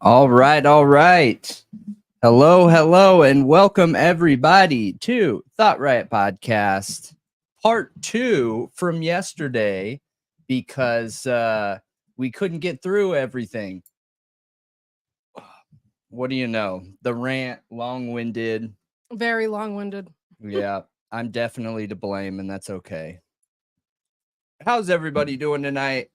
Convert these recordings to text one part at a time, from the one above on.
All right, all right. Hello, and welcome everybody to Thought Riot Podcast, part 2 from yesterday, because we couldn't get through everything. What do you know? The rant, long-winded. Very long-winded. Yeah, I'm definitely to blame, and that's okay. How's everybody doing tonight?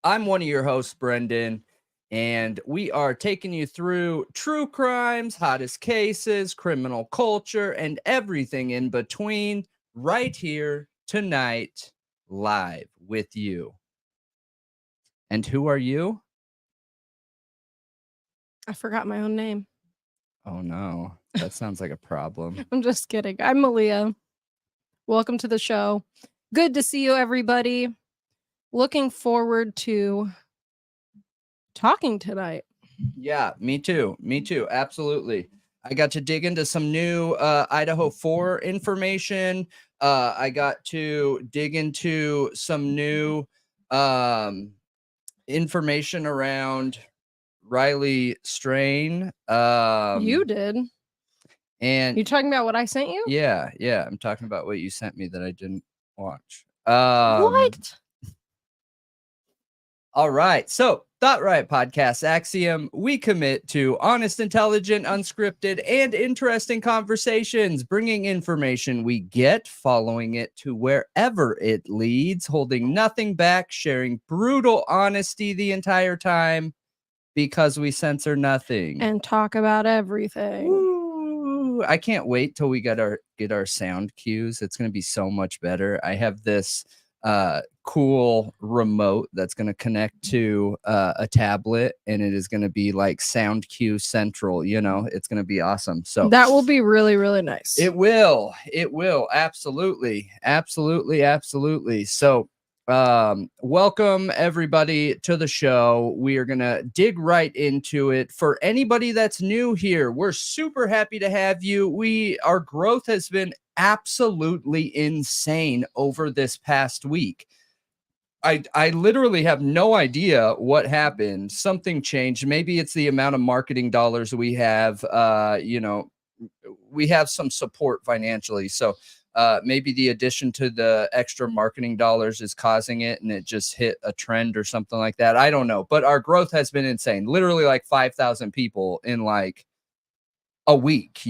I'm one of your hosts, Brendan. And we are taking you through true crimes, hottest cases, criminal culture, and everything in between right here tonight, live with you. And who are you? I forgot my own name. Oh, no. That sounds like a problem. I'm just kidding. I'm Malia. Welcome to the show. Good to see you, everybody. Looking forward to talking tonight. Yeah, me too. Me too. Absolutely. I got to dig into some new Idaho 4 information. I got to dig into some new information around Riley Strain. You did. And you talking about what I sent you? Yeah. I'm talking about what you sent me that I didn't watch. What? All right. So, Thought Riot Podcast, AXIOM, we commit to honest, intelligent, unscripted, and interesting conversations, bringing information we get, following it to wherever it leads, holding nothing back, sharing brutal honesty the entire time, because we censor nothing. And talk about everything. Ooh, I can't wait till we get our sound cues. It's going to be so much better. I have this cool remote that's going to connect to a tablet, and it is going to be like sound cue central. It's going to be awesome. So that will be really, really nice. It will absolutely. So welcome everybody to the show. We are gonna dig right into it. For anybody that's new here, we're super happy to have you. Our growth has been absolutely insane over this past week. I literally have no idea what happened. Something changed. Maybe it's the amount of marketing dollars we have. We have some support financially, so maybe the addition to the extra marketing dollars is causing it, and it just hit a trend or something like that. I don't know, but our growth has been insane. Literally like 5,000 people in like a week,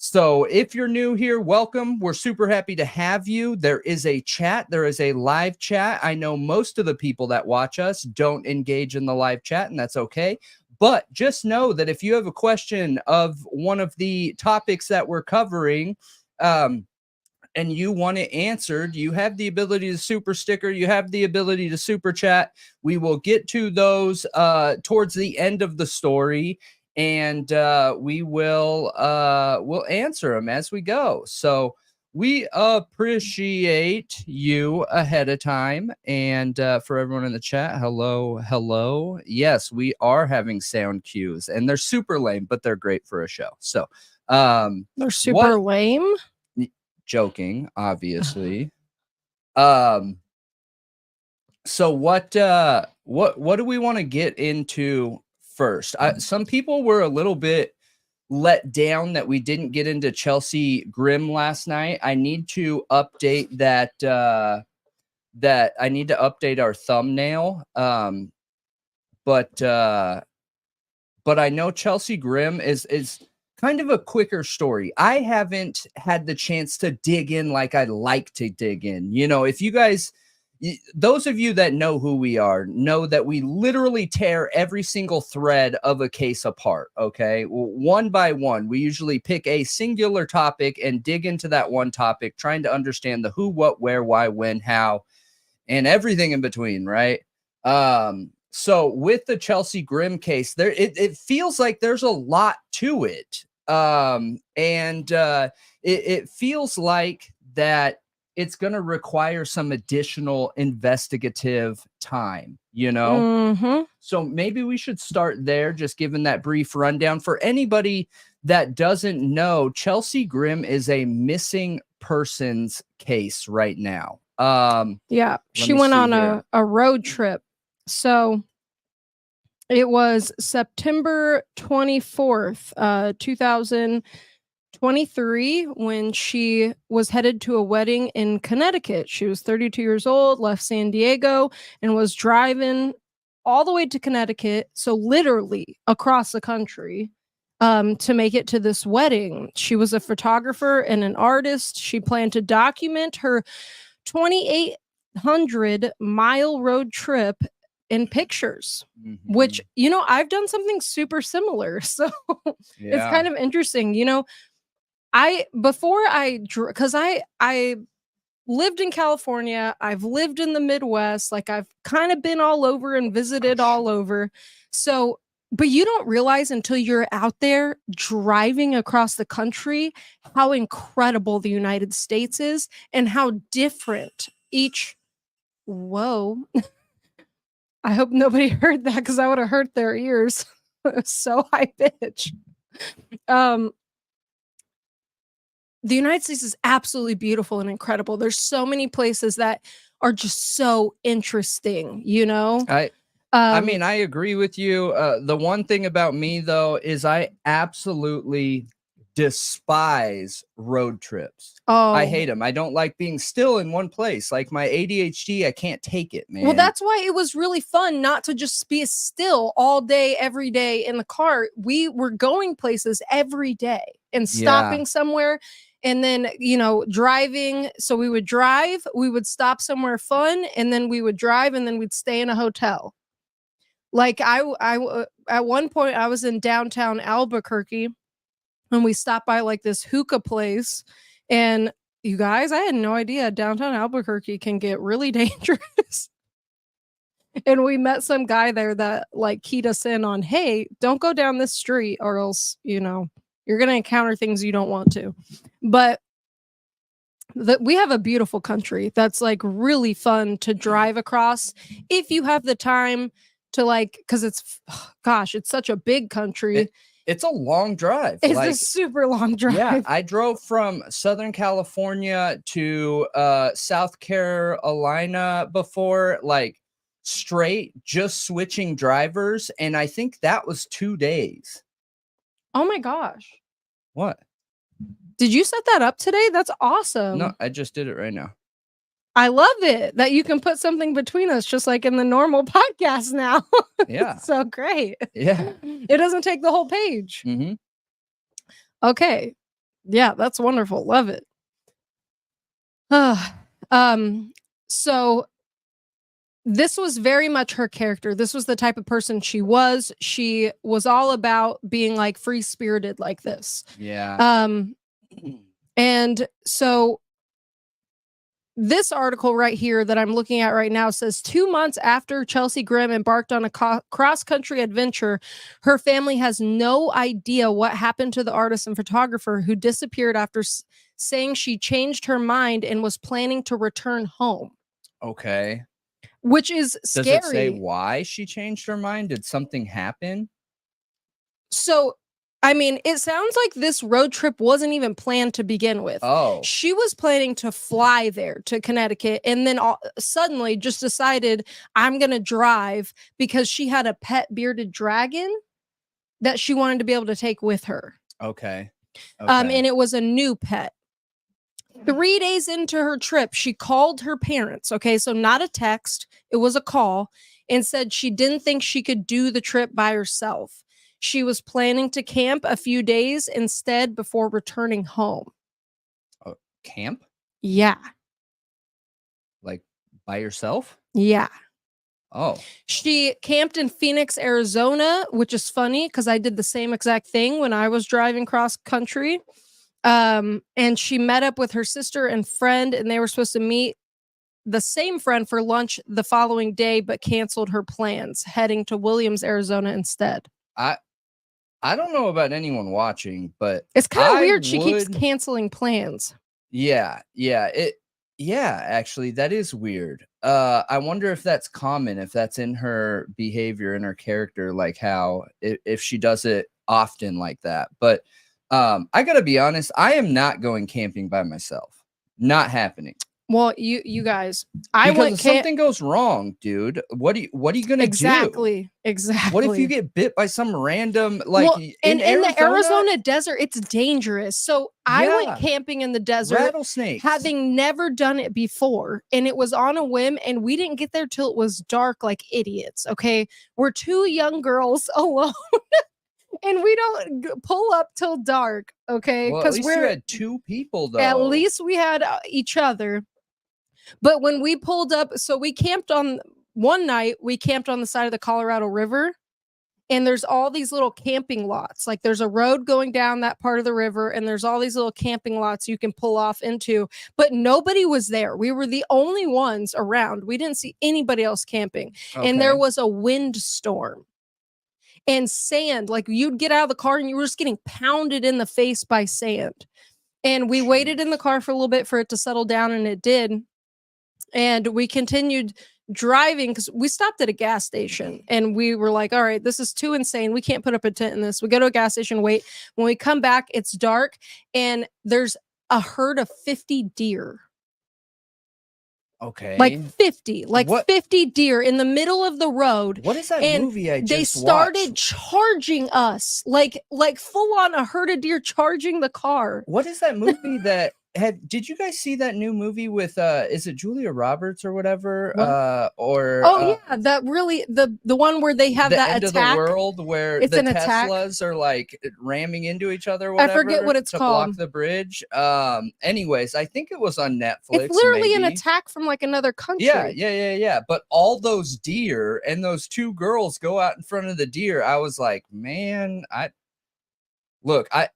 So if you're new here, welcome. We're super happy to have you. There is a chat. There is a live chat. I know most of the people that watch us don't engage in the live chat, and that's okay. But just know that if you have a question of one of the topics that we're covering, and you want it answered, you have the ability to super sticker, you have the ability to super chat. We will get to those towards the end of the story, and we'll answer them as we go. So we appreciate you ahead of time. And for everyone in the chat, hello. Yes, we are having sound cues, and they're super lame, but they're great for a show. So they're super lame. Joking, obviously. So what do we want to get into first? Some people were a little bit let down that we didn't get into Chelsea Grimm last night. I need to update that I need to update our thumbnail. But I know Chelsea Grimm is kind of a quicker story. I haven't had the chance to dig in like I like to dig in. If you guys, those of you that know who we are, know that we literally tear every single thread of a case apart, okay? One by one. We usually pick a singular topic and dig into that one topic, trying to understand the who, what, where, why, when, how, and everything in between, right? So with the Chelsea Grimm case, it feels like there's a lot to it. It feels like that it's going to require some additional investigative time, So maybe we should start there, just given that brief rundown. For anybody that doesn't know, Chelsea Grimm is a missing persons case right now. Yeah, she went on a road trip. So It was September 24th, 2023, when she was headed to a wedding in Connecticut. She was 32 years old, left San Diego, and was driving all the way to Connecticut, so literally across the country, to make it to this wedding. She was a photographer and an artist. She planned to document her 2,800-mile road trip in pictures, which, you know, I've done something super similar. So it's kind of interesting. You know, because I lived in California, I've lived in the Midwest, like I've kind of been all over and visited all over. So, but you don't realize until you're out there driving across the country how incredible the United States is and how different each. Whoa. I hope nobody heard that because I would have hurt their ears. So high pitch. The United States is absolutely beautiful and incredible. There's so many places that are just so interesting, you know? I mean, I agree with you. The one thing about me, though, is I absolutely despise road trips. I hate them. I don't like being still in one place. Like my ADHD, I can't take it, man. Well, that's why it was really fun not to just be still all day, every day in the car. We were going places every day and stopping somewhere. And then, you know, driving. So we would drive, we would stop somewhere fun, and then we would drive, and then we'd stay in a hotel. Like I at one point I was in downtown Albuquerque, and we stopped by like this hookah place. And you guys, I had no idea downtown Albuquerque can get really dangerous. And we met some guy there that like keyed us in on, hey, don't go down this street or else, you know, you're going to encounter things you don't want to. But we have a beautiful country that's like really fun to drive across if you have the time to, like, because it's, gosh, it's such a big country. It's a long drive. It's a super long drive. Yeah, I drove from Southern California to South Carolina before, like straight, just switching drivers. And I think that was 2 days. Oh my gosh. What? Did you set that up today? That's awesome. No, I just did it right now. I love it that you can put something between us, just like in the normal podcast now. Yeah. So great. Yeah. It doesn't take the whole page. Mm-hmm. Okay. Yeah, that's wonderful. Love it. So this was very much her character. This was the type of person she was. She was all about being like free-spirited like this. Yeah. And so this article right here that I'm looking at right now says 2 months after Chelsea Grimm embarked on a cross-country adventure, her family has no idea what happened to the artist and photographer who disappeared after saying she changed her mind and was planning to return home. Okay. Which is scary. Does it say why she changed her mind? Did something happen? So, I mean, it sounds like this road trip wasn't even planned to begin with. Oh. She was planning to fly there to Connecticut and then suddenly just decided, I'm going to drive, because she had a pet bearded dragon that she wanted to be able to take with her. Okay. And it was a new pet. 3 days into her trip, she called her parents. Okay, so not a text, it was a call, and said she didn't think she could do the trip by herself. She was planning to camp a few days instead before returning home. Camp? Yeah. Like by yourself? Yeah. Oh. She camped in Phoenix, Arizona, which is funny because I did the same exact thing when I was driving cross country. And she met up with her sister and friend, and they were supposed to meet the same friend for lunch the following day, but canceled her plans, heading to Williams, Arizona instead. I don't know about anyone watching, but it's kind of weird. She keeps canceling plans. Yeah. Actually, that is weird. I wonder if that's common, if that's in her behavior, in her character, like how if she does it often like that. But I gotta be honest, I am not going camping by myself. Not happening. Well, you guys, I because went if something goes wrong, dude, what are you gonna do? Exactly. What if you get bit by some random, like, Well, in in the Arizona? Arizona desert, it's dangerous. So I went Yeah. camping in the desert, Rattlesnakes. having never done it before, and it was on a whim, and we didn't get there till it was dark like idiots. Okay, we're two young girls alone. And we don't pull up till dark, okay? Well, at Because least you had two people, though. at least we had each other. But when we pulled up, so we camped on one night, we camped on the side of the Colorado River, and there's all these little camping lots. Like there's a road going down that part of the river, and there's all these little camping lots you can pull off into, but nobody was there. We were the only ones around. We didn't see anybody else camping. And there was a windstorm and sand. Like you'd get out of the car and you were just getting pounded in the face by sand. And we waited in the car for a little bit for it to settle down, and it did. And we continued driving because we stopped at a gas station, and we were like, all right, this is too insane. We can't put up a tent in this. We go to a gas station, wait. When we come back, it's dark, and there's a herd of 50 deer. Okay. Like 50 deer in the middle of the road. What is that movie I just They started watched? charging us, like full on a herd of deer charging the car. What is that movie that did you guys see that new movie with is it Julia Roberts or whatever? Yeah, that really the one where they have that end attack of the world where it's the an attack. Teslas are like ramming into each other or whatever. I forget what it's to called. Block the bridge. Anyways, I think it was on Netflix. It's literally an maybe. attack from like another country. Yeah. But all those deer and those two girls go out in front of the deer. I was like, man,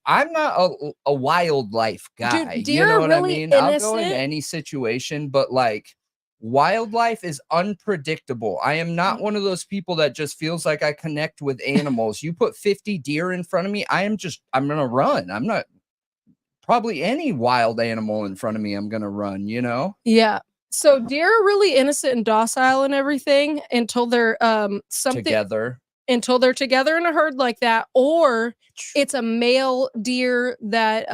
I'm not a wildlife guy. Dude, deer you know are what really I mean? I'll go innocent. into any situation, but like wildlife is unpredictable. I am not one of those people that just feels like I connect with animals. You put 50 deer in front of me, I'm gonna run. I'm not probably any wild animal in front of me, I'm gonna run, you know? Yeah. So deer are really innocent and docile and everything until they're until they're together in a herd like that, or it's a male deer that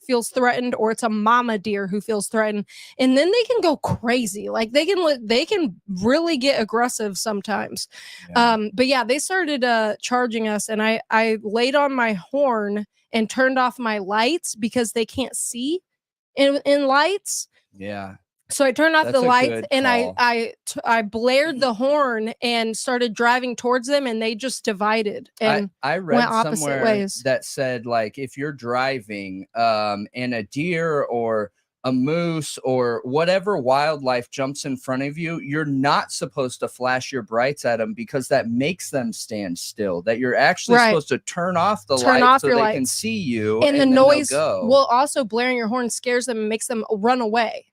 feels threatened, or it's a mama deer who feels threatened, and then they can go crazy. Like they can really get aggressive sometimes. Yeah. But yeah, they started charging us, and I laid on my horn and turned off my lights because they can't see in lights. Yeah. So I turned off the lights, and call. I blared the horn and started driving towards them, and they just divided and I read went opposite somewhere ways. that said, like, if you're driving and a deer or a moose or whatever wildlife jumps in front of you, you're not supposed to flash your brights at them because that makes them stand still. That you're actually supposed to turn off the lights so they can see you. And the noise will also, blaring your horn scares them and makes them run away.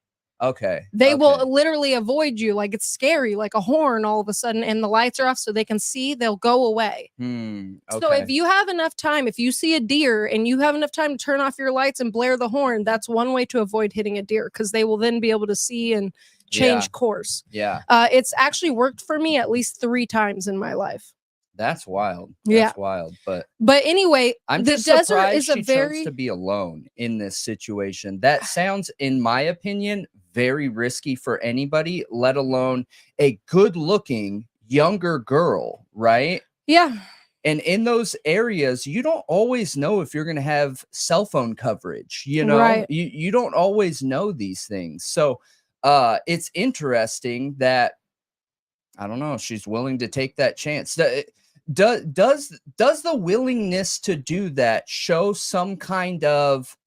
Okay. They will literally avoid you. Like it's scary, like a horn all of a sudden, and the lights are off so they can see, they'll go away. So if you have enough time, if you see a deer and you have enough time to turn off your lights and blare the horn, that's one way to avoid hitting a deer, because they will then be able to see and change course. Yeah. It's actually worked for me at least 3 times in my life. That's wild. That's wild. But anyway, I'm the just desert is she chose to be alone in this situation. That sounds, in my opinion, very risky for anybody, let alone a good-looking younger girl, right? Yeah. And in those areas, you don't always know if you're going to have cell phone coverage, you know? Right. You don't always know these things. So it's interesting that, I don't know, she's willing to take that chance. Does the willingness to do that show some kind of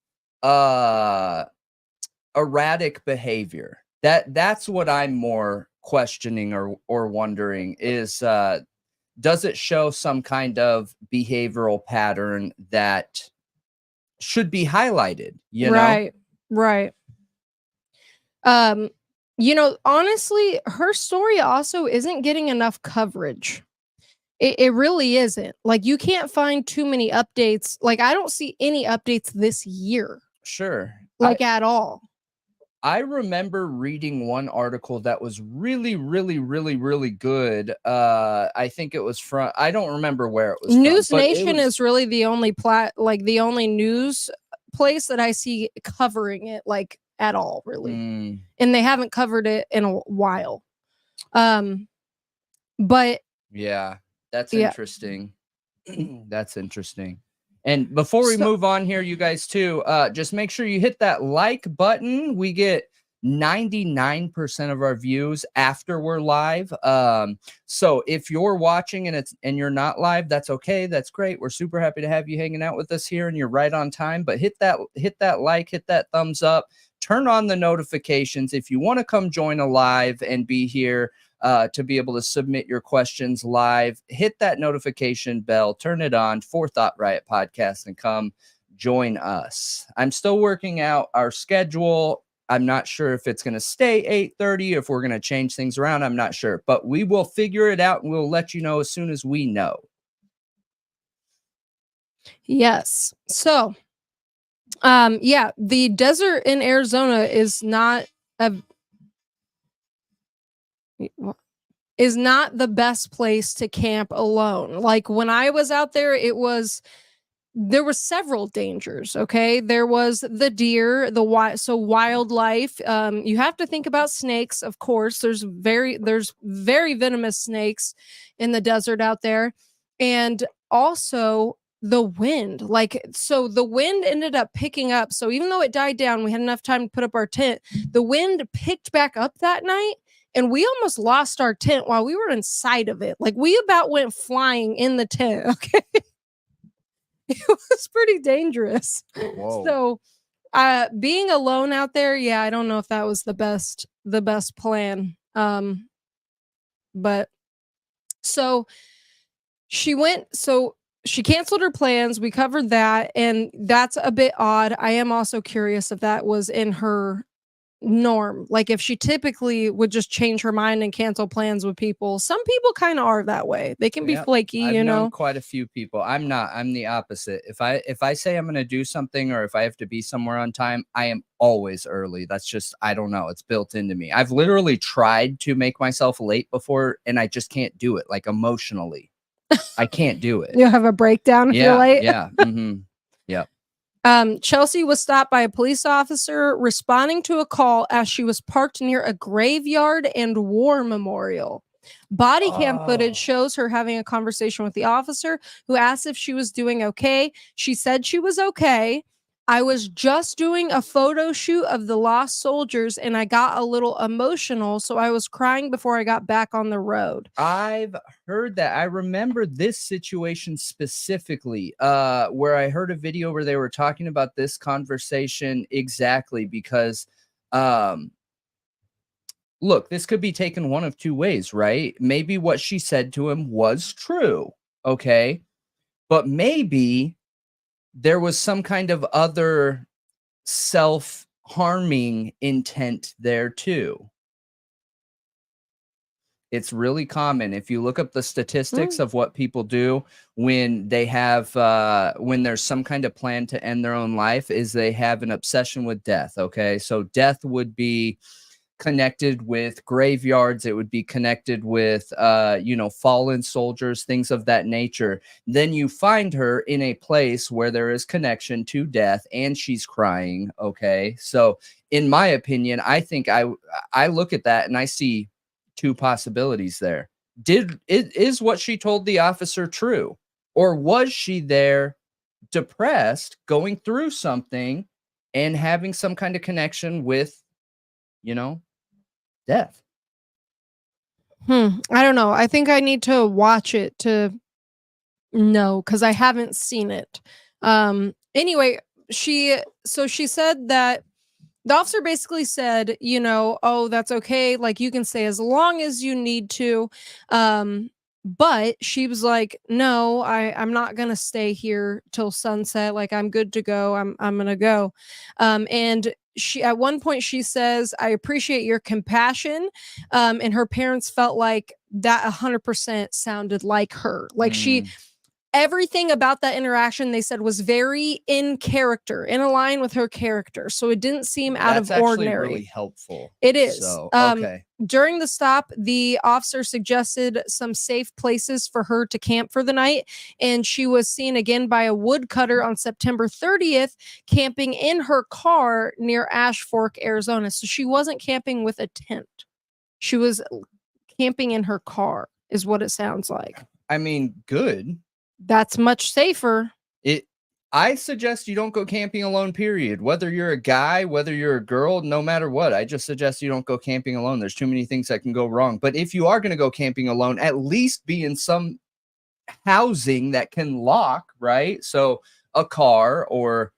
erratic behavior? That's what I'm more questioning or wondering is, does it show some kind of behavioral pattern that should be highlighted, you know? Right. You know, honestly, her story also isn't getting enough coverage. It really isn't. Like, you can't find too many updates. Like, I don't see any updates this year. Sure. Like, at all. I remember reading one article that was really, really, really, really good. I think it was from, I don't remember where it was. News from, Nation is really the only the only news place that I see covering it, like at all, really. And they haven't covered it in a while. But yeah, that's interesting. That's interesting. And before we move on here, you guys too, just make sure you hit that like button. We get 99% of our views after we're live. So if you're watching and you're not live, that's okay. That's great. We're super happy to have you hanging out with us here, and you're right on time. But hit that like, hit that thumbs up, turn on the notifications if you want to come join a live and be here. To be able to submit your questions live, hit that notification bell, turn it on for Thought Riot Podcast, and come join us. I'm still working out our schedule. I'm not sure if it's going to stay 8:30, if we're going to change things around. I'm not sure, but we will figure it out, and we'll let you know as soon as we know. Yes. So, yeah, the desert in Arizona is not the best place to camp alone. Like when I was out there, there were several dangers. Okay. There was the deer, wildlife. You have to think about snakes. Of course, there's very venomous snakes in the desert out there. And also the wind, so the wind ended up picking up. So even though it died down, we had enough time to put up our tent. The wind picked back up that night. And we almost lost our tent while we were inside of it. Like we about went flying in the tent. Okay. It was pretty dangerous. Whoa. So being alone out there, yeah, I don't know if that was the best plan. But so she canceled her plans. We covered that, and that's a bit odd. I am also curious if that was in her norm, like if she typically would just change her mind and cancel plans with people. Some people kind of are that way. They can be flaky. I've known quite a few people. I'm not. I'm the opposite. If I say I'm going to do something, or if I have to be somewhere on time, I am always early. That's just, I don't know, it's built into me. I've literally tried to make myself late before, and I just can't do it. Like emotionally, I can't do it. You'll have a breakdown if you're late. Yeah. Yeah. Chelsea was stopped by a police officer responding to a call as she was parked near a graveyard and war memorial. Body cam footage shows her having a conversation with the officer, who asked if she was doing okay. She said she was okay. I was just doing a photo shoot of the lost soldiers and I got a little emotional, so I was crying before I got back on the road. I've heard that. I remember this situation specifically, where I heard a video where they were talking about this conversation exactly, because look, this could be taken one of two ways, right? Maybe what she said to him was true, okay? But maybe there was some kind of other self-harming intent there too. It's really common. If you look up the statistics of what people do when they have, when there's some kind of plan to end their own life, is they have an obsession with death. Okay. So death would be connected with graveyards. It would be connected with, fallen soldiers, things of that nature. Then you find her in a place where there is connection to death and she's crying. Okay. So in my opinion, I think I look at that and I see two possibilities there. Is what she told the officer true? Or was she there depressed, going through something and having some kind of connection with, death? I don't know. I think I need to watch it to know, because I haven't seen it. Anyway, she said that the officer basically said, oh, that's okay. Like, you can stay as long as you need to. But she was like, no, I'm not going to stay here till sunset. Like, I'm good to go. I'm going to go. And at one point she says, I appreciate your compassion. And her parents felt like that 100% sounded like her. Like everything about that interaction they said was very in character, in line with her character. So it didn't seem out of ordinary. Really helpful. It is. So, okay. During the stop, the officer suggested some safe places for her to camp for the night, and she was seen again by a woodcutter on September 30th, camping in her car near Ash Fork, Arizona. So she wasn't camping with a tent. She was camping in her car, is what it sounds like. I mean, good. That's much safer. I suggest you don't go camping alone, period. Whether you're a guy, whether you're a girl, no matter what. I just suggest you don't go camping alone. There's too many things that can go wrong. But if you are going to go camping alone, at least be in some housing that can lock, right? So a car, or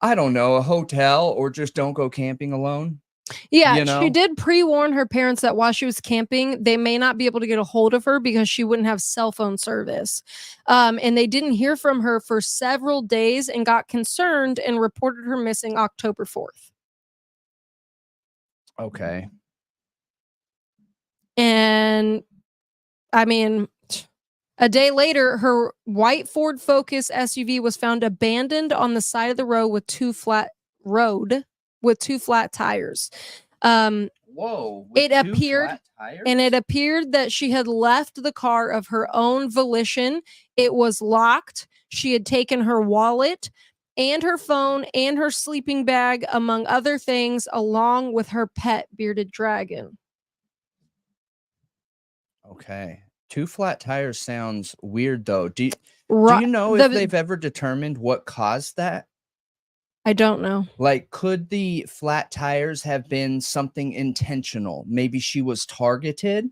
I don't know, a hotel, or just don't go camping alone. Yeah, you know? She did pre-warn her parents that while she was camping, they may not be able to get a hold of her because she wouldn't have cell phone service. And they didn't hear from her for several days and got concerned and reported her missing October 4th. Okay. And I mean, a day later, her white Ford Focus SUV was found abandoned on the side of the road with two flat tires. Whoa. It appeared that she had left the car of her own volition. It was locked. She had taken her wallet and her phone and her sleeping bag, among other things, along with her pet bearded dragon. Okay. Two flat tires sounds weird, though. Do you know if they've ever determined what caused that? I don't know. Like, could the flat tires have been something intentional? Maybe she was targeted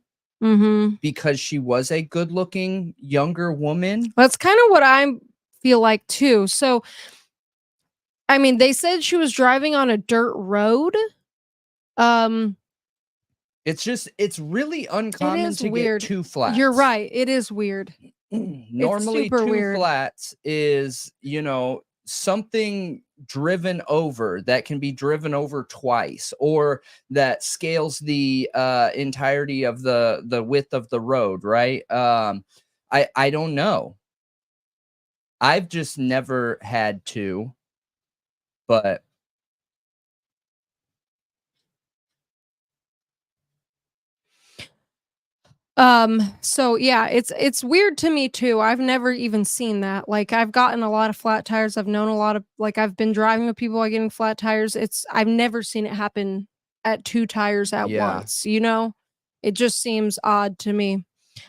because she was a good-looking younger woman. That's kind of what I feel like, too. So, I mean, they said she was driving on a dirt road. It's really uncommon to get two flats. You're right. It is weird. Normally, two flats is, you know, something driven over that can be driven over twice, or that scales the entirety of the width of the road, right? I don't know. I've just never had two, but so yeah, it's weird to me too. I've never even seen that. Like, I've gotten a lot of flat tires. I've known a lot of, like, I've been driving with people like getting flat tires. I've never seen it happen at two tires at once, you know? It just seems odd to me.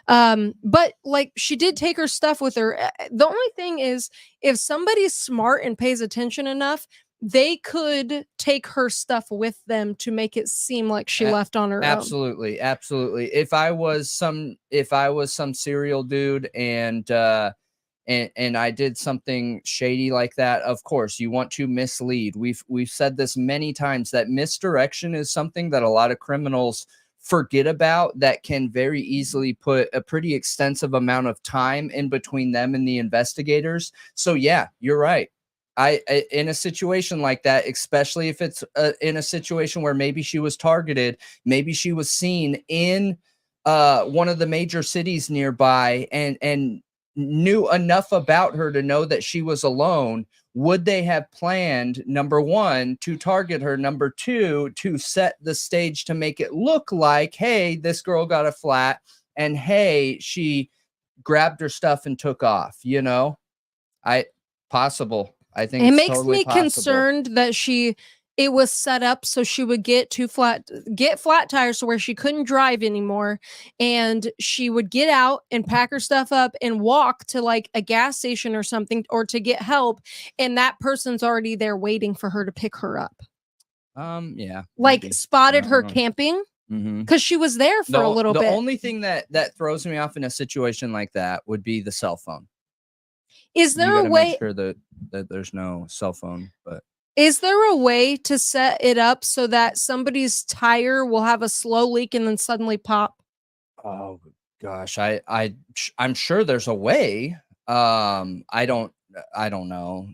But like, she did take her stuff with her. The only thing is, if somebody's smart and pays attention enough, they could take her stuff with them to make it seem like she left on her own. Absolutely. If I was some serial dude and I did something shady like that, of course you want to mislead. We've said this many times, that misdirection is something that a lot of criminals forget about, that can very easily put a pretty extensive amount of time in between them and the investigators. So yeah, you're right. In a situation like that, especially if it's in a situation where maybe she was targeted, maybe she was seen in one of the major cities nearby and knew enough about her to know that she was alone, would they have planned, number one, to target her, number two, to set the stage to make it look like, hey, this girl got a flat, and hey, she grabbed her stuff and took off, you know? Possible. I think it makes me concerned that it was set up so she would get flat tires to where she couldn't drive anymore, and she would get out and pack her stuff up and walk to like a gas station or something, or to get help, and that person's already there waiting for her to pick her up. Yeah, like maybe. Spotted her camping because she was there for a little bit. The only thing that throws me off in a situation like that would be the cell phone. Is there a way? Make sure that there's no cell phone, but is there a way to set it up so that somebody's tire will have a slow leak and then suddenly pop? Oh gosh, I'm sure there's a way. I don't know.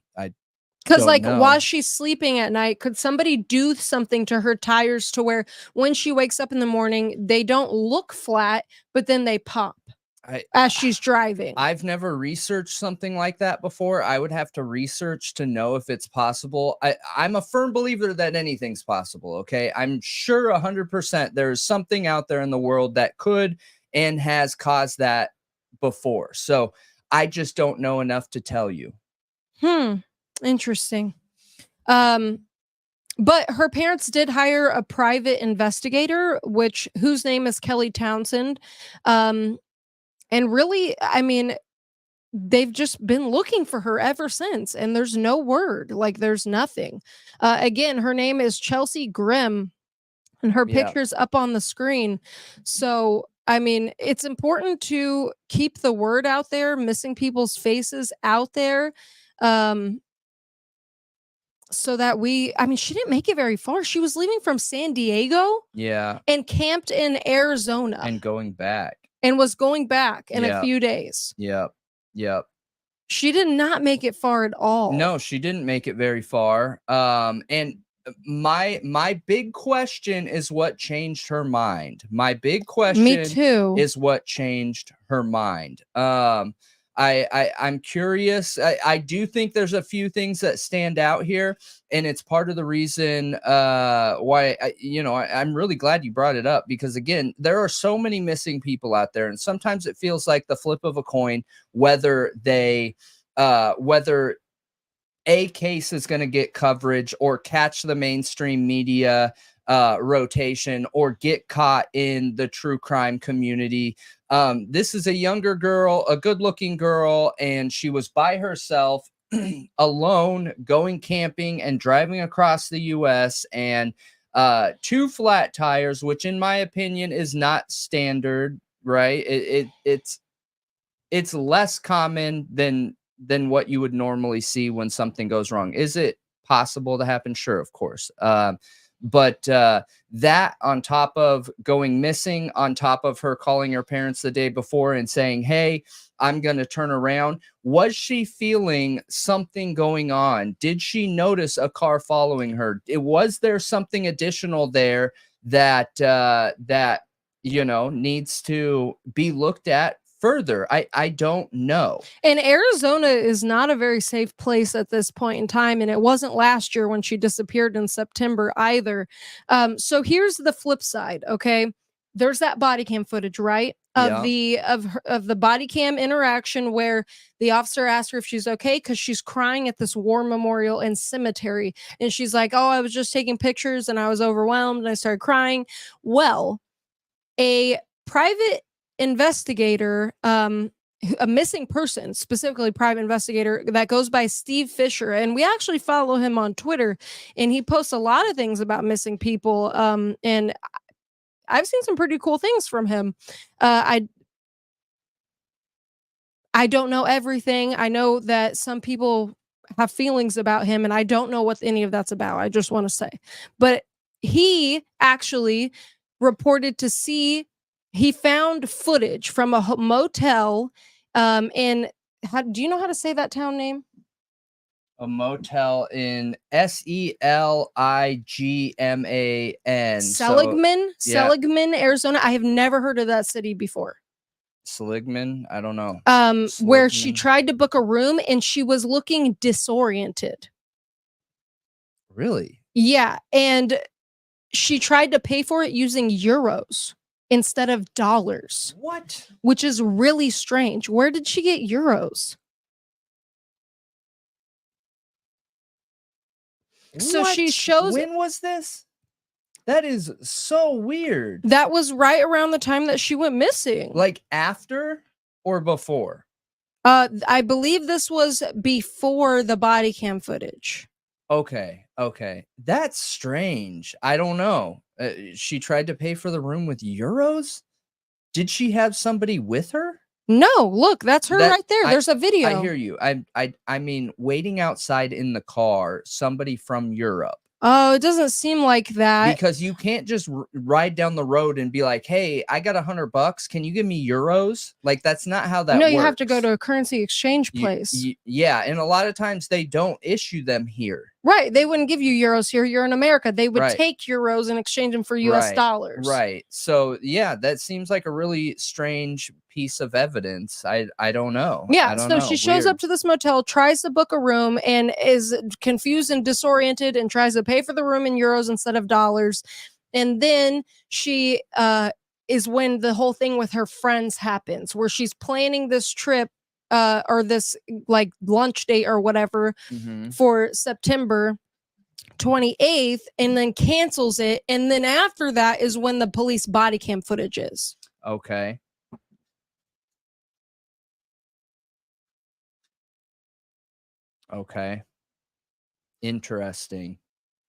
Because like while she's sleeping at night, could somebody do something to her tires to where when she wakes up in the morning, they don't look flat, but then they pop? as she's driving. I've never researched something like that before. I would have to research to know if it's possible. I'm a firm believer that anything's possible. Okay. I'm sure 100% there's something out there in the world that could and has caused that before. So I just don't know enough to tell you. Interesting. But her parents did hire a private investigator, whose name is Kelly Townsend. And really, I mean, they've just been looking for her ever since, and there's no word. Like, there's nothing. Again, her name is Chelsea Grimm, and her picture's up on the screen. So, I mean, it's important to keep the word out there, missing people's faces out there. So that she didn't make it very far. She was leaving from San Diego. Yeah. And camped in Arizona. And going back. And was going back in a few days. Yep. She did not make it far at all. No, she didn't make it very far. And my big question is what changed her mind. My big question Me too. is what changed her mind. I'm curious. I do think there's a few things that stand out here, and it's part of the reason why I'm really glad you brought it up, because again, there are so many missing people out there, and sometimes it feels like the flip of a coin whether a case is going to get coverage or catch the mainstream media rotation or get caught in the true crime community. This is a younger girl, a good-looking girl, and she was by herself, alone, going camping and driving across the U.S. and 2 flat tires, which in my opinion is not standard, right? It's less common than what you would normally see when something goes wrong. Is it possible to happen? Sure, of course. But that, on top of going missing, on top of her calling her parents the day before and saying, hey, I'm going to turn around. Was she feeling something going on? Did she notice a car following her? Was there something additional there that needs to be looked at further? I don't know. And Arizona is not a very safe place at this point in time, and it wasn't last year when she disappeared in September either. So here's the flip side. Okay, there's that body cam footage, right? Of the body cam interaction where the officer asked her if she's okay because she's crying at this war memorial and cemetery, and she's like, "Oh, I was just taking pictures and I was overwhelmed and I started crying." Well, a private investigator, a missing person, specifically private investigator that goes by Steve Fisher, and we actually follow him on Twitter, and he posts a lot of things about missing people, and I've seen some pretty cool things from him. I don't know everything. I know that some people have feelings about him, and I don't know what any of that's about. I just want to say, but he actually reported to see. He found footage from a motel do you know how to say that town name? A motel in Seligman. Seligman, Arizona. I have never heard of that city before. Seligman? I don't know. Where she tried to book a room and she was looking disoriented. Really? Yeah. And she tried to pay for it using euros instead of dollars. What? Which is really strange. Where did she get euros? So she shows. When was this? That is so weird. That was right around the time that she went missing. Like after or before? I believe this was before the body cam footage. Okay. That's strange. I don't know. She tried to pay for the room with euros? Did she have somebody with her? No, look, that's her right there. There's a video. I hear you. I mean, waiting outside in the car, somebody from Europe. Oh, it doesn't seem like that. Because you can't just ride down the road and be like, hey, I got $100. Can you give me euros? Like, that's not how that works. No, you have to go to a currency exchange place. Yeah. And a lot of times they don't issue them here. Right. They wouldn't give you euros here. You're in America. They would take euros and exchange them for US dollars. Right. So, yeah, that seems like a really strange piece of evidence. I don't know. Yeah, I don't so know. she shows Weird. up to this motel, tries to book a room, and is confused and disoriented and tries to pay for the room in euros instead of dollars. And then she is when the whole thing with her friends happens, where she's planning this trip or this like lunch date or whatever for September 28th, and then cancels it. And then after that is when the police body cam footage is. Okay. Okay. Interesting.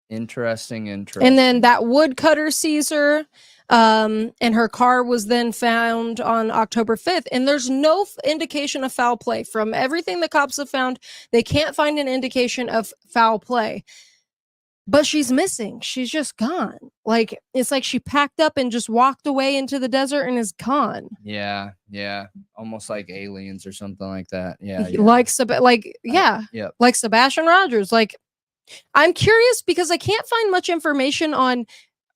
And then that woodcutter sees her, and her car was then found on October 5th. And there's no indication of foul play. From everything the cops have found, they can't find an indication of foul play. But she's missing. She's just gone. Like, it's like she packed up and just walked away into the desert and is gone. Yeah, yeah. Almost like aliens or something like that. Yeah, yeah. Like Sebastian Rogers. Like, I'm curious because I can't find much information on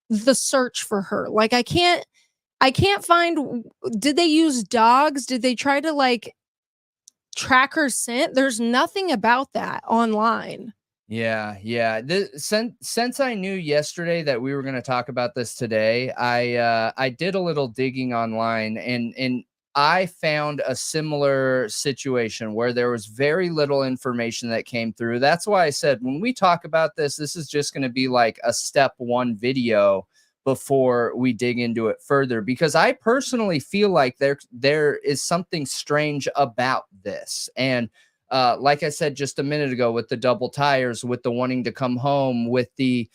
the search for her. Like, I can't find, did they use dogs? Did they try to like track her scent? There's nothing about that online. Yeah, yeah. Since I knew yesterday that we were going to talk about this today, I did a little digging online, and I found a similar situation where there was very little information that came through. That's why I said when we talk about this, this is just going to be like a step 1 video before we dig into it further, because I personally feel like there is something strange about this. And like I said just a minute ago, with the double tires, with the wanting to come home, with the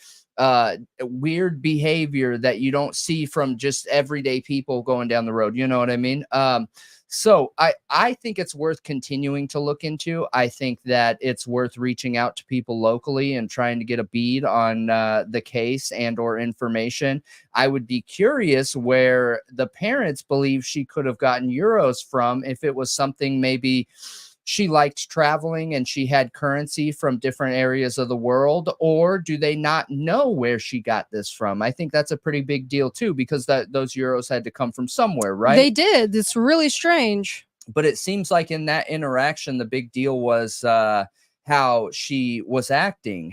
weird behavior that you don't see from just everyday people going down the road. You know what I mean? So I think it's worth continuing to look into. I think that it's worth reaching out to people locally and trying to get a bead on the case and or information. I would be curious where the parents believe she could have gotten euros from, if it was something maybe she liked traveling and she had currency from different areas of the world, or do they not know where she got this from? I think that's a pretty big deal too, because those euros had to come from somewhere, right? They did. It's really strange. But it seems like in that interaction, the big deal was how she was acting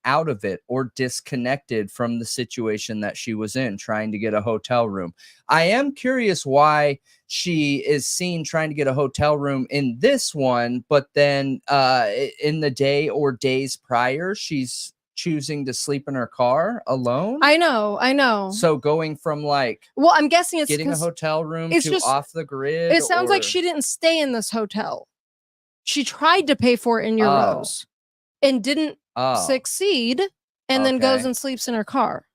out of it or disconnected from the situation that she was in, trying to get a hotel room. I am curious why she is seen trying to get a hotel room in this one, but then in the day or days prior, she's choosing to sleep in her car alone. I know. So going from like, well, I'm guessing it's getting a hotel room to just off the grid. It sounds like she didn't stay in this hotel. She tried to pay for it in euros and didn't succeed, and then goes and sleeps in her car.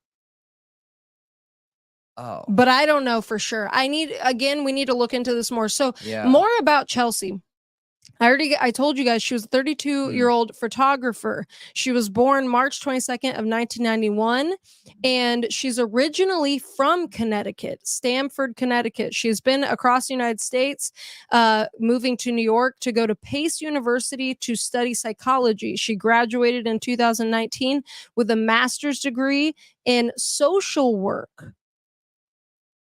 Oh, but I don't know for sure. We need to look into this more. So more about Chelsea. I told you guys she was a 32-year-old photographer. She was born March 22nd of 1991, and she's originally from Connecticut, Stamford, Connecticut. She's been across the United States, moving to New York to go to Pace University to study psychology. She graduated in 2019 with a master's degree in social work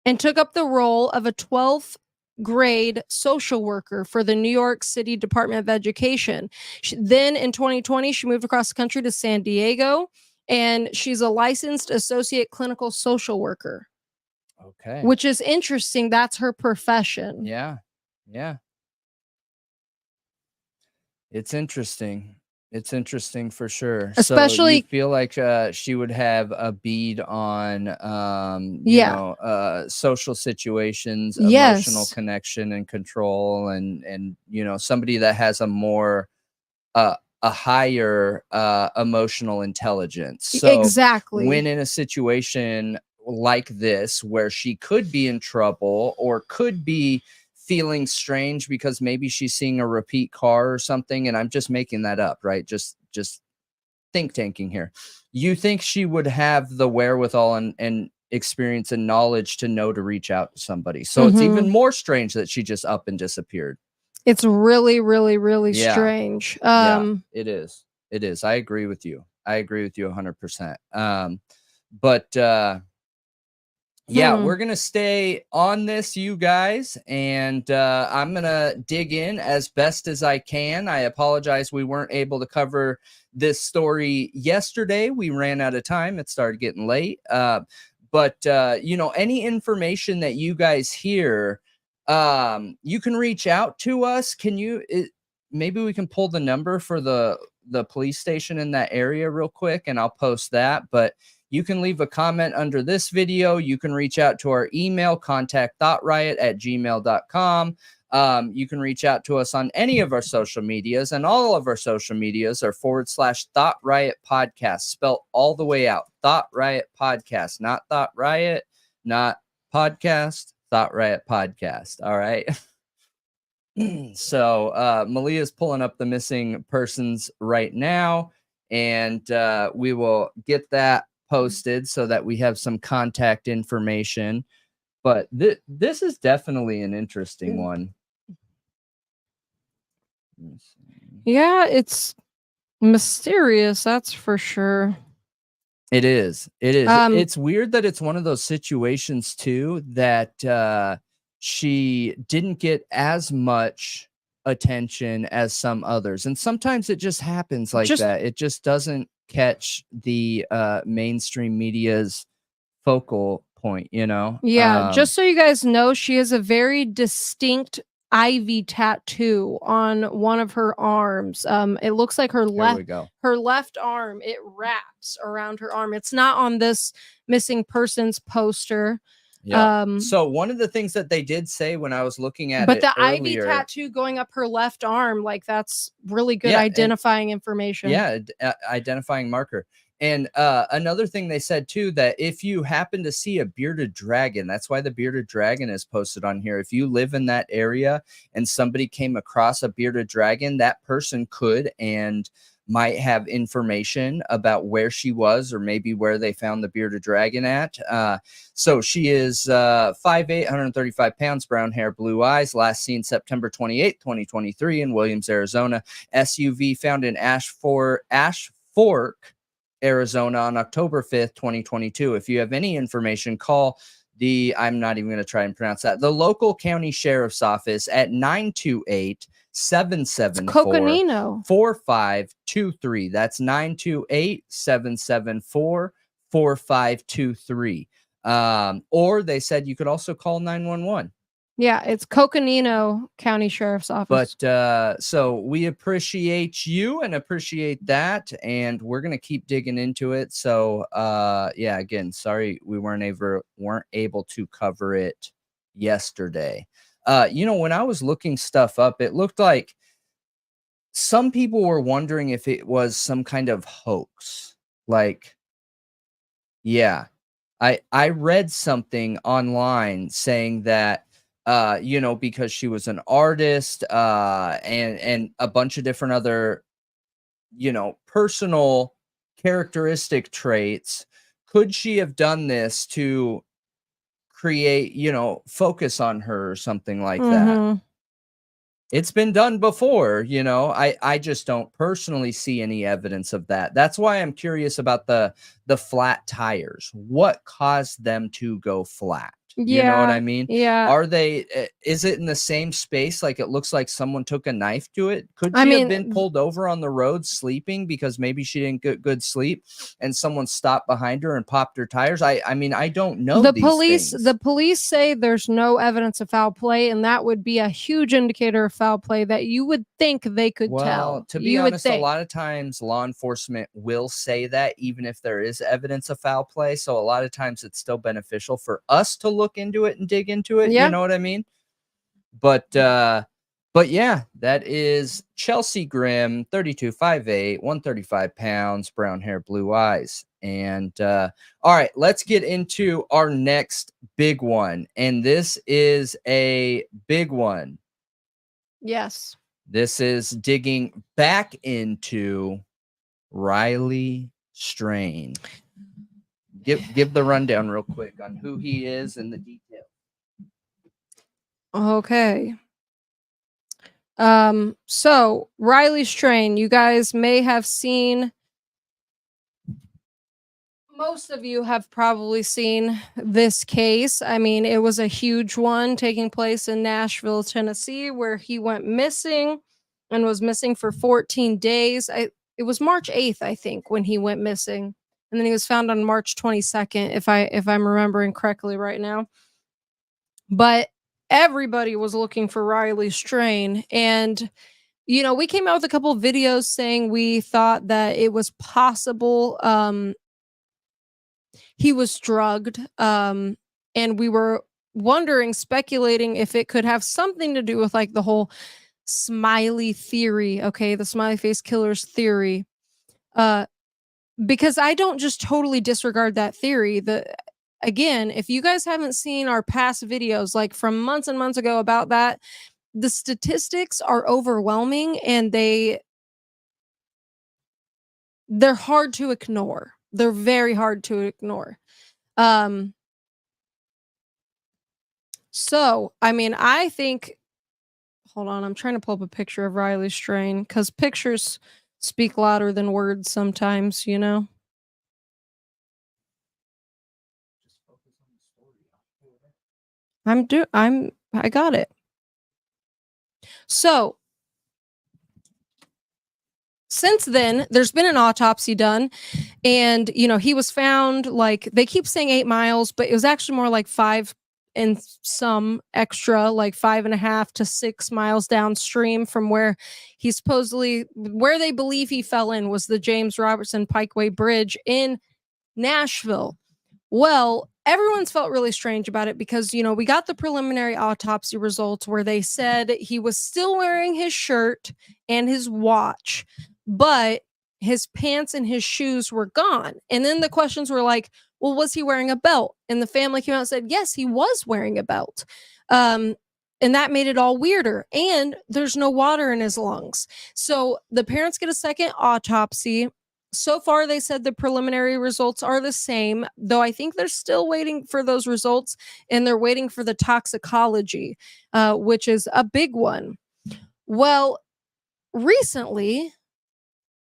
and took up the role of a 12th grade social worker for the New York City Department of Education. Then in 2020, she moved across the country to San Diego, and she's a licensed associate clinical social worker. Okay. Which is interesting. That's her profession. Yeah. Yeah. It's interesting. It's interesting for sure. Especially, so you feel like she would have a bead on you know, social situations, emotional connection and control, and you know, somebody that has a more a higher emotional intelligence. So exactly, when in a situation like this where she could be in trouble or could be feeling strange because maybe she's seeing a repeat car or something, and I'm just making that up, right? Just think tanking here. You think she would have the wherewithal and experience and knowledge to know to reach out to somebody? So it's even more strange that she just up and disappeared. It's really, really, really strange. Yeah, it is. It is. I agree with you. I agree with you 100%. But Yeah, we're going to stay on this, you guys, and I'm going to dig in as best as I can. I apologize we weren't able to cover this story yesterday. We ran out of time. It started getting late. But you know, any information that you guys hear, you can reach out to us. Can you maybe we can pull the number for the police station in that area real quick, and I'll post that. But you can leave a comment under this video. You can reach out to our email, ContactThoughtRiot@gmail.com. You can reach out to us on any of our social medias, and all of our social medias are /Thought Riot Podcast, spelled all the way out. Thought Riot Podcast, not Thought Riot, not podcast, Thought Riot Podcast. All right. So Malia's pulling up the missing persons right now, and we will get that posted so that we have some contact information. But this is definitely an interesting one. Yeah, it's mysterious, that's for sure. It is. It is. It's weird that it's one of those situations too that she didn't get as much attention as some others, and sometimes it just happens like that. It just doesn't catch the mainstream media's focal point, you know. Yeah, just so you guys know, she has a very distinct ivy tattoo on one of her arms. It looks like her left arm, it wraps around her arm. It's not on this missing persons poster. Yeah. So one of the things that they did say when I was looking at but it the earlier, ivy tattoo going up her left arm, like that's really good identifying information. Yeah, identifying marker. And another thing they said too, that if you happen to see a bearded dragon, that's why the bearded dragon is posted on here. If you live in that area and somebody came across a bearded dragon, that person could and might have information about where she was, or maybe where they found the bearded dragon at. So she is 5'8", 135 pounds, brown hair, blue eyes. Last seen September 28th, 2023 in Williams, Arizona. SUV found in Ash Fork, Arizona on October 5th, 2022. If you have any information, call I'm not even going to try and pronounce that, the local county sheriff's office at 928-774-4523. That's 928-774-4523. Or they said you could also call 911. Yeah, it's Coconino County Sheriff's Office. But so we appreciate you and appreciate that, and we're gonna keep digging into it. So yeah, again, sorry we weren't able to cover it yesterday. You know, when I was looking stuff up, it looked like some people were wondering if it was some kind of hoax. Like, yeah, I read something online saying that you know, because she was an artist and a bunch of different other, you know, personal characteristic traits, could she have done this to create, you know, focus on her or something like that? It's been done before, you know. I just don't personally see any evidence of that. That's why I'm curious about the flat tires. What caused them to go flat? You know what I mean? Yeah. Are they, is it in the same space? Like it looks like someone took a knife to it. Could she have been pulled over on the road sleeping because maybe she didn't get good sleep and someone stopped behind her and popped her tires? I mean, I don't know. The police say there's no evidence of foul play, and that would be a huge indicator of foul play that you would think they could tell. To be honest, a lot of times law enforcement will say that even if there is evidence of foul play. So a lot of times it's still beneficial for us to look into it and dig into it. You know what I mean? But yeah, that is Chelsea Grimm, 32, 5'8", 135 pounds, brown hair, blue eyes. And all right, let's get into our next big one. And this is a big one. Yes. This is digging back into Riley Strain. Give the rundown real quick on who he is and the details. Okay. So Riley Strain, you guys may have seen Most of you have probably seen this case. I mean, it was a huge one taking place in Nashville, Tennessee, where he went missing and was missing for 14 days. It was March 8th, I think, when he went missing. And then he was found on March 22nd, if I'm remembering correctly right now. But everybody was looking for Riley Strain, and we came out with a couple of videos saying we thought that it was possible he was drugged, and we were wondering, speculating if it could have something to do with like the whole smiley theory, okay, the smiley face killers theory. Because I don't just totally disregard that theory. Again, if you guys haven't seen our past videos, like from months and months ago about that, the statistics are overwhelming, and they're hard to ignore. They're very hard to ignore. So, I mean, I think, hold on, I'm trying to pull up a picture of Riley Strain, because pictures speak louder than words sometimes, I got it. So, since then, there's been an autopsy done, and he was found, like, they keep saying 8 miles, but it was actually more like 5 and some extra, like 5.5 to 6 miles downstream from where where they believe he fell in was the James Robertson Pikeway Bridge in Nashville. Well, everyone's felt really strange about it because, we got the preliminary autopsy results where they said he was still wearing his shirt and his watch, but his pants and his shoes were gone. And then the questions were like, well, was he wearing a belt? And the family came out and said, yes, he was wearing a belt. And that made it all weirder. And there's no water in his lungs. So the parents get a second autopsy. So far, they said the preliminary results are the same, though I think they're still waiting for those results, and they're waiting for the toxicology, which is a big one. Well, recently,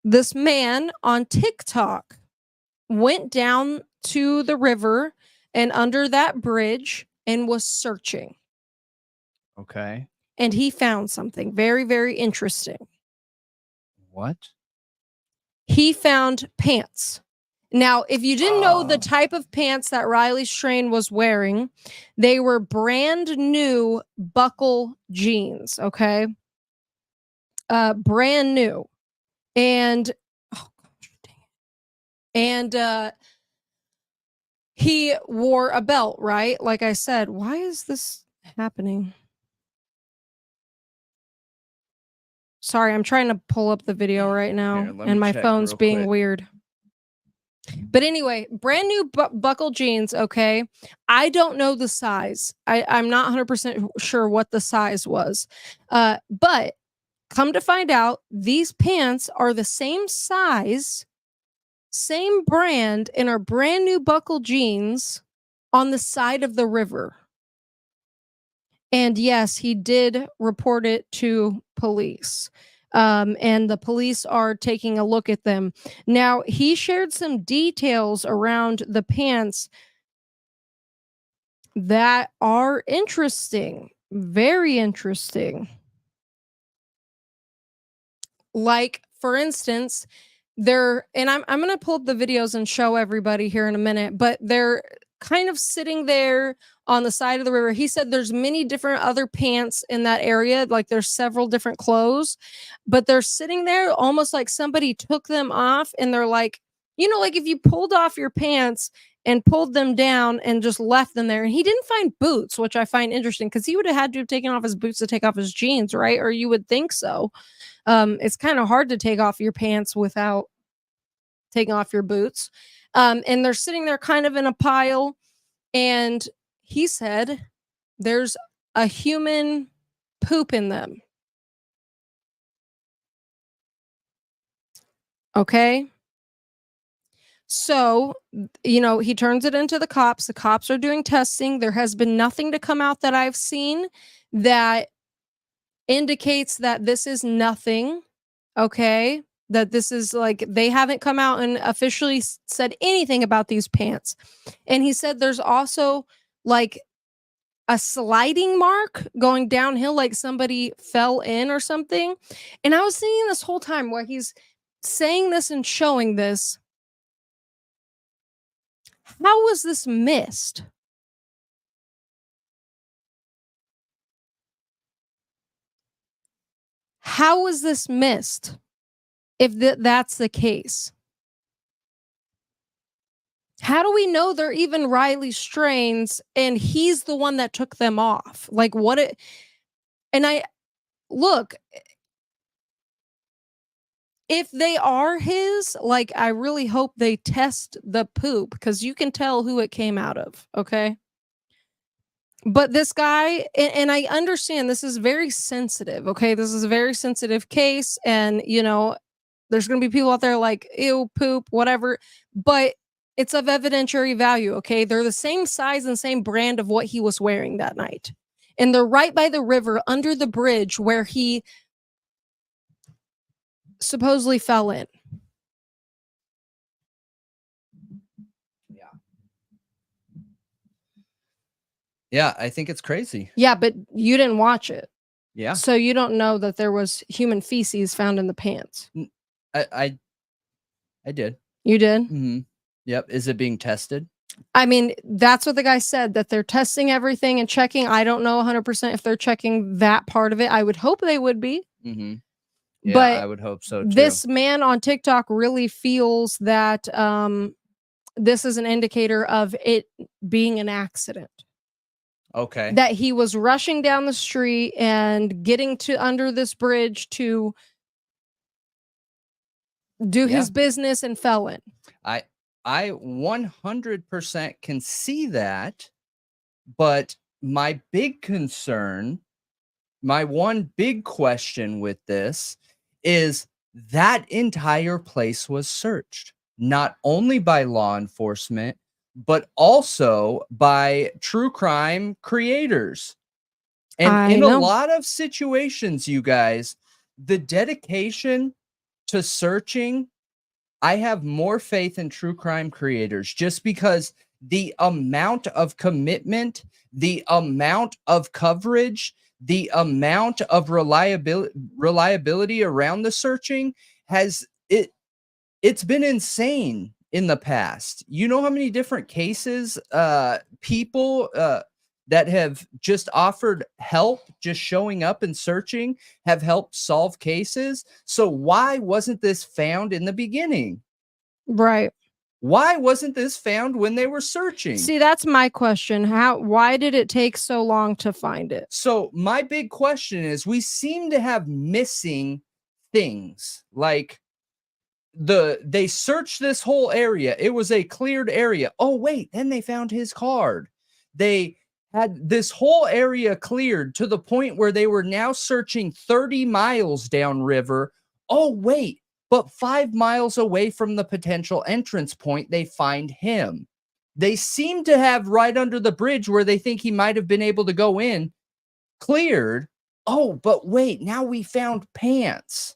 this man on TikTok went down to the river and under that bridge and was searching. Okay. And he found something very, very interesting. What? He found pants. Now, if you didn't know the type of pants that Riley Strain was wearing, they were brand new buckle jeans, okay? Brand new. And he wore a belt, right? Like I said, why is this happening? Sorry, I'm trying to pull up the video right now, and my phone's being weird. But anyway, brand new buckle jeans, okay? I don't know the size. I'm not 100% sure what the size was. But come to find out, these pants are the same size, same brand, and are brand new buckle jeans on the side of the river. And yes, he did report it to police. And the police are taking a look at them. Now, he shared some details around the pants that are interesting. Very interesting. Like, for instance, and I'm going to pull up the videos and show everybody here in a minute, but they're kind of sitting there on the side of the river. He said there's many different other pants in that area. Like, there's several different clothes, but they're sitting there almost like somebody took them off, and they're like, like if you pulled off your pants and pulled them down and just left them there. And he didn't find boots, which I find interesting because he would have had to have taken off his boots to take off his jeans, right? Or you would think so. It's kind of hard to take off your pants without taking off your boots. And they're sitting there kind of in a pile. And he said there's a human poop in them. Okay. So, he turns it into the cops. The cops are doing testing. There has been nothing to come out that I've seen that indicates that this is nothing. Okay. that this is like, they haven't come out and officially said anything about these pants. And he said there's also like a sliding mark going downhill, like somebody fell in or something. And I was thinking this whole time while he's saying this and showing this, how was this missed? How was this missed if that's the case? How do we know they're even Riley strains and he's the one that took them off? Like what it, and I look, if they are his, like I really hope they test the poop because you can tell who it came out of, okay? But this guy, and I understand this is very sensitive, okay? This is a very sensitive case, and you know, there's gonna be people out there like, ew, poop, whatever, but it's of evidentiary value, okay? They're the same size and same brand of what he was wearing that night. And they're right by the river under the bridge where he supposedly fell in. Yeah. Yeah, I think it's crazy. Yeah, but you didn't watch it. Yeah. So you don't know that there was human feces found in the pants. I did. You did? Mm-hmm. Yep. Is it being tested? I mean, that's what the guy said, that they're testing everything and checking. I don't know 100% if they're checking that part of it. I would hope they would be. Mm-hmm. Yeah, but I would hope so too. This man on TikTok really feels that this is an indicator of it being an accident. Okay. That he was rushing down the street and getting to under this bridge to do his business and fell in. I 100% can see that, but my big concern, my one big question with this is that entire place was searched, not only by law enforcement, but also by true crime creators. And in a lot of situations, you guys, the dedication to searching, I have more faith in true crime creators just because the amount of commitment, the amount of coverage, the amount of reliability around the searching it's been insane in the past. You know how many different cases people that have just offered help, just showing up and searching, have helped solve cases. So why wasn't this found in the beginning? Right. Why wasn't this found when they were searching? See, that's my question. Why did it take so long to find it? So my big question is, we seem to have missing things. Like they searched this whole area. It was a cleared area. Oh, wait, then they found his card. They had this whole area cleared to the point where they were now searching 30 miles downriver. Oh, wait, but 5 miles away from the potential entrance point, they find him. They seem to have right under the bridge where they think he might have been able to go in, cleared. Oh, but wait, now we found pants.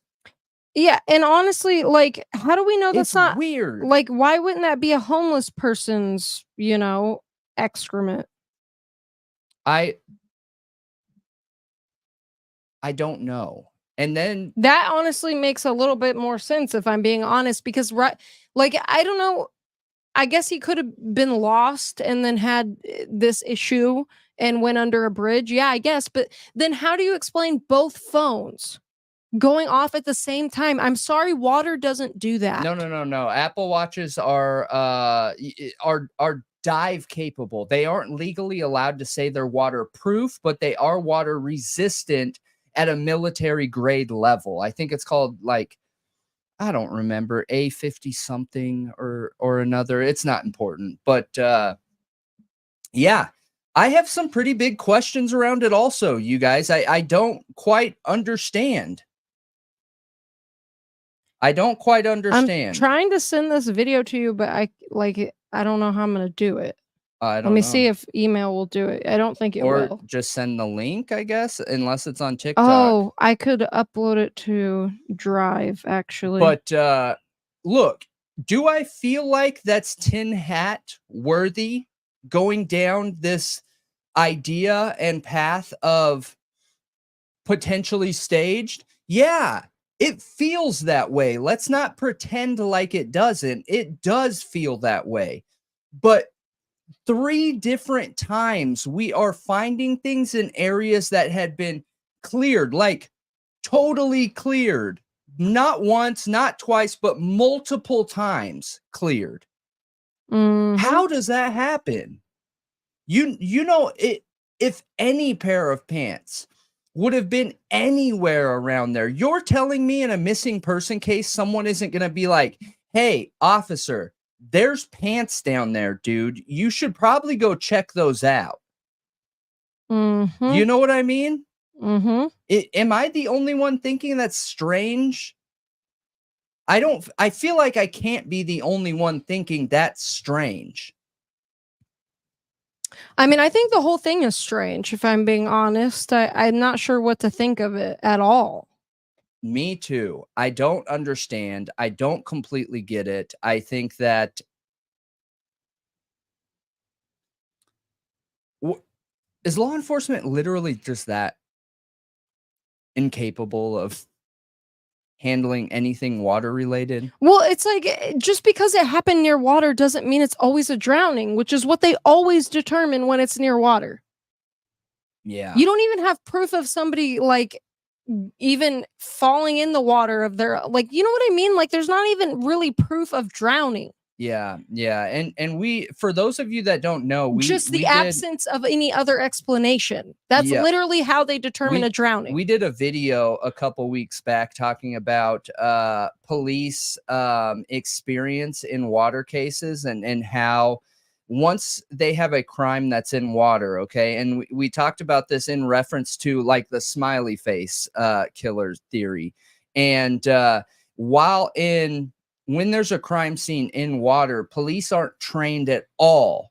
Yeah, and honestly, like, how do we know that's not weird? Like, why wouldn't that be a homeless person's, you know, excrement? I don't know. And then that honestly makes a little bit more sense if I'm being honest, because like, I don't know. I guess he could have been lost and then had this issue and went under a bridge. Yeah, I guess. But then how do you explain both phones going off at the same time? I'm sorry, water doesn't do that. No. Apple Watches are dive capable. They aren't legally allowed to say they're waterproof, but they are water resistant at a military grade level. I think it's called, like, I don't remember, A50 something or another. It's not important, but yeah, I have some pretty big questions around it also, you guys. I don't quite understand. I don't quite understand. I'm trying to send this video to you, but I don't know how I'm going to do it. I Let don't me know. see if email will do it. I don't think it Or will. just send the link, I guess, unless it's on TikTok. Oh, I could upload it to Drive, actually. But look, do I feel like that's tin hat worthy going down this idea and path of potentially staged? Yeah, it feels that way. Let's not pretend like it doesn't. It does feel that way. But 3 different times we are finding things in areas that had been cleared, like totally cleared. Not once, not twice, but multiple times cleared. How does that happen? You know, if any pair of pants would have been anywhere around there, you're telling me in a missing person case, someone isn't going to be like, hey, officer, there's pants down there, dude. You should probably go check those out. You know what I mean? Am I the only one thinking that's strange? I feel like I can't be the only one thinking that's strange. I mean, I think the whole thing is strange, if I'm being honest. I'm not sure what to think of it at all. Me too. I don't understand. I don't completely get it. I think that is law enforcement literally just that incapable of handling anything water related? Well, it's like, just because it happened near water doesn't mean it's always a drowning, which is what they always determine when it's near water. Yeah. You don't even have proof of somebody, like, even falling in the water of their, like, you know what I mean? Like, there's not even really proof of drowning. Yeah, yeah. And we, for those of you that don't know, Just the absence of any other explanation. That's literally how they determine a drowning. We did a video a couple weeks back talking about police experience in water cases and how once they have a crime that's in water, okay, and we talked about this in reference to like the smiley face killer theory. And when there's a crime scene in water, police aren't trained at all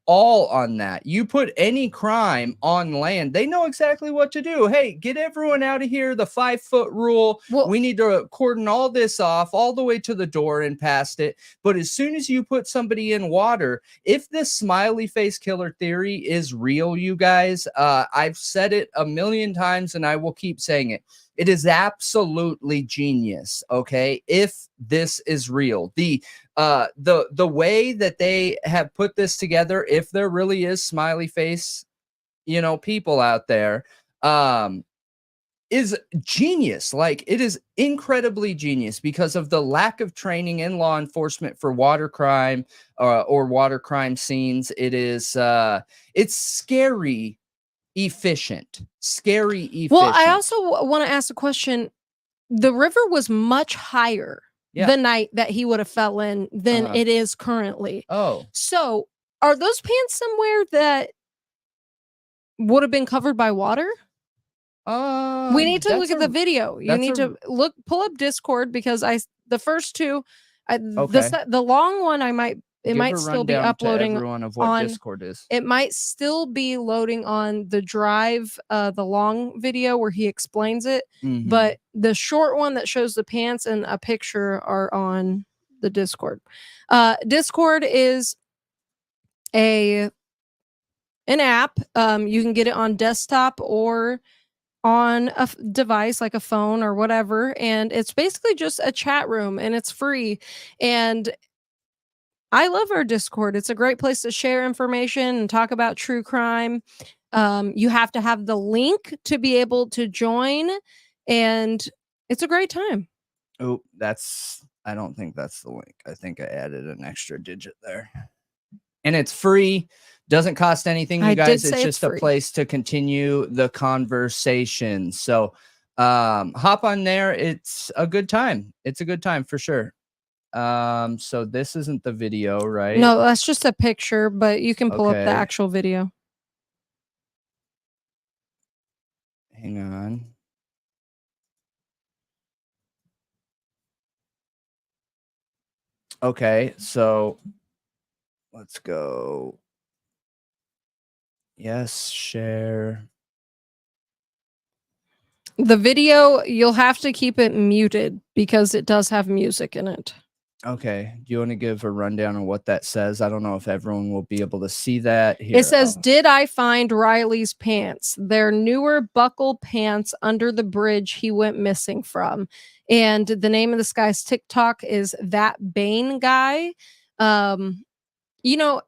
on that. You put any crime on land, they know exactly what to do. Hey, get everyone out of here. The 5-foot rule. Well, we need to cordon all this off all the way to the door and past it. But as soon as you put somebody in water, if this smiley face killer theory is real, you guys, I've said it a million times and I will keep saying it. It is absolutely genius, okay? If this is real. The way that they have put this together, if there really is smiley face, you know, people out there, is genius. Like, it is incredibly genius because of the lack of training in law enforcement for water crime or water crime scenes. It is it's scary efficient. Well, I also want to ask a question. The river was much higher the night that he would have fell in than it is currently. Oh. So, are those pants somewhere that would have been covered by water? We need to look at the video. You need to pull up Discord, because the first two, the long one, it might still be uploading of what on Discord is. It might still be loading on the Drive, the long video where he explains it, but the short one that shows the pants and a picture are on the Discord. Discord is an app. You can get it on desktop or on a device like a phone or whatever, and it's basically just a chat room, and it's free. And I love our Discord. It's a great place to share information and talk about true crime. You have to have the link to be able to join, and it's a great time. Oh, I don't think that's the link. I think I added an extra digit there. And it's free, doesn't cost anything, you guys. It's just a place to continue the conversation. So hop on there. It's a good time. It's a good time for sure. So this isn't the video, right? No, that's just a picture, but you can pull up the actual video. Hang on. Okay, so let's go Yes, share. The video, you'll have to keep it muted because it does have music in it. Okay. Do you want to give a rundown on what that says? I don't know if everyone will be able to see that here. It says, did I find Riley's pants? Their newer buckle pants under the bridge he went missing from. And the name of this guy's TikTok is That Bane Guy. You know,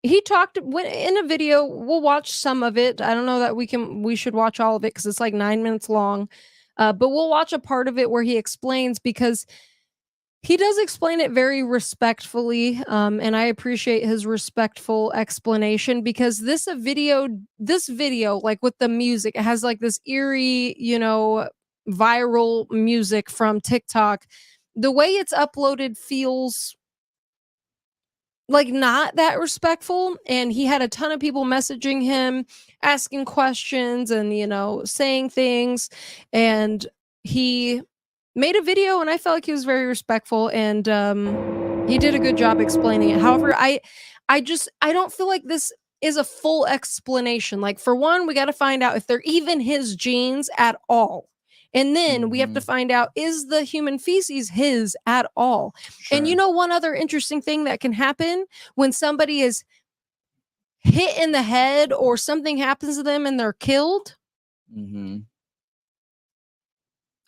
he talked in a video. We'll watch some of it. I don't know that we should watch all of it because it's like 9 minutes long. But we'll watch a part of it where he explains, because he does explain it very respectfully, and I appreciate his respectful explanation, because this video, like with the music, it has like this eerie, viral music from TikTok. The way it's uploaded feels like not that respectful, and he had a ton of people messaging him, asking questions, and saying things, and he made a video, and I felt like he was very respectful, and he did a good job explaining it. However, I don't feel like this is a full explanation. Like, for one, we got to find out if they're even his genes at all. And then we have to find out, is the human feces his at all? Sure. And one other interesting thing that can happen when somebody is hit in the head or something happens to them and they're killed,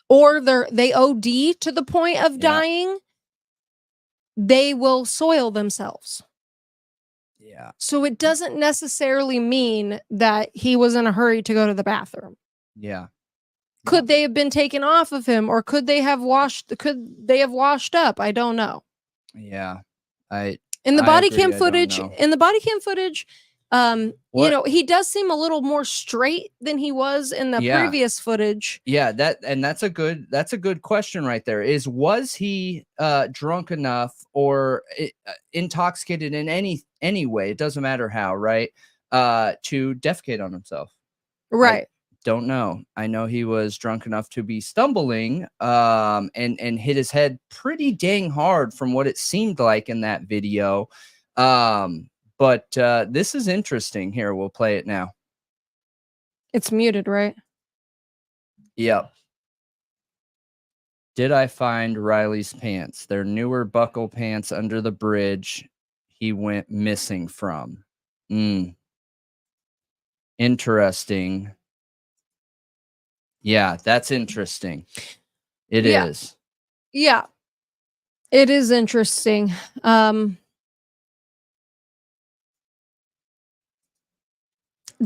or they OD to the point of dying, they will soil themselves. Yeah. So it doesn't necessarily mean that he was in a hurry to go to the bathroom. Yeah. Could they have been taken off of him, or could they have washed up? I don't know. Yeah. In the body cam footage, he does seem a little more straight than he was in the previous footage. Yeah, that's a good question right there. Was he drunk enough or intoxicated in any way? It doesn't matter how, right? To defecate on himself. Right. Don't know. I know he was drunk enough to be stumbling and hit his head pretty dang hard from what it seemed like in that video. But this is interesting. Here, we'll play it now. It's muted, right? Yep. Did I find Riley's pants? Their newer buckle pants under the bridge he went missing from. Interesting. Yeah, that's interesting. It is. Yeah. It is interesting. Do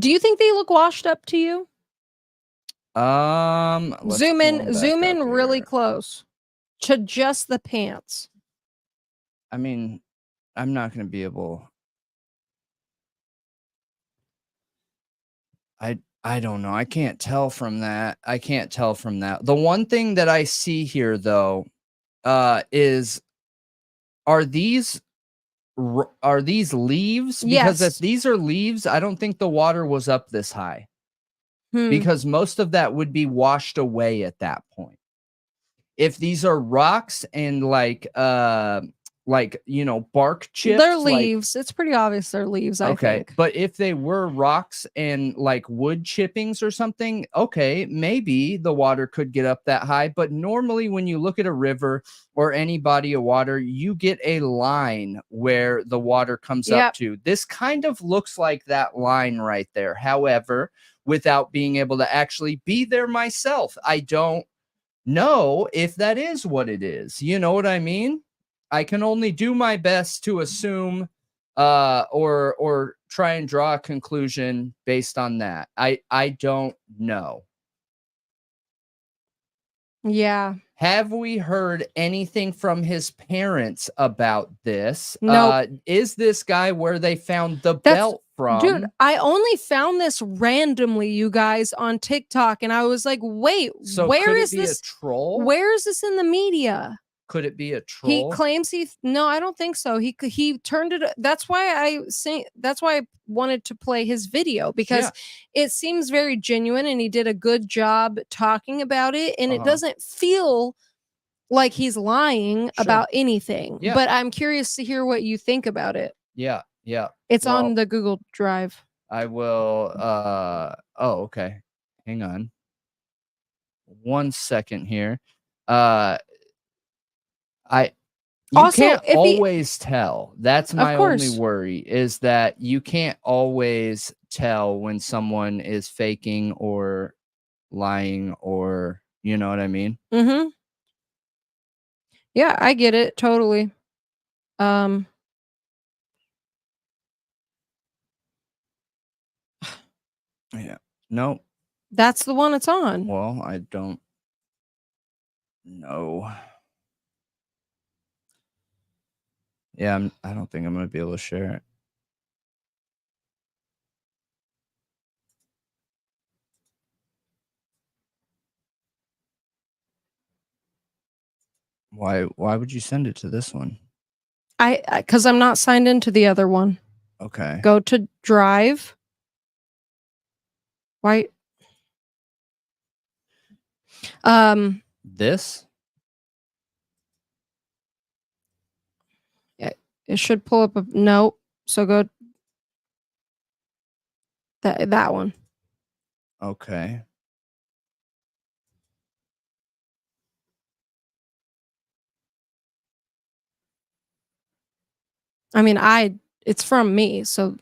you think they look washed up to you? Zoom in really close to just the pants. I mean, I'm not going to be able. I don't know. I can't tell from that. The one thing that I see here, though, is are these leaves? Because if these are leaves, I don't think the water was up this high. Because most of that would be washed away at that point. If these are rocks and bark chips, they're leaves. It's pretty obvious they're leaves. I think. But if they were rocks and wood chippings or something, okay, maybe the water could get up that high. But normally when you look at a river or any body of water, you get a line where the water comes up to. This kind of looks like that line right there. However, without being able to actually be there myself, I don't know if that is what it is. You know what I mean? I can only do my best to assume or try and draw a conclusion based on that. I don't know. Yeah. Have we heard anything from his parents about this? No. Is this guy where they found the belt from? Dude, I only found this randomly, you guys, on TikTok, and I was like, wait, so where is this? A troll? Where is this in the media? Could it be a troll? He claims no, I don't think so. He turned it. That's why I wanted to play his video, because it seems very genuine, and he did a good job talking about it, and it doesn't feel like he's lying about anything. But I'm curious to hear what you think about it. Yeah. Yeah. It's on the Google Drive. I will. Okay. Hang on. 1 second here. You Also, can't if he- always tell. That's Of my only course. worry, is that you can't always tell when someone is faking or lying, or you know what I mean? Mm-hmm. Yeah, I get it totally. Yeah. No. That's the one it's on. Well, I don't know. Yeah, I don't think I'm gonna be able to share it. Why would you send it to this one? Because I'm not signed into the other one. Okay. Go to Drive. Why? This? It should pull up a no. So go that one. Okay. I mean, it's from me, so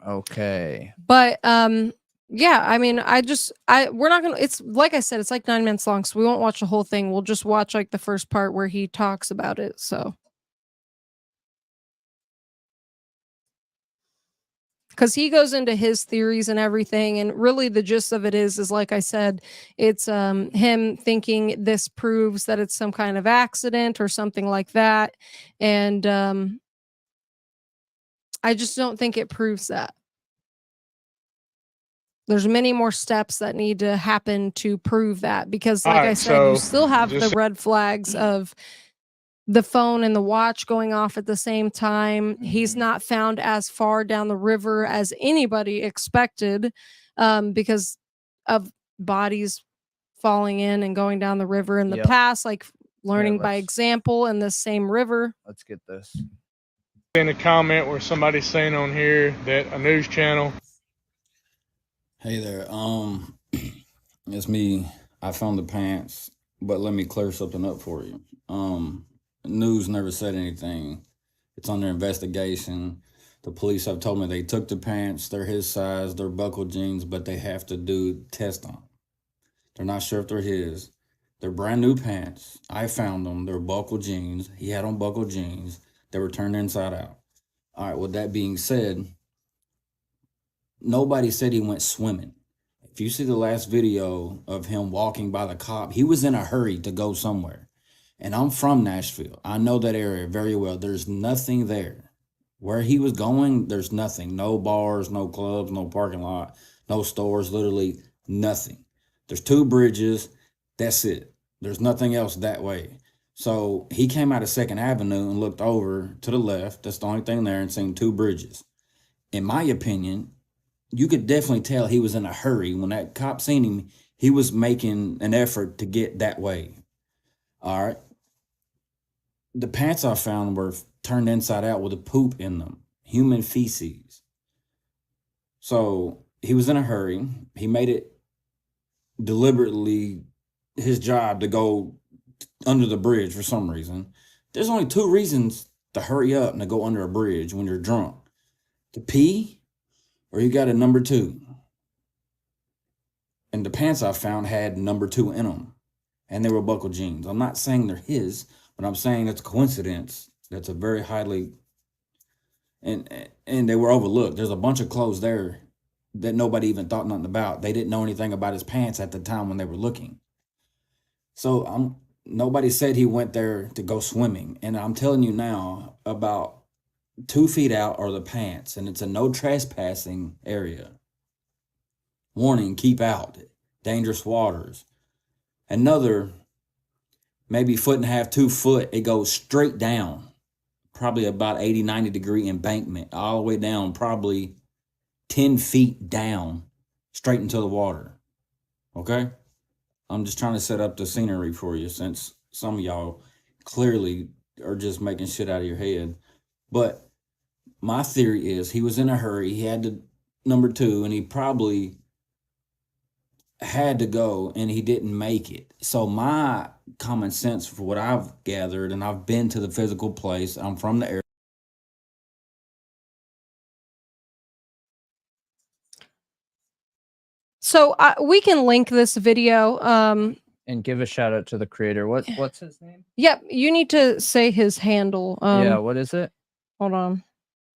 Okay. but yeah, I mean, we're not gonna, it's like I said, it's like 9 minutes long, so we won't watch the whole thing. We'll just watch like the first part where he talks about it. So because he goes into his theories and everything, and really the gist of it is like I said, it's him thinking this proves that it's some kind of accident or something like that, and I just don't think it proves that. There's many more steps that need to happen to prove that, because like I said, you still have the red flags of the phone and the watch going off at the same time. He's not found as far down the river as anybody expected, because of bodies falling in and going down the river in the past, like learning by example in the same river. Let's get this. In a comment where somebody's saying on here that a news channel. Hey there, it's me. I found the pants, but let me clear something up for you. News never said anything. It's on their investigation. The police have told me they took the pants. They're his size. They're buckle jeans, but they have to do test on them. They're not sure if they're his. They're brand new pants. I found them. They're buckle jeans. He had on buckle jeans. They were turned inside out. All right, with that being said, nobody said he went swimming. If you see the last video of him walking by the cop, he was in a hurry to go somewhere. And I'm from Nashville. I know that area very well. There's nothing there. Where he was going, there's nothing. No bars, no clubs, no parking lot, no stores, literally nothing. There's 2 bridges. That's it. There's nothing else that way. So he came out of 2nd Avenue and looked over to the left. That's the only thing there, and seen 2 bridges. In my opinion, you could definitely tell he was in a hurry. When that cop seen him, he was making an effort to get that way. All right. The pants I found were turned inside out with a poop in them, human feces. So he was in a hurry. He made it deliberately his job to go under the bridge for some reason. There's only 2 reasons to hurry up and to go under a bridge when you're drunk: to pee, or you got a number 2. And the pants I found had number 2 in them, and they were buckle jeans. I'm not saying they're his, but I'm saying it's a coincidence. That's a very highly, and they were overlooked. There's a bunch of clothes there that nobody even thought nothing about. They didn't know anything about his pants at the time when they were looking. So nobody said he went there to go swimming. And I'm telling you now, about 2 feet out are the pants, and it's a no trespassing area. Warning, keep out, dangerous waters. Another maybe 1.5 to 2 foot, it goes straight down, probably about 80, 90 degree embankment, all the way down, probably 10 feet down straight into the water. Okay? I'm just trying to set up the scenery for you, since some of y'all clearly are just making shit out of your head. But my theory is he was in a hurry. He had to, number two, and he probably had to go and he didn't make it. So my common sense, for what I've gathered, and I've been to the physical place, I'm from the area. So we can link this video. And give a shout out to the creator. What's his name? Yep, you need to say his handle. Yeah, what is it? Hold on.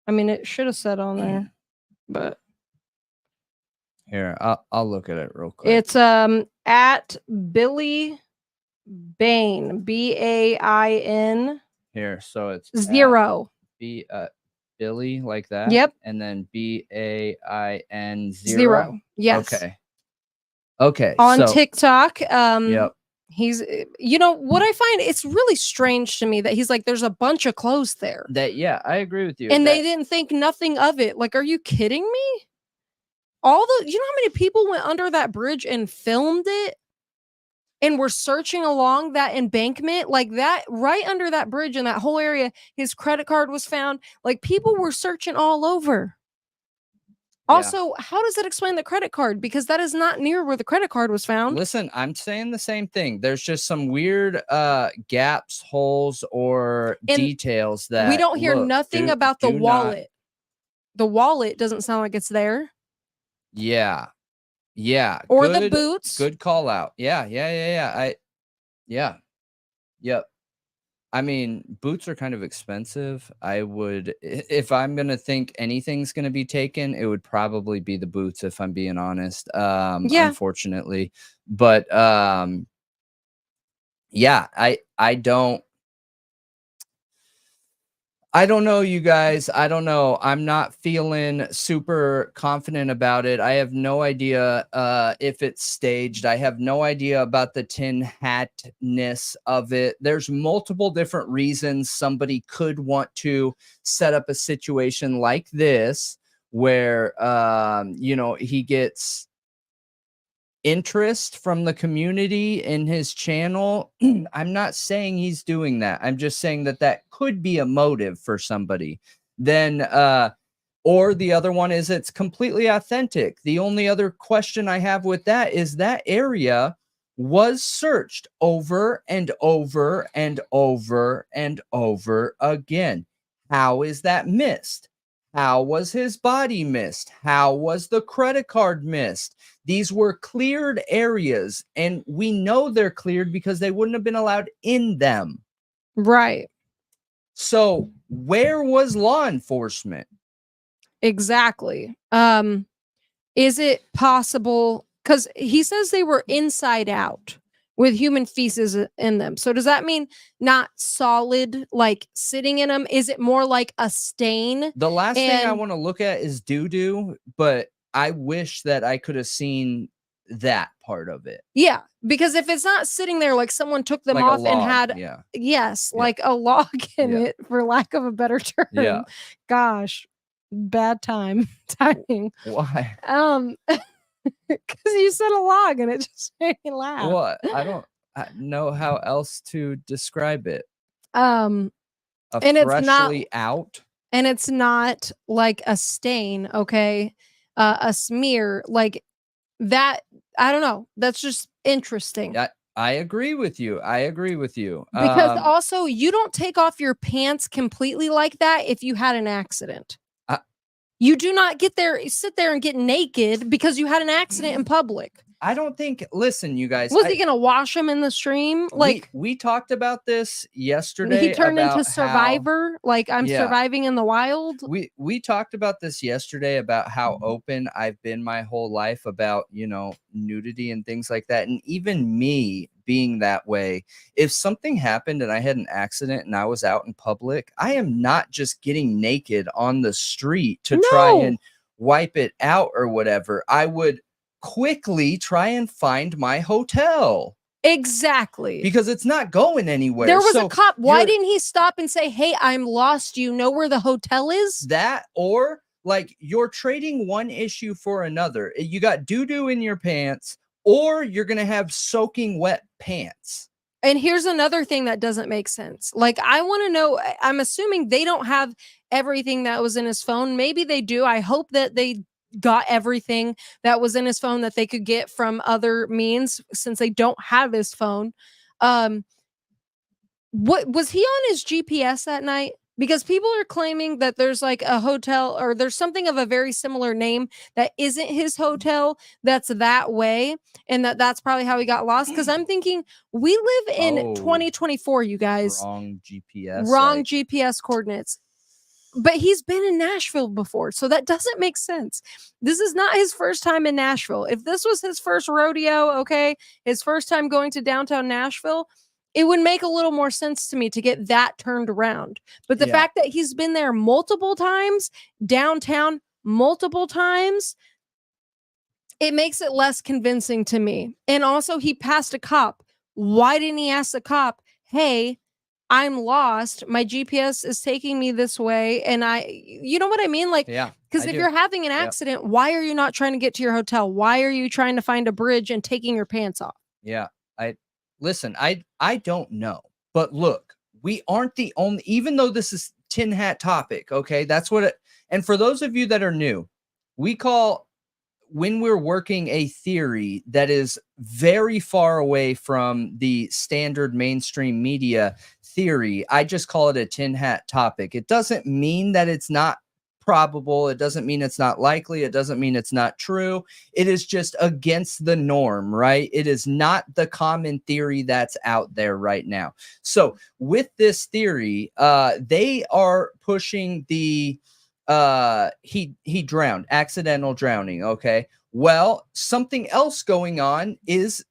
I mean, it should have said on there, but here, I'll look at it real quick. it's at Billy Bain, BAIN. Here, so it's 0. Billy, like that. Yep. And then BAIN 0. Yes. Okay. On so, TikTok. Yep. He's, you know, what I find, it's really strange to me that he's like, there's a bunch of clothes there. Yeah, I agree with you. And they didn't think nothing of it. Like, are you kidding me? You know how many people went under that bridge and filmed it and were searching along that embankment? Like that, right under that bridge in that whole area, his credit card was found. Like, people were searching all over. Also, how does that explain the credit card? Because that is not near where the credit card was found. Listen, I'm saying the same thing. There's just some weird gaps, holes, or details that we don't hear nothing about the wallet. The wallet doesn't sound like it's there. Yeah. Or the boots. Good call out. Yeah. Yep. I mean, boots are kind of expensive. I would, if I'm going to think anything's going to be taken, it would probably be the boots, if I'm being honest. Unfortunately. But yeah, I don't know, you guys. I don't know. I'm not feeling super confident about it. I have no idea if it's staged. I have no idea about the tin hatness of it. There's multiple different reasons somebody could want to set up a situation like this where, you know, he gets interest from the community in his channel. I'm not saying he's doing that. I'm just saying that could be a motive for somebody. Then or the other one is it's completely authentic. The only other question I have with that is that area was searched over and over and over and over again. How is that missed? How was his body missed? How was the credit card missed? These were cleared areas, and we know they're cleared because they wouldn't have been allowed in them. Right. So where was law enforcement? Exactly. Is it possible? Because he says they were inside out with human feces in them. So does that mean not solid, like sitting in them? Is it more like a stain? The last thing I want to look at is doo-doo, but I wish that I could have seen that part of it. Yeah, because if it's not sitting there like someone took them like off a log, and had, like a log in it, for lack of a better term. Yeah. Gosh, bad timing. Why? Because you said a log and it just made me laugh. What? I don't know how else to describe it. And it's not out, and it's not like a stain, okay? A smear like that. I don't know. That's just interesting. I agree with you. Because also, you don't take off your pants completely like that if you had an accident. You do not sit there and get naked because you had an accident in public. I don't think, listen, you guys. Was he going to wash him in the stream? Like we talked about this yesterday. He turned into Survivor. Like I'm surviving in the wild. We talked about this yesterday about how open I've been my whole life about, you know, nudity and things like that. And even me being that way, if something happened and I had an accident and I was out in public, I am not just getting naked on the street to try and wipe it out or whatever. I would quickly try and find my hotel. Exactly. Because it's not going anywhere. There was a cop. Why didn't he stop and say, hey, I'm lost. You know where the hotel is? That, or Like, you're trading one issue for another. You got doo-doo in your pants, or you're going to have soaking wet pants. And here's another thing that doesn't make sense. Like, I want to know, I'm assuming they don't have everything that was in his phone. Maybe they do. I hope that they got everything that was in his phone that they could get from other means, since they don't have his phone. What was he on his GPS that night? Because people are claiming that there's like a hotel, or there's something of a very similar name that isn't his hotel that's that way, and that's probably how he got lost. Because I'm thinking, we live in 2024, you guys. Wrong GPS. Wrong GPS coordinates. But he's been in Nashville before, so that doesn't make sense. This is not his first time in Nashville. If this was his first rodeo, okay, his first time going to downtown Nashville, it would make a little more sense to me to get that turned around. But the fact that he's been there multiple times, downtown multiple times, it makes it less convincing to me. And also, he passed a cop. Why didn't he ask the cop, hey, I'm lost, my GPS is taking me this way, and you know what I mean? Like, because if you're having an accident, why are you not trying to get to your hotel? Why are you trying to find a bridge and taking your pants off? Yeah, listen, I don't know, but look, we aren't the only, even though this is tin hat topic, okay, that's what it, and for those of you that are new, we call, when we're working a theory that is very far away from the standard mainstream media theory, I just call it a tin hat topic. It doesn't mean that it's not probable. It doesn't mean it's not likely. It doesn't mean it's not true. It is just against the norm, right? It is not the common theory that's out there right now. So with this theory, they are pushing the he drowned, accidental drowning. Okay. Well, something else going on is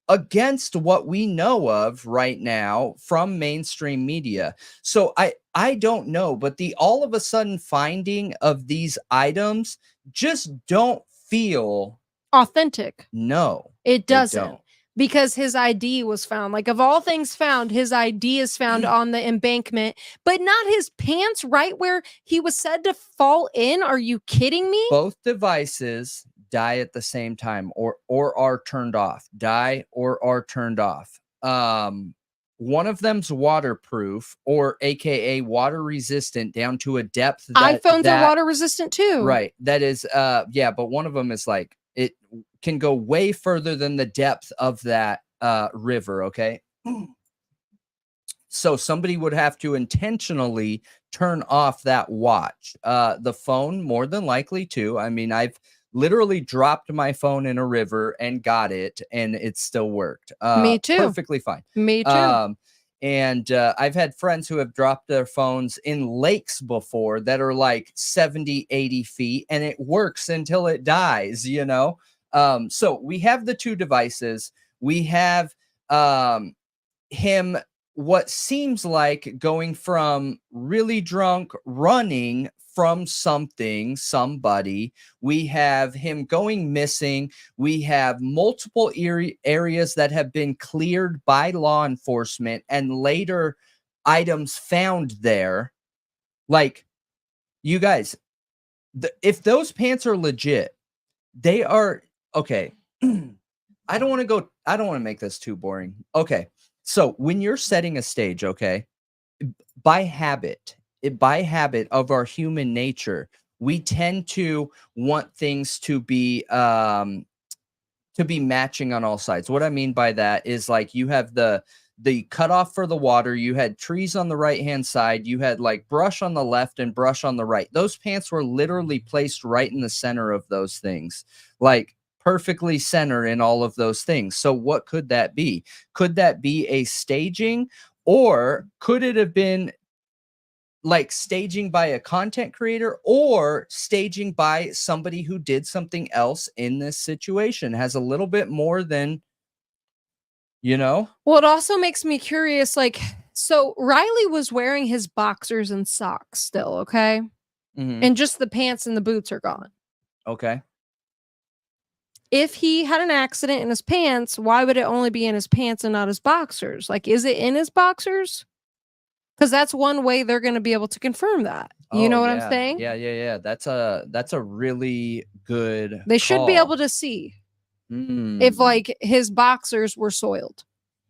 against what we know of right now from mainstream media. So I don't know, but the all of a sudden finding of these items just don't feel authentic. No, it doesn't. Because his ID was found. Like, of all things found, his ID is found on the embankment, but not his pants, right where he was said to fall in. Are you kidding me? Both devices die at the same time, or are turned off. Die or are turned off. One of them's waterproof, or AKA water resistant, down to a depth that iPhones are water resistant too. Right. That is yeah, but one of them is like, it can go way further than the depth of that river, okay? So somebody would have to intentionally turn off that watch. The phone, more than likely too. I mean, I've literally dropped my phone in a river and got it, and it still worked. Me too. Perfectly fine. Me too. And I've had friends who have dropped their phones in lakes before that are like 70, 80 feet, and it works until it dies, you know? So we have the two devices. We have him, what seems like going from really drunk, running from somebody. We have him going missing. We have multiple areas that have been cleared by law enforcement, and later items found there. Like, you guys, if those pants are legit, they are okay. I don't want to make this too boring. Okay. So when you're setting a stage, okay, by habit of our human nature, we tend to want things to be matching on all sides. What I mean by that is, like, you have the cutoff for the water, you had trees on the right hand side, you had like brush on the left and brush on the right. Those pants were literally placed right in the center of those things, like perfectly center in all of those things. So what could that be? Could that be a staging, or could it have been like staging by a content creator, or staging by somebody who did something else in this situation? Has a little bit more than, you know? Well, it also makes me curious, like, so Riley was wearing his boxers and socks still, okay? Mm-hmm. And just the pants and the boots are gone. Okay. If he had an accident in his pants, why would it only be in his pants and not his boxers? Like, is it in his boxers? Because that's one way they're going to be able to confirm that. You know what I'm saying? Yeah. That's a really good They should be call. able to see if like his boxers were soiled.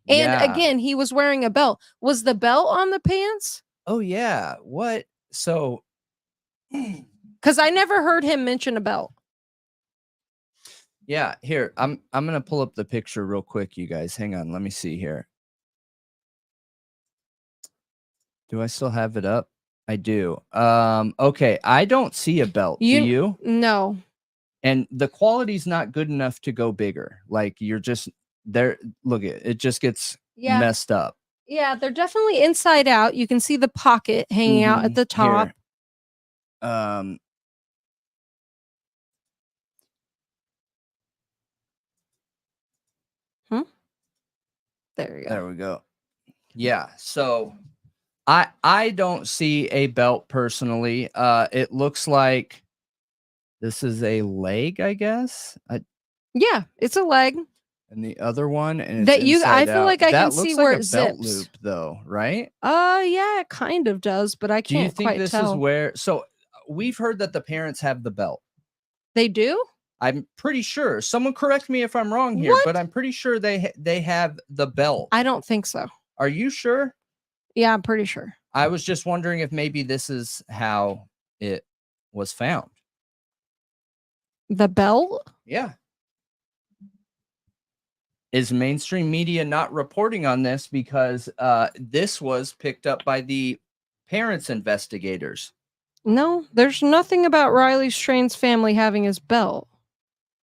And again, he was wearing a belt. Was the belt on the pants? Oh yeah. What? So because I never heard him mention a belt. Yeah, here. I'm gonna pull up the picture real quick, you guys. Hang on, let me see here. Do I still have it up? I do. Okay, I don't see a belt. Do you? No. And the quality's not good enough to go bigger. Like you're just there. Look at it, just gets messed up. Yeah, they're definitely inside out. You can see the pocket hanging out at the top. Here. There you go. There we go. Yeah, so I don't see a belt personally. It looks like this is a leg, I guess. Yeah, it's a leg. And the other one, and that I feel like I can see where it belt zips. loop, though, right? Yeah, it kind of does, but I can't Do you think quite this tell. is where? So we've heard that the parents have the belt. They do? I'm pretty sure. Someone correct me if I'm wrong here, but I'm pretty sure they have the belt. I don't think so. Are you sure? Yeah, I'm pretty sure. I was just wondering if maybe this is how it was found. The belt? Yeah. Is mainstream media not reporting on this because this was picked up by the parents' investigators? No, there's nothing about Riley Strain's family having his belt.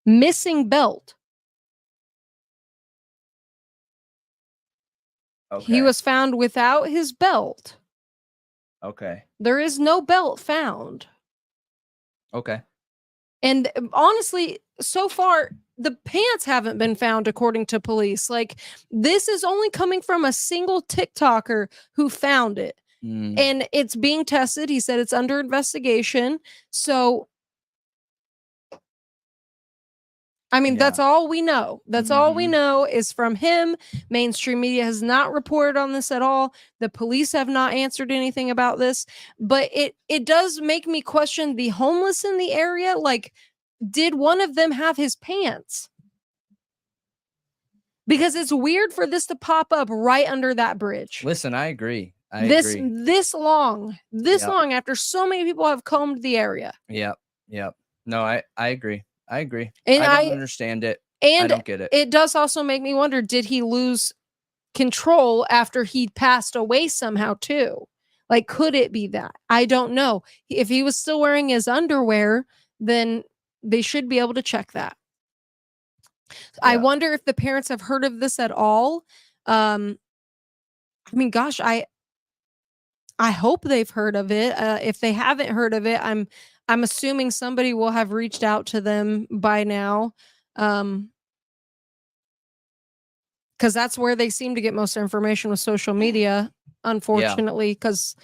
Missing belt. Okay. He was found without his belt. Okay. There is no belt found. Okay. And honestly, so far, the pants haven't been found, according to police. Like, this is only coming from a single TikToker who found it. And it's being tested. He said it's under investigation. So, I mean, that's all we know. That's all we know is from him. Mainstream media has not reported on this at all. The police have not answered anything about this. But it does make me question the homeless in the area. Like, did one of them have his pants? Because it's weird for this to pop up right under that bridge. Listen, I agree. I agree. This long after so many people have combed the area. Yep. No, I agree. And I don't understand it. And I don't get it. It does also make me wonder, did he lose control after he passed away somehow too? Like, could it be that? I don't know. If he was still wearing his underwear, then they should be able to check that. Yeah. I wonder if the parents have heard of this at all. I mean, gosh, I hope they've heard of it. If they haven't heard of it, I'm assuming somebody will have reached out to them by now. Because that's where they seem to get most information with social media, unfortunately. Because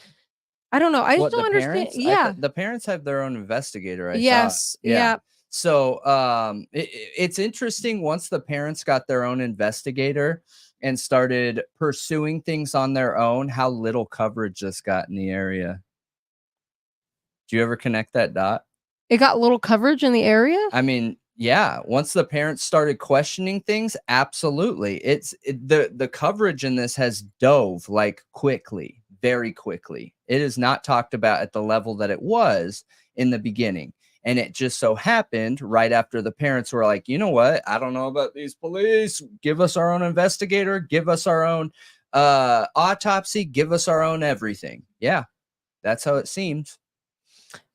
I don't know. I just don't understand. Yeah. The parents have their own investigator. Yes. Yeah. So it's interesting once the parents got their own investigator and started pursuing things on their own, how little coverage this got in the area. Do you ever connect that dot? It got little coverage in the area? I mean, yeah. Once the parents started questioning things, absolutely. The coverage in this has dove like quickly, very quickly. It is not talked about at the level that it was in the beginning. And it just so happened right after the parents were like, you know what? I don't know about these police. Give us our own investigator. Give us our own autopsy. Give us our own everything. Yeah, that's how it seems.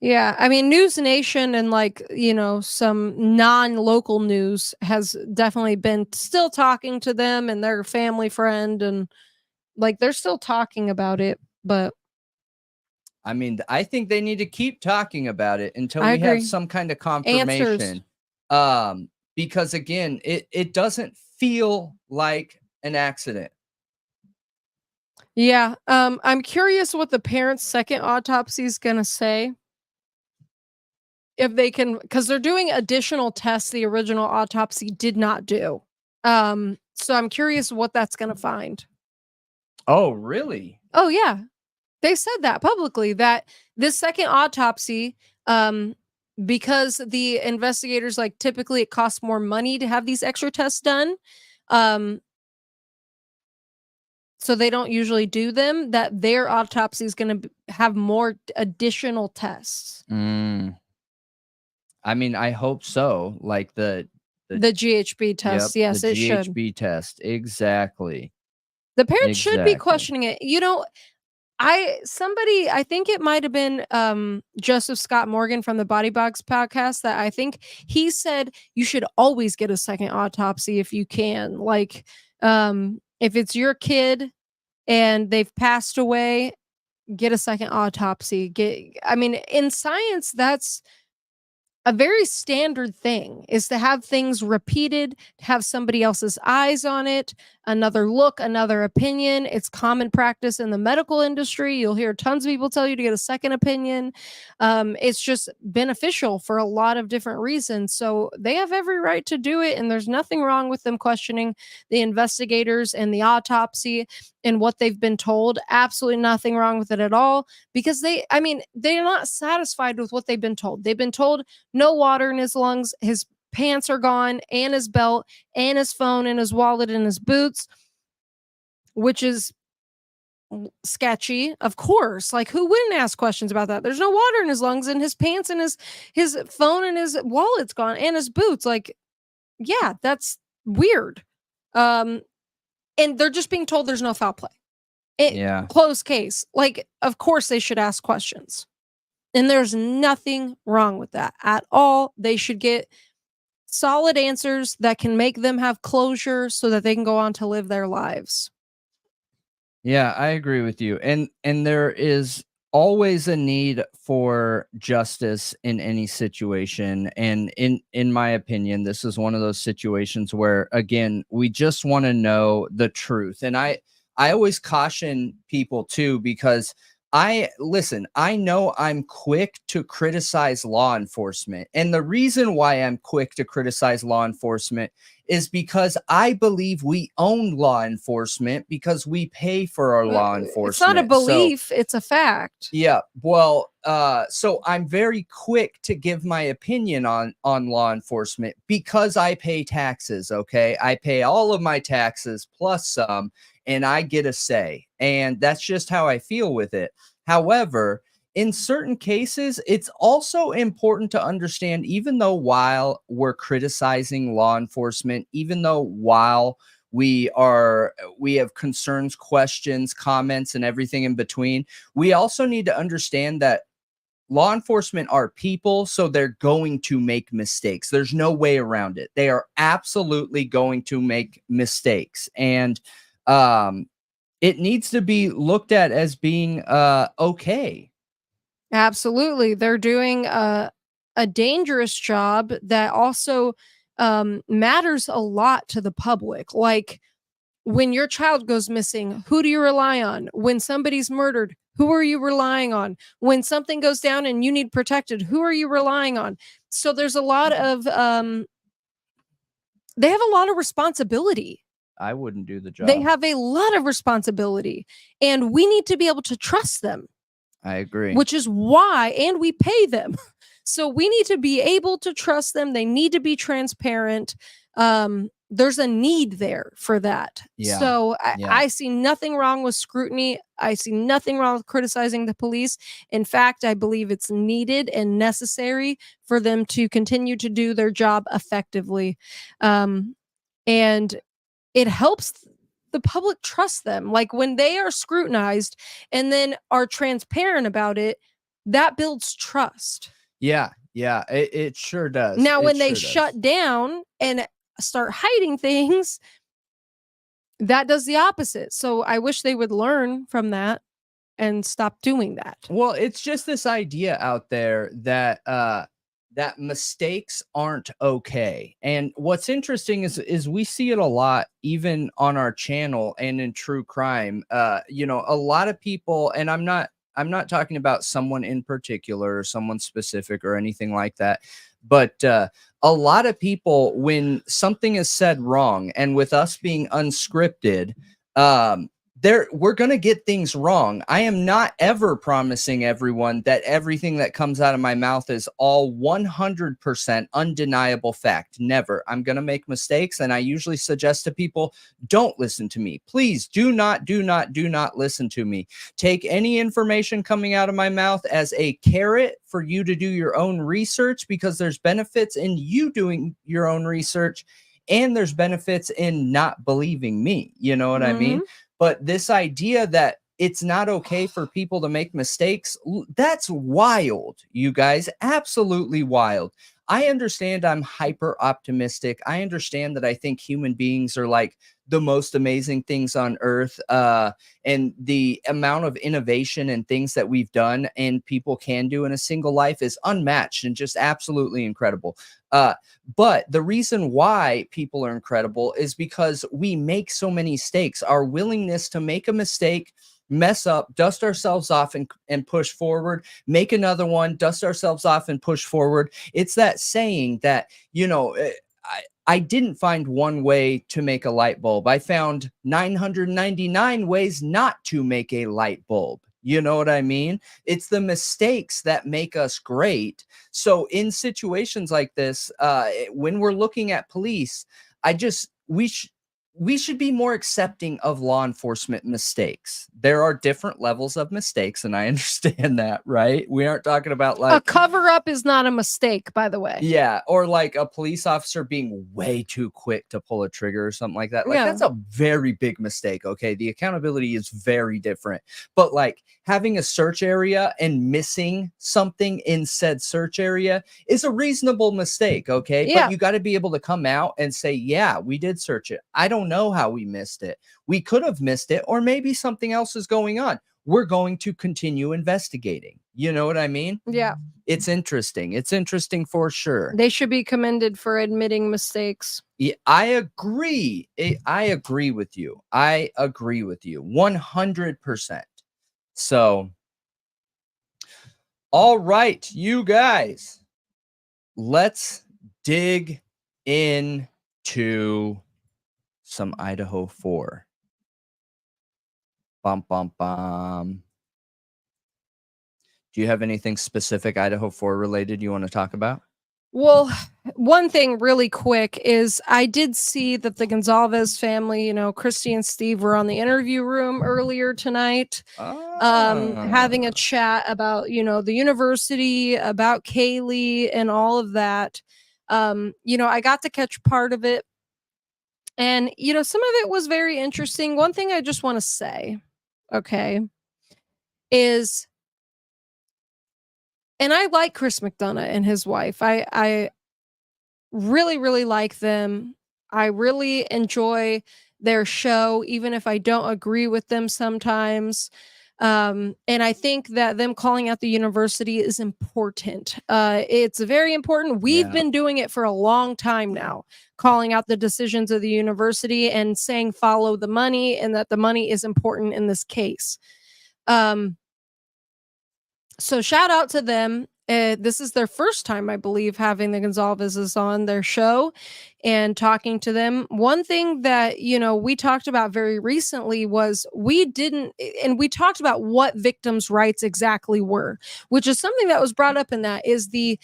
Yeah, I mean, News Nation and like, you know, some non-local news has definitely been still talking to them and their family friend, and like they're still talking about it. But I mean, I think they need to keep talking about it until we have some kind of confirmation. Answers. Because again, it doesn't feel like an accident. Yeah, I'm curious what the parents' second autopsy is gonna say. If they can, because they're doing additional tests the original autopsy did not do. So I'm curious what that's gonna find. Oh, really? Oh, yeah. They said that publicly, that this second autopsy, because the investigators, like, typically it costs more money to have these extra tests done, so they don't usually do them, that their autopsy is going to have more additional tests. I mean, I hope so. Like the GHB test. Yep, yes, the it should. GHB test. Exactly. The parents should be Exactly. questioning it. You know, I think it might have been Joseph Scott Morgan from the Body Box podcast, that I think he said you should always get a second autopsy if you can. Like, if it's your kid and they've passed away, get a second autopsy. I mean, in science, that's a very standard thing, is to have things repeated, to have somebody else's eyes on it, another look, another opinion. It's common practice in the medical industry. You'll hear tons of people tell you to get a second opinion. It's just beneficial for a lot of different reasons. So they have every right to do it, and there's nothing wrong with them questioning the investigators and the autopsy and what they've been told. Absolutely nothing wrong with it at all, because they're not satisfied with what they've been told. They've been told no water in his lungs, his pants are gone, and his belt, and his phone, and his wallet, and his boots, which is sketchy, of course. Like, who wouldn't ask questions about that? There's no water in his lungs, and his pants, and his phone, and his wallet's gone, and his boots. Like, yeah, that's weird. And they're just being told there's no foul play. Closed case. Like, of course they should ask questions. And there's nothing wrong with that at all. They should get solid answers that can make them have closure so that they can go on to live their lives. Yeah, I agree with you. And there is always a need for justice in any situation. And in my opinion, this is one of those situations where, again, we just want to know the truth. And I always caution people too, because I know I'm quick to criticize law enforcement. And the reason why I'm quick to criticize law enforcement is because I believe we own law enforcement, because we pay for our law enforcement. It's not a belief, it's a fact. Yeah. Well, so I'm very quick to give my opinion on law enforcement because I pay taxes. Okay. I pay all of my taxes plus some, and I get a say. And that's just how I feel with it. However, in certain cases, it's also important to understand, even though while we're criticizing law enforcement, even though while we have concerns, questions, comments, and everything in between, we also need to understand that law enforcement are people, so they're going to make mistakes. There's no way around it. They are absolutely going to make mistakes. And it needs to be looked at as being okay. Absolutely. They're doing a dangerous job that also matters a lot to the public. Like, when your child goes missing, who do you rely on? When somebody's murdered, who are you relying on? When something goes down and you need protected, who are you relying on? So there's a lot of they have a lot of responsibility. I wouldn't do the job. They have a lot of responsibility, and we need to be able to trust them. I agree. Which is why, and we pay them. So we need to be able to trust them. They need to be transparent. There's a need there for that. Yeah. So I see nothing wrong with scrutiny. I see nothing wrong with criticizing the police. In fact, I believe it's needed and necessary for them to continue to do their job effectively. And it helps the public trust them. Like, when they are scrutinized and then are transparent about it, that builds trust. Yeah. It sure does. Now, when they shut down and start hiding things, that does the opposite. So I wish they would learn from that and stop doing that. Well, it's just this idea out there that that mistakes aren't okay. And what's interesting is we see it a lot, even on our channel and in true crime. A lot of people, and I'm not talking about someone in particular or someone specific or anything like that, but a lot of people, when something is said wrong, and with us being unscripted, we're going to get things wrong. I am not ever promising everyone that everything that comes out of my mouth is all 100% undeniable fact. Never. I'm going to make mistakes, and I usually suggest to people, don't listen to me. Please do not listen to me. Take any information coming out of my mouth as a carrot for you to do your own research, because there's benefits in you doing your own research, and there's benefits in not believing me. You know what I mean? But this idea that it's not okay for people to make mistakes, that's wild, you guys. Absolutely wild. I understand I'm hyper optimistic. I understand that I think human beings are like the most amazing things on earth. And the amount of innovation and things that we've done and people can do in a single life is unmatched and just absolutely incredible. But the reason why people are incredible is because we make so many mistakes. Our willingness to make a mistake, mess up, dust ourselves off and push forward, make another one, dust ourselves off and push forward. It's that saying that, you know, I didn't find one way to make a light bulb. I found 999 ways not to make a light bulb. You know what I mean? It's the mistakes that make us great. So in situations like this, when we're looking at police, we should be more accepting of law enforcement mistakes. There are different levels of mistakes, and I understand that, right? We aren't talking about like a cover up is not a mistake, by the way. Yeah, or like a police officer being way too quick to pull a trigger or something like that. Like that's a very big mistake. Okay, the accountability is very different. But like having a search area and missing something in said search area is a reasonable mistake. Okay, but you got to be able to come out and say, yeah, we did search it. I don't know how we missed it. We could have missed it, or maybe something else is going on. We're going to continue investigating. You know what I mean? Yeah. It's interesting. It's interesting for sure. They should be commended for admitting mistakes. Yeah, I agree. I agree with you. I agree with you 100%. So, all right, you guys, let's dig into some Idaho 4. Bum, bum, bum. Do you have anything specific Idaho 4 related you want to talk about? Well, one thing really quick is I did see that the Gonzalez family, you know, Christy and Steve were on the interview room earlier tonight, having a chat about, you know, the university, about Kaylee and all of that. You know, I got to catch part of it. And, you know, some of it was very interesting. One thing I just want to say, okay, is, and I like Chris McDonough and his wife. I really, really like them. I really enjoy their show, even if I don't agree with them sometimes. And I think that them calling out the university is important. It's very important. We've been doing it for a long time now, calling out the decisions of the university and saying follow the money, and that the money is important in this case. So shout out to them. This is their first time, I believe, having the Gonzalez's on their show and talking to them. One thing that, you know, we talked about very recently was we talked about what victims' rights exactly were, which is something that was brought up in that is the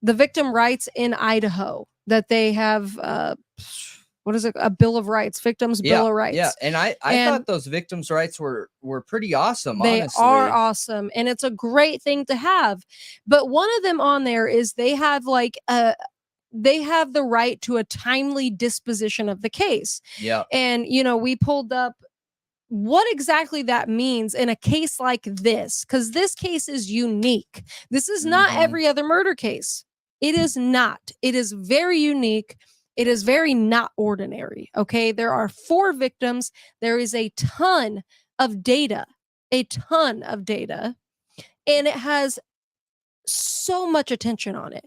victim rights in Idaho, that they have, what is it? A Bill of Rights, Victims Bill of Rights. Yeah, and I thought those victims' rights were pretty awesome. They honestly are awesome, and it's a great thing to have. But one of them on there is they have the right to a timely disposition of the case. Yeah, and you know, we pulled up what exactly that means in a case like this, because this case is unique. This is not every other murder case. It is not. It is very unique. It is very not ordinary. Okay. There are 4 victims. There is a ton of data, and it has so much attention on it.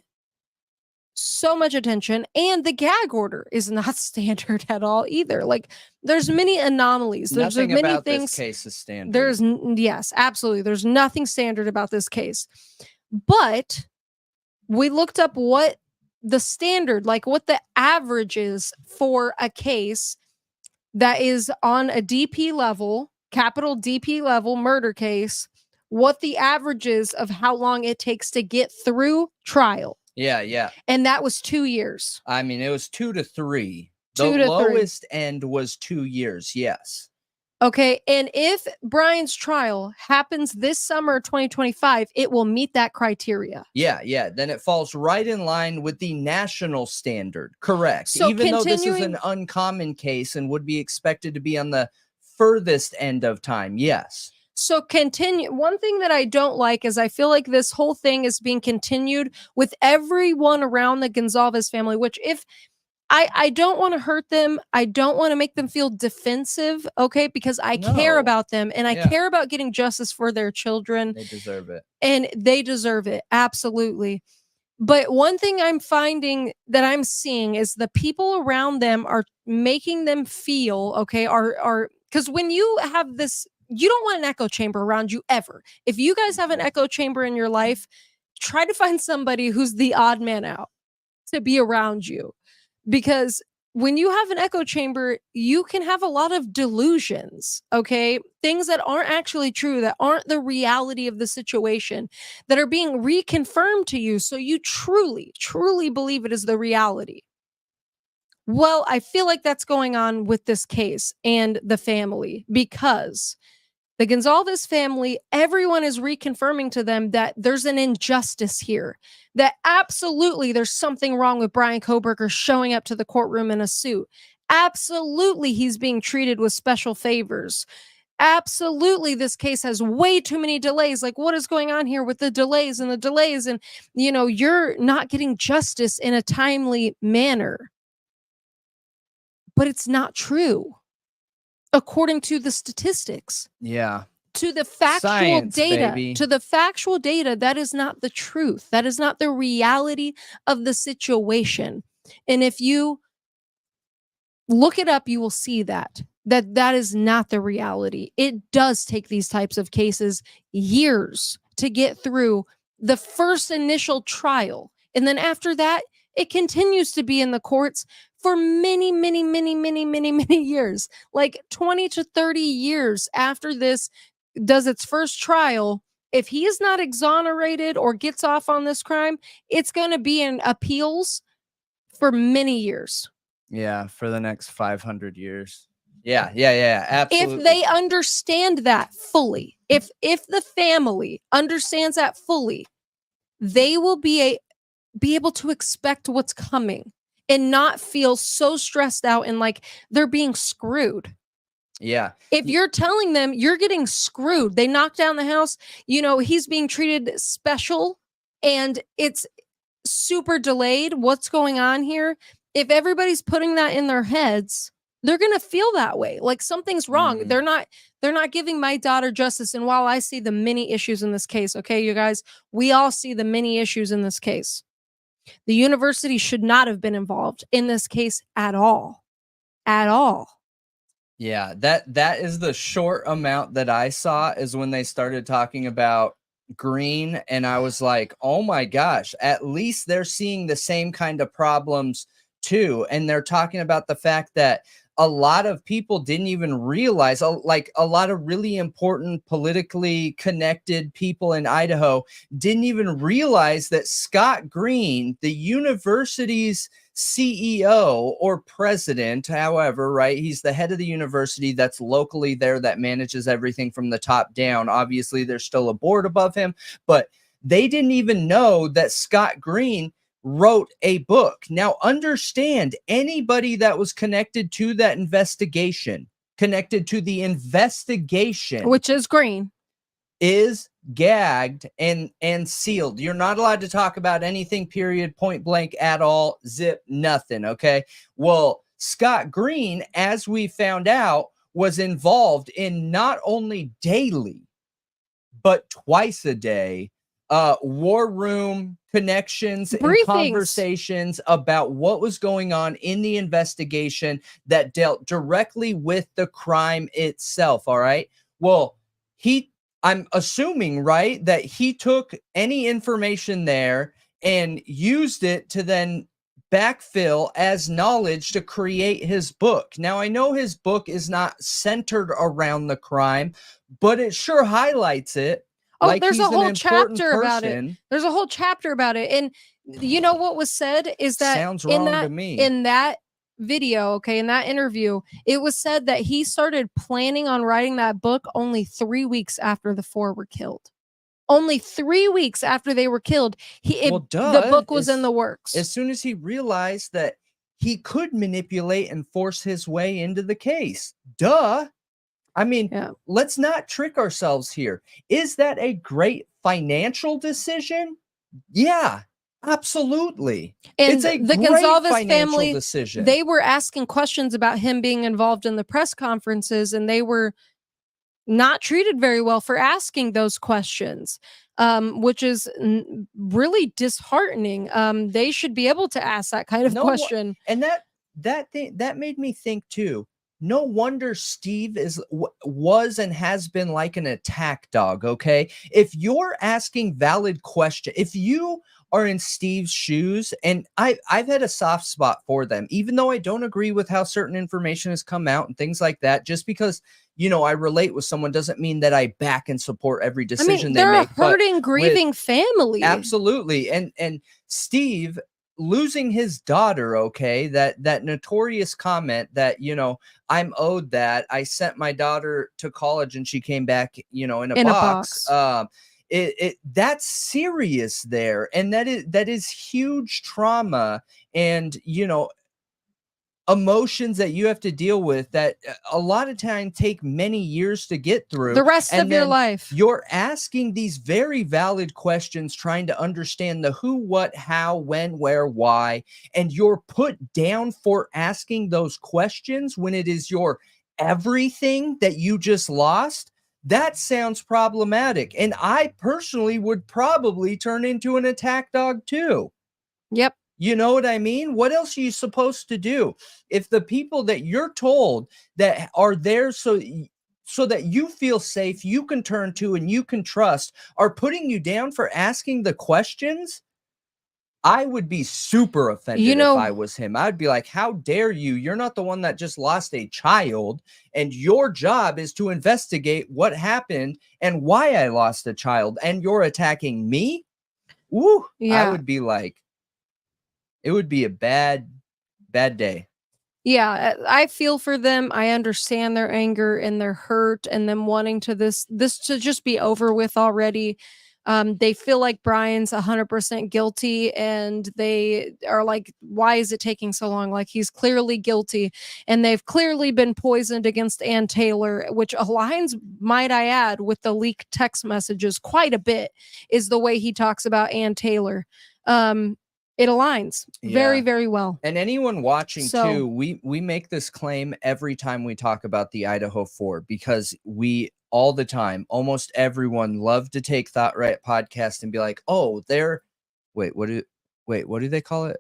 So much attention. And the gag order is not standard at all either. Like there's many anomalies. There's nothing many about things. This case is standard. Yes, absolutely. There's nothing standard about this case. But we looked up what the standard, like what the average is for a case that is on a DP level, capital DP level murder case, what the average is of how long it takes to get through trial. Yeah, yeah. And that was 2 years. I mean, it was 2 to 3. The 2 to 3. lowest end was 2 years. Yes. Okay. And if Bryan's trial happens this summer 2025, it will meet that criteria. Yeah, yeah. Then it falls right in line with the national standard. Correct. So even though this is an uncommon case and would be expected to be on the furthest end of time. Yes. So one thing that I don't like is I feel like this whole thing is being continued with everyone around the Gonzalez family, which if I don't want to hurt them, I don't want to make them feel defensive, okay? Because I care about them and I care about getting justice for their children. They deserve it. And they deserve it, absolutely. But one thing I'm finding that I'm seeing is the people around them are making them feel, okay, are because when you have this, you don't want an echo chamber around you ever. If you guys have an echo chamber in your life, try to find somebody who's the odd man out to be around you. Because when you have an echo chamber, you can have a lot of delusions, okay? Things that aren't actually true, that aren't the reality of the situation, that are being reconfirmed to you. So you truly, truly believe it is the reality. Well, I feel like that's going on with this case and the family, because the Gonzalez family, everyone is reconfirming to them that there's an injustice here, that absolutely there's something wrong with Bryan Kohberger showing up to the courtroom in a suit. Absolutely, he's being treated with special favors. Absolutely, this case has way too many delays. Like, what is going on here with the delays and the delays? And, you know, you're not getting justice in a timely manner. But it's not true. According to the statistics. Yeah. To the factual Science, data. baby. To the factual data, that is not the truth. That is not the reality of the situation. And if you look it up, you will see that is not the reality. It does take these types of cases years to get through the first initial trial. And then after that, it continues to be in the courts for many, many, many, many, many, many years, like 20 to 30 years after this does its first trial. If he is not exonerated or gets off on this crime, it's going to be in appeals for many years. Yeah, for the next 500 years. Yeah, absolutely. If they understand that fully, if the family understands that fully, they will be able to expect what's coming. And not feel so stressed out and like they're being screwed. Yeah. If you're telling them you're getting screwed, they knocked down the house, you know, he's being treated special and it's super delayed. What's going on here? If everybody's putting that in their heads, they're going to feel that way. Like something's wrong. Mm-hmm. They're not giving my daughter justice. And while I see the many issues in this case, okay, you guys, we all see the many issues in this case. The university should not have been involved in this case at all. At all. Yeah, that is the short amount that I saw is when they started talking about green. And I was like, oh my gosh, at least they're seeing the same kind of problems too. And they're talking about the fact that a lot of people didn't even realize, like a lot of really important politically connected people in Idaho didn't even realize that Scott Green, the university's CEO or president, however, right? He's the head of the university that's locally there that manages everything from the top down. Obviously, there's still a board above him, but they didn't even know that Scott Green wrote a book. Now, understand, anybody that was connected to that investigation, which is Green, is gagged and sealed. You're not allowed to talk about anything, period, point blank at all, zip, nothing, okay? Well, Scott Green, as we found out, was involved in not only daily, but twice a day, war room connections and conversations about what was going on in the investigation that dealt directly with the crime itself. All right. Well, I'm assuming, right, that he took any information there and used it to then backfill as knowledge to create his book. Now, I know his book is not centered around the crime, but it sure highlights it. Oh, like there's he's a whole an important chapter about it. person. There's a whole chapter about it. And you know what was said is that Sounds wrong to me. In that video, okay, in that interview, it was said that he started planning on writing that book only 3 weeks after the 4 were killed. Only 3 weeks after they were killed, the book was in the works. As soon as he realized that he could manipulate and force his way into the case. Duh. I mean, let's not trick ourselves here. Is that a great financial decision? Yeah, absolutely. And it's a the great Gonzalez financial family decision. They were asking questions about him being involved in the press conferences, and they were not treated very well for asking those questions, which is really disheartening. They should be able to ask that kind of question. And that made me think too. No wonder Steve was and has been like an attack dog, okay? If you're asking valid questions, if you are in Steve's shoes, and I've had a soft spot for them, even though I don't agree with how certain information has come out and things like that, just because, you know, I relate with someone doesn't mean that I back and support every decision they make. They're a hurting, grieving family. Absolutely. And Steve losing his daughter, okay, that notorious comment that, you know, I'm owed that. I sent my daughter to college and she came back, you know, in a box. That's serious there. And that is huge trauma and, you know, emotions that you have to deal with that a lot of time take many years to get through the rest of your life. You're asking these very valid questions, trying to understand the who, what, how, when, where, why, and you're put down for asking those questions when it is your everything that you just lost. That sounds problematic. And I personally would probably turn into an attack dog too. Yep. You know what I mean? What else are you supposed to do? If the people that you're told that are there so that you feel safe, you can turn to and you can trust, are putting you down for asking the questions, I would be super offended if I was him. I'd be like, how dare you? You're not the one that just lost a child, and your job is to investigate what happened and why I lost a child, and you're attacking me? Woo! Yeah. I would be like, it would be a bad day. Yeah, I feel for them. I understand their anger and their hurt and them wanting to this to just be over with already. They feel like Bryan's 100% guilty, and they are like, why is it taking so long? Like, he's clearly guilty, and they've clearly been poisoned against Ann Taylor, which aligns, might I add, with the leaked text messages quite a bit, is the way he talks about Ann Taylor. It aligns very, very well. And anyone watching too, we make this claim every time we talk about the Idaho 4, because we all the time, almost everyone love to take Thought Riot Podcast and be like, oh, they're what do they call it?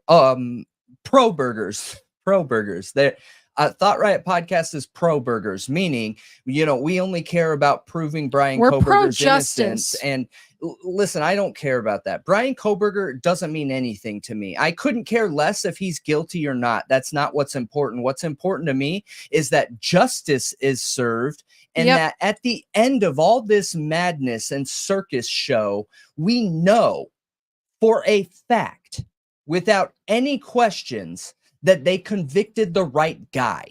Pro burgers. They're Thought Riot Podcast is pro burgers, meaning, you know, we only care about proving Bryan Kohberger's innocence. And listen, I don't care about that. Bryan Kohberger doesn't mean anything to me. I couldn't care less if he's guilty or not. That's not what's important. What's important to me is that justice is served, and that at the end of all this madness and circus show, we know for a fact, without any questions, that they convicted the right guy.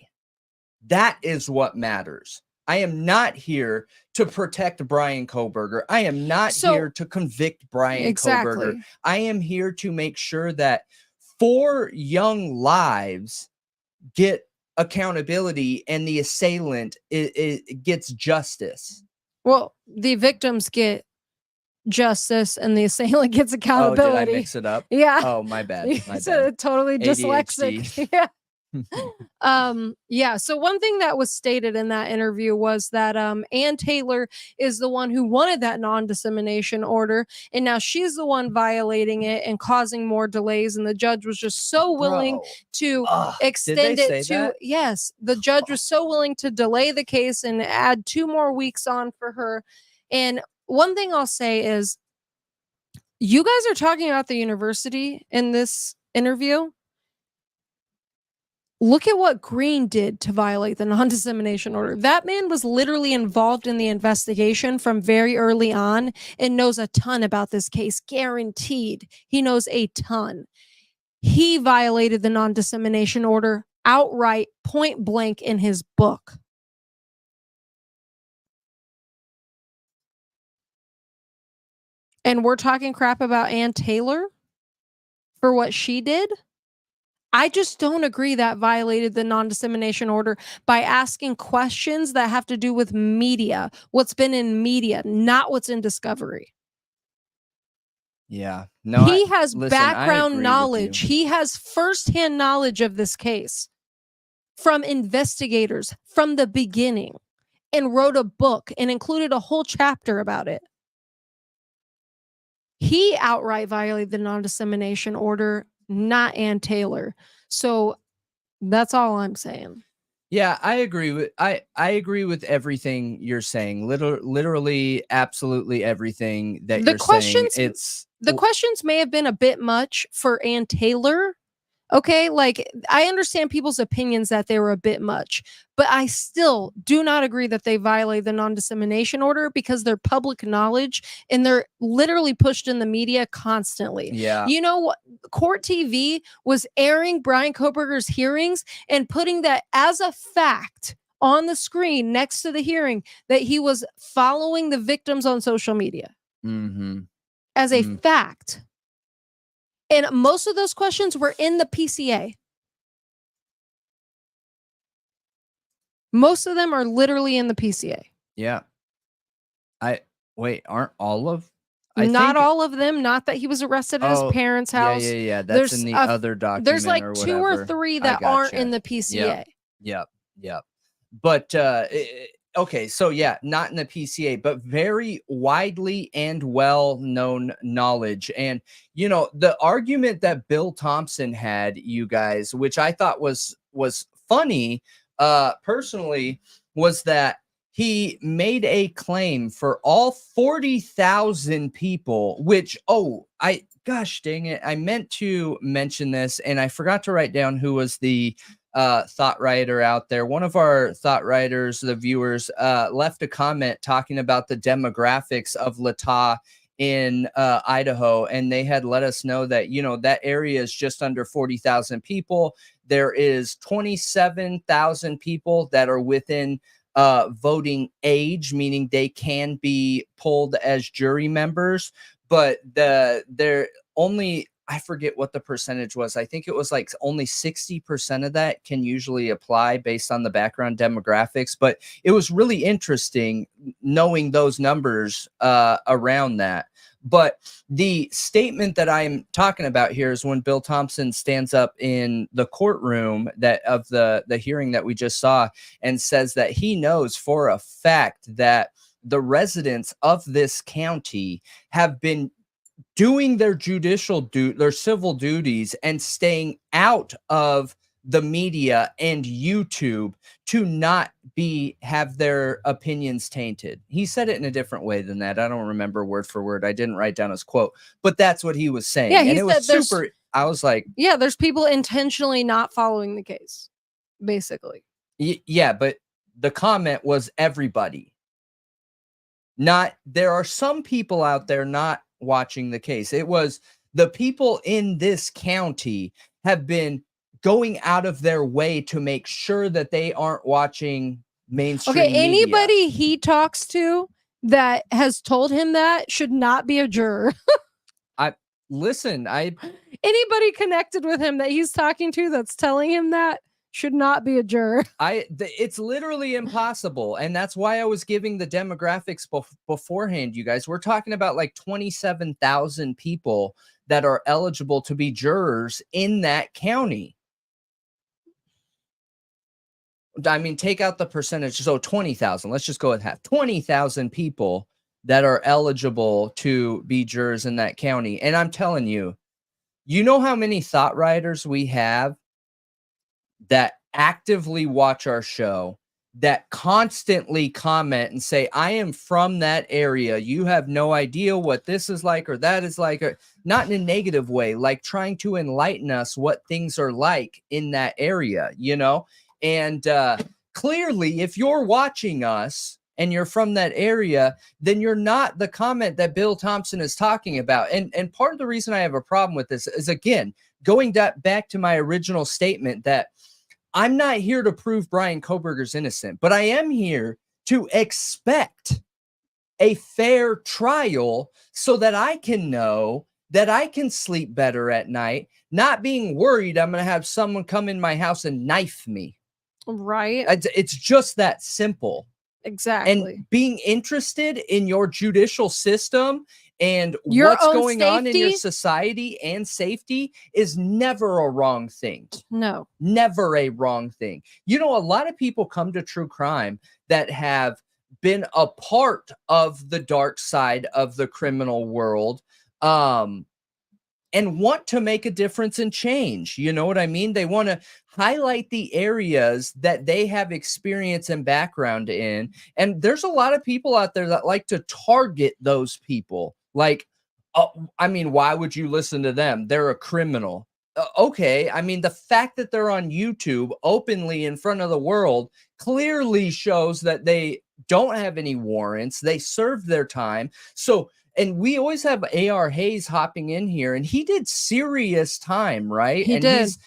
That is what matters. I am not here to protect Bryan Kohberger. I am not here to convict Bryan Kohberger. I am here to make sure that 4 young lives get accountability and the assailant it gets justice. Well, the victims get justice and the assailant gets accountability. Oh, did I mix it up? Yeah. Oh, my bad. Totally dyslexic. Yeah. So one thing that was stated in that interview was that Ann Taylor is the one who wanted that non-dissemination order, and now she's the one violating it and causing more delays, and the judge was just so willing to extend it to the judge was so willing to delay the case and add 2 more weeks on for her. And one thing I'll say is, you guys are talking about the university in this interview. Look at what Green did to violate the non-dissemination order. That man was literally involved in the investigation from very early on and knows a ton about this case. Guaranteed. He knows a ton. He violated the non-dissemination order outright, point blank in his book. And we're talking crap about Ann Taylor for what she did? I just don't agree that violated the non-dissemination order by asking questions that have to do with media, what's been in media, not what's in Discovery. Yeah. No, he has listen, I agree background with knowledge. you. He has firsthand knowledge of this case from investigators from the beginning and wrote a book and included a whole chapter about it. He outright violated the non-dissemination order, not Ann Taylor. So that's all I'm saying. Yeah, I agree with I agree with everything you're saying. Literally, absolutely everything that The you're questions- saying. It's The questions may have been a bit much for Ann Taylor. Okay, like I understand people's opinions that they were a bit much, but I still do not agree that they violate the non-dissemination order because they're public knowledge and they're literally pushed in the media constantly. yeah. You know what? Court TV was airing Bryan Kohberger's hearings and putting that as a fact on the screen next to the hearing that he was following the victims on social media as a fact. And most of those questions were in the PCA. Most of them are literally in the PCA. Yeah. Wait, aren't all of? Not all of them. Not that he was arrested at his parents' house. Yeah. That's There's in the a- other document. There's like or 2 whatever. or 3 I that aren't gotcha. in the PCA. Yep. But okay, so yeah, not in the PCA, but very widely and well-known knowledge. And you know, the argument that Bill Thompson had, you guys, which I thought was funny, personally, was that he made a claim for all 40,000 people, which, gosh dang it, I meant to mention this and I forgot to write down who was the thought writer out there. One of our thought writers, the viewers, left a comment talking about the demographics of Latah in Idaho, and they had let us know that, you know, that area is just under 40,000 people. There is 27,000 people that are within voting age, meaning they can be pulled as jury members, but they're only, I forget what the percentage was. I think it was like only 60% of that can usually apply based on the background demographics. But it was really interesting knowing those numbers around that. But the statement that I'm talking about here is when Bill Thompson stands up in the courtroom of the hearing that we just saw and says that he knows for a fact that the residents of this county have been doing their their civil duties and staying out of the media and YouTube to not have their opinions tainted. He said it in a different way than that. I don't remember word for word. I didn't write down his quote, but that's what he was saying. Yeah, and it was super. I was like, yeah, there's people intentionally not following the case, basically. Yeah, but the comment was everybody. There are some people out there not watching the case. It was the people in this county have been going out of their way to make sure that they aren't watching mainstream media. Anybody he talks to that has told him that should not be a juror. Anybody connected with him that he's talking to that's telling him that should not be a juror. It's literally impossible. And that's why I was giving the demographics beforehand, you guys. We're talking about like 27,000 people that are eligible to be jurors in that county. I mean, take out the percentage. So 20,000, let's just go with half. 20,000 people that are eligible to be jurors in that county. And I'm telling you, you know how many thought writers we have that actively watch our show that constantly comment and say, I am from that area. You have no idea what this is like or that is like, or not in a negative way, like trying to enlighten us what things are like in that area, you know? And clearly, if you're watching us and you're from that area, then you're not the comment that Bill Thompson is talking about. And part of the reason I have a problem with this is, again, going back to my original statement that I'm not here to prove Bryan Kohberger's innocent, but I am here to expect a fair trial so that I can know that I can sleep better at night, not being worried I'm going to have someone come in my house and knife me. Right. It's just that simple. Exactly. And being interested in your judicial system and Your what's own going on in your safety? society and safety is never a wrong thing. No. Never a wrong thing. You know, a lot of people come to true crime that have been a part of the dark side of the criminal world, and want to make a difference and change. You know what I mean? They want to highlight the areas that they have experience and background in. And there's a lot of people out there that like to target those people. Like, I mean, why would you listen to them? They're a criminal. Okay. I mean, the fact that they're on YouTube openly in front of the world clearly shows that they don't have any warrants. They served their time. So, and we always have A.R. Hayes hopping in here, and he did serious time, right? He did. He's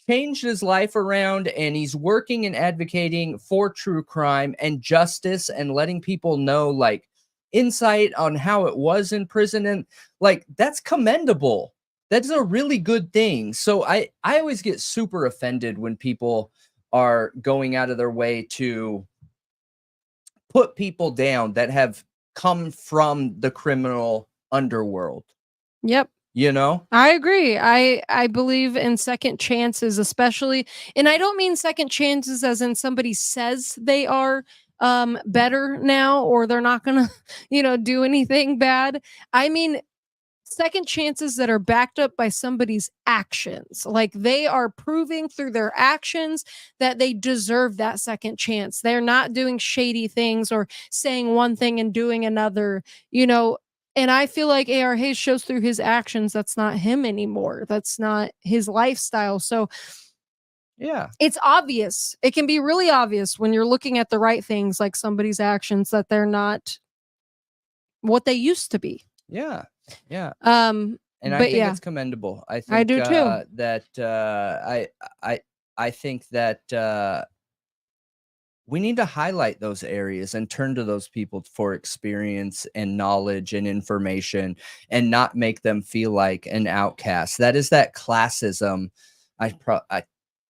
changed his life around, and he's working and advocating for true crime and justice and letting people know, like, insight on how it was in prison. And, like, that's commendable. That's a really good thing. So I always get super offended when people are going out of their way to put people down that have come from the criminal underworld. Yep. You know? I agree. I believe in second chances, especially, and I don't mean second chances as in somebody says they are better now or they're not gonna, do anything bad. I mean second chances that are backed up by somebody's actions. Like they are proving through their actions that they deserve that second chance. They're not doing shady things or saying one thing and doing another, and I feel like A.R. Hayes shows through his actions that's not him anymore. That's not his lifestyle. So yeah, it's obvious. It can be really obvious when you're looking at the right things, like somebody's actions, that they're not what they used to be. Yeah. Yeah. And I think it's commendable. I think I do too. That I think that we need to highlight those areas and turn to those people for experience and knowledge and information and not make them feel like an outcast. That is that classism.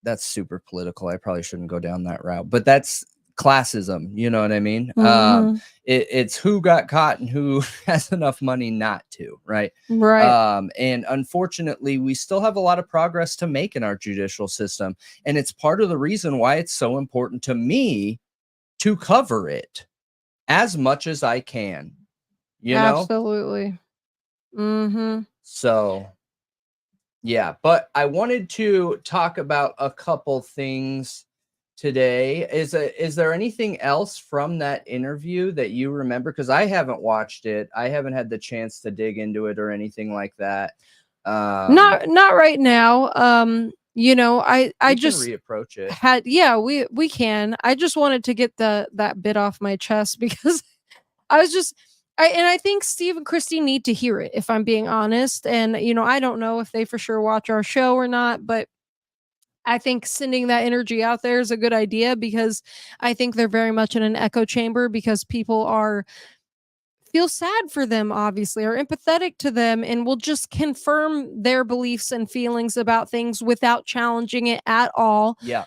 That's super political. I probably shouldn't go down that route, but that's classism. You know what I mean? Mm-hmm. It's who got caught and who has enough money not to, right? Right. And unfortunately, we still have a lot of progress to make in our judicial system. And it's part of the reason why it's so important to me to cover it as much as I can, you know? Absolutely. Mm-hmm. So, yeah, but I wanted to talk about a couple things today. Is there anything else from that interview that you remember? Because I haven't watched it. I haven't had the chance to dig into it or anything like that. Not right now. I just reapproach it. We can. I just wanted to get that bit off my chest because I think Steve and Christy need to hear it, if I'm being honest. And I don't know if they for sure watch our show or not, but I think sending that energy out there is a good idea because I think they're very much in an echo chamber because people feel sad for them, obviously, or empathetic to them, and will just confirm their beliefs and feelings about things without challenging it at all. Yeah.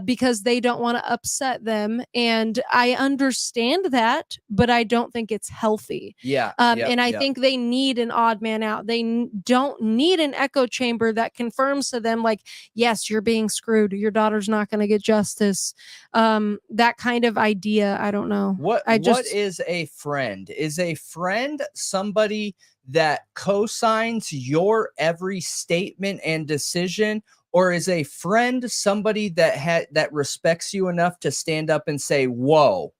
Because they don't want to upset them. And I understand that, but I don't think it's healthy. Yeah. And I think they need an odd man out. They don't need an echo chamber that confirms to them, like, yes, you're being screwed. Your daughter's not going to get justice. That kind of idea. I don't know. What is a friend? Is a friend somebody that co-signs your every statement and decision? Or is a friend somebody that respects you enough to stand up and say, whoa,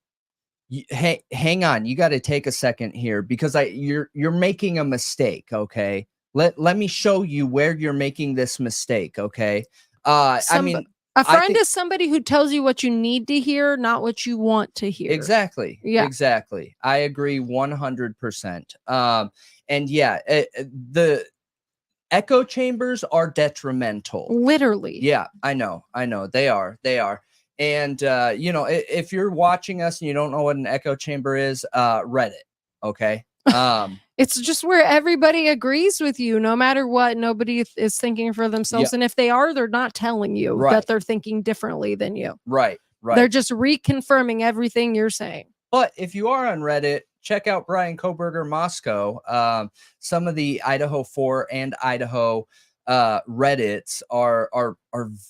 hang on, you got to take a second here because you're making a mistake. Okay. Let me show you where you're making this mistake. Okay. I mean, a friend is somebody who tells you what you need to hear, not what you want to hear. Exactly. Yeah. Exactly. I agree 100%. And yeah, the echo chambers are detrimental. Literally. Yeah, I know. They are. And, you know, if you're watching us and you don't know what an echo chamber is, Reddit. Okay. It's just where everybody agrees with you, no matter what. Nobody is thinking for themselves. Yeah. And if they are, they're not telling you Right. that they're thinking differently than you. Right. They're just reconfirming everything you're saying. But if you are on Reddit, check out Bryan Kohberger Moscow. Some of the Idaho 4 and Idaho Reddits are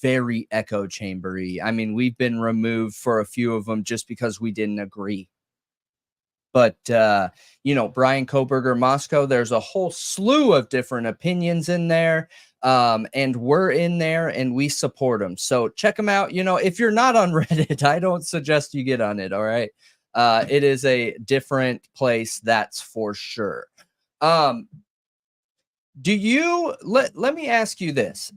very echo chambery. I mean, we've been removed for a few of them just because we didn't agree. But, you know, Bryan Kohberger Moscow, there's a whole slew of different opinions in there. And we're in there and we support them. So check them out. You know, if you're not on Reddit, I don't suggest you get on it. All right. It is a different place. That's for sure. Do you let me ask you this?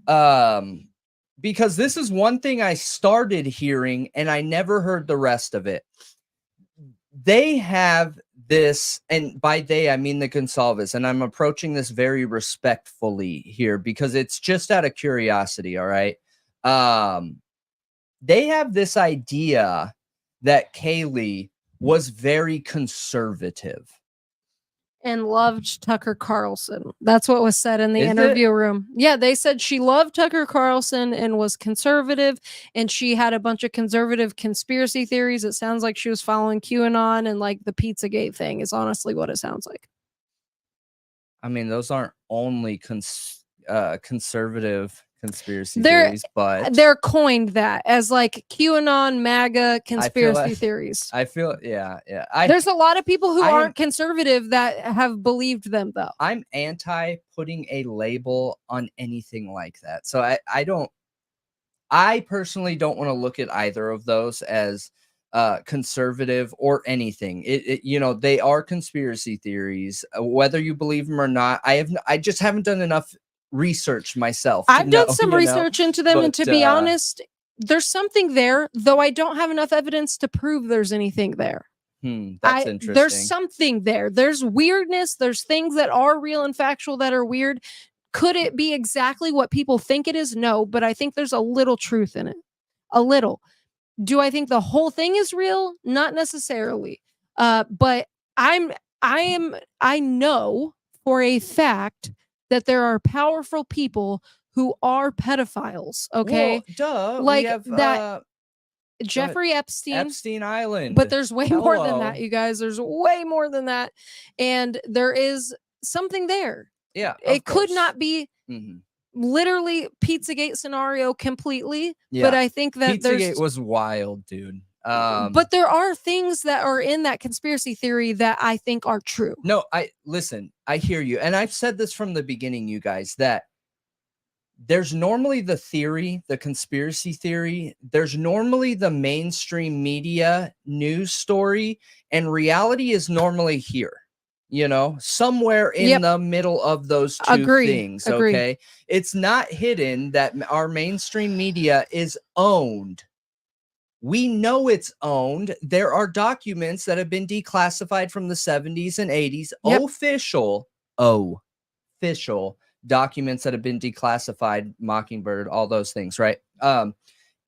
Because this is one thing I started hearing and I never heard the rest of it. They have this, and by they, I mean the Gonsalves, and I'm approaching this very respectfully here because it's just out of curiosity, all right? They have this idea that Kaylee was very conservative. And loved Tucker Carlson. That's what was said in the interview room. Yeah, they said she loved Tucker Carlson and was conservative, and she had a bunch of conservative conspiracy theories. It sounds like she was following QAnon and like the Pizzagate thing is honestly what it sounds like. I mean, those aren't only conservative conspiracy theories, but they're coined that as like QAnon, MAGA conspiracy theories. I feel, yeah. There's a lot of people who aren't conservative that have believed them, though. I'm anti putting a label on anything like that. So I personally don't want to look at either of those as conservative or anything. You know, they are conspiracy theories, whether you believe them or not. I just haven't done enough research myself. I've done some research into them, and to be honest, there's something there, though I don't have enough evidence to prove there's anything there. That's interesting. There's something there. There's weirdness. There's things that are real and factual that are weird. Could it be exactly what people think it is? No, but I think there's a little truth in it. A little. Do I think the whole thing is real? Not necessarily. But I know for a fact that there are powerful people who are pedophiles. Okay. Well, duh. Like we have, that Jeffrey Epstein Island. But there's way more than that, you guys. There's way more than that. And there is something there. Yeah. It could not be literally Pizzagate scenario completely. Yeah. But I think that Pizzagate was wild, dude. But there are things that are in that conspiracy theory that I think are true. No, listen, I hear you. And I've said this from the beginning, you guys, that there's normally the theory, the conspiracy theory. There's normally the mainstream media news story, and reality is normally here, you know, somewhere in the middle of those two things. Okay. It's not hidden that our mainstream media is owned. We know it's owned. There are documents that have been declassified from the 70s and 80s, official documents that have been declassified, Mockingbird, all those things, right?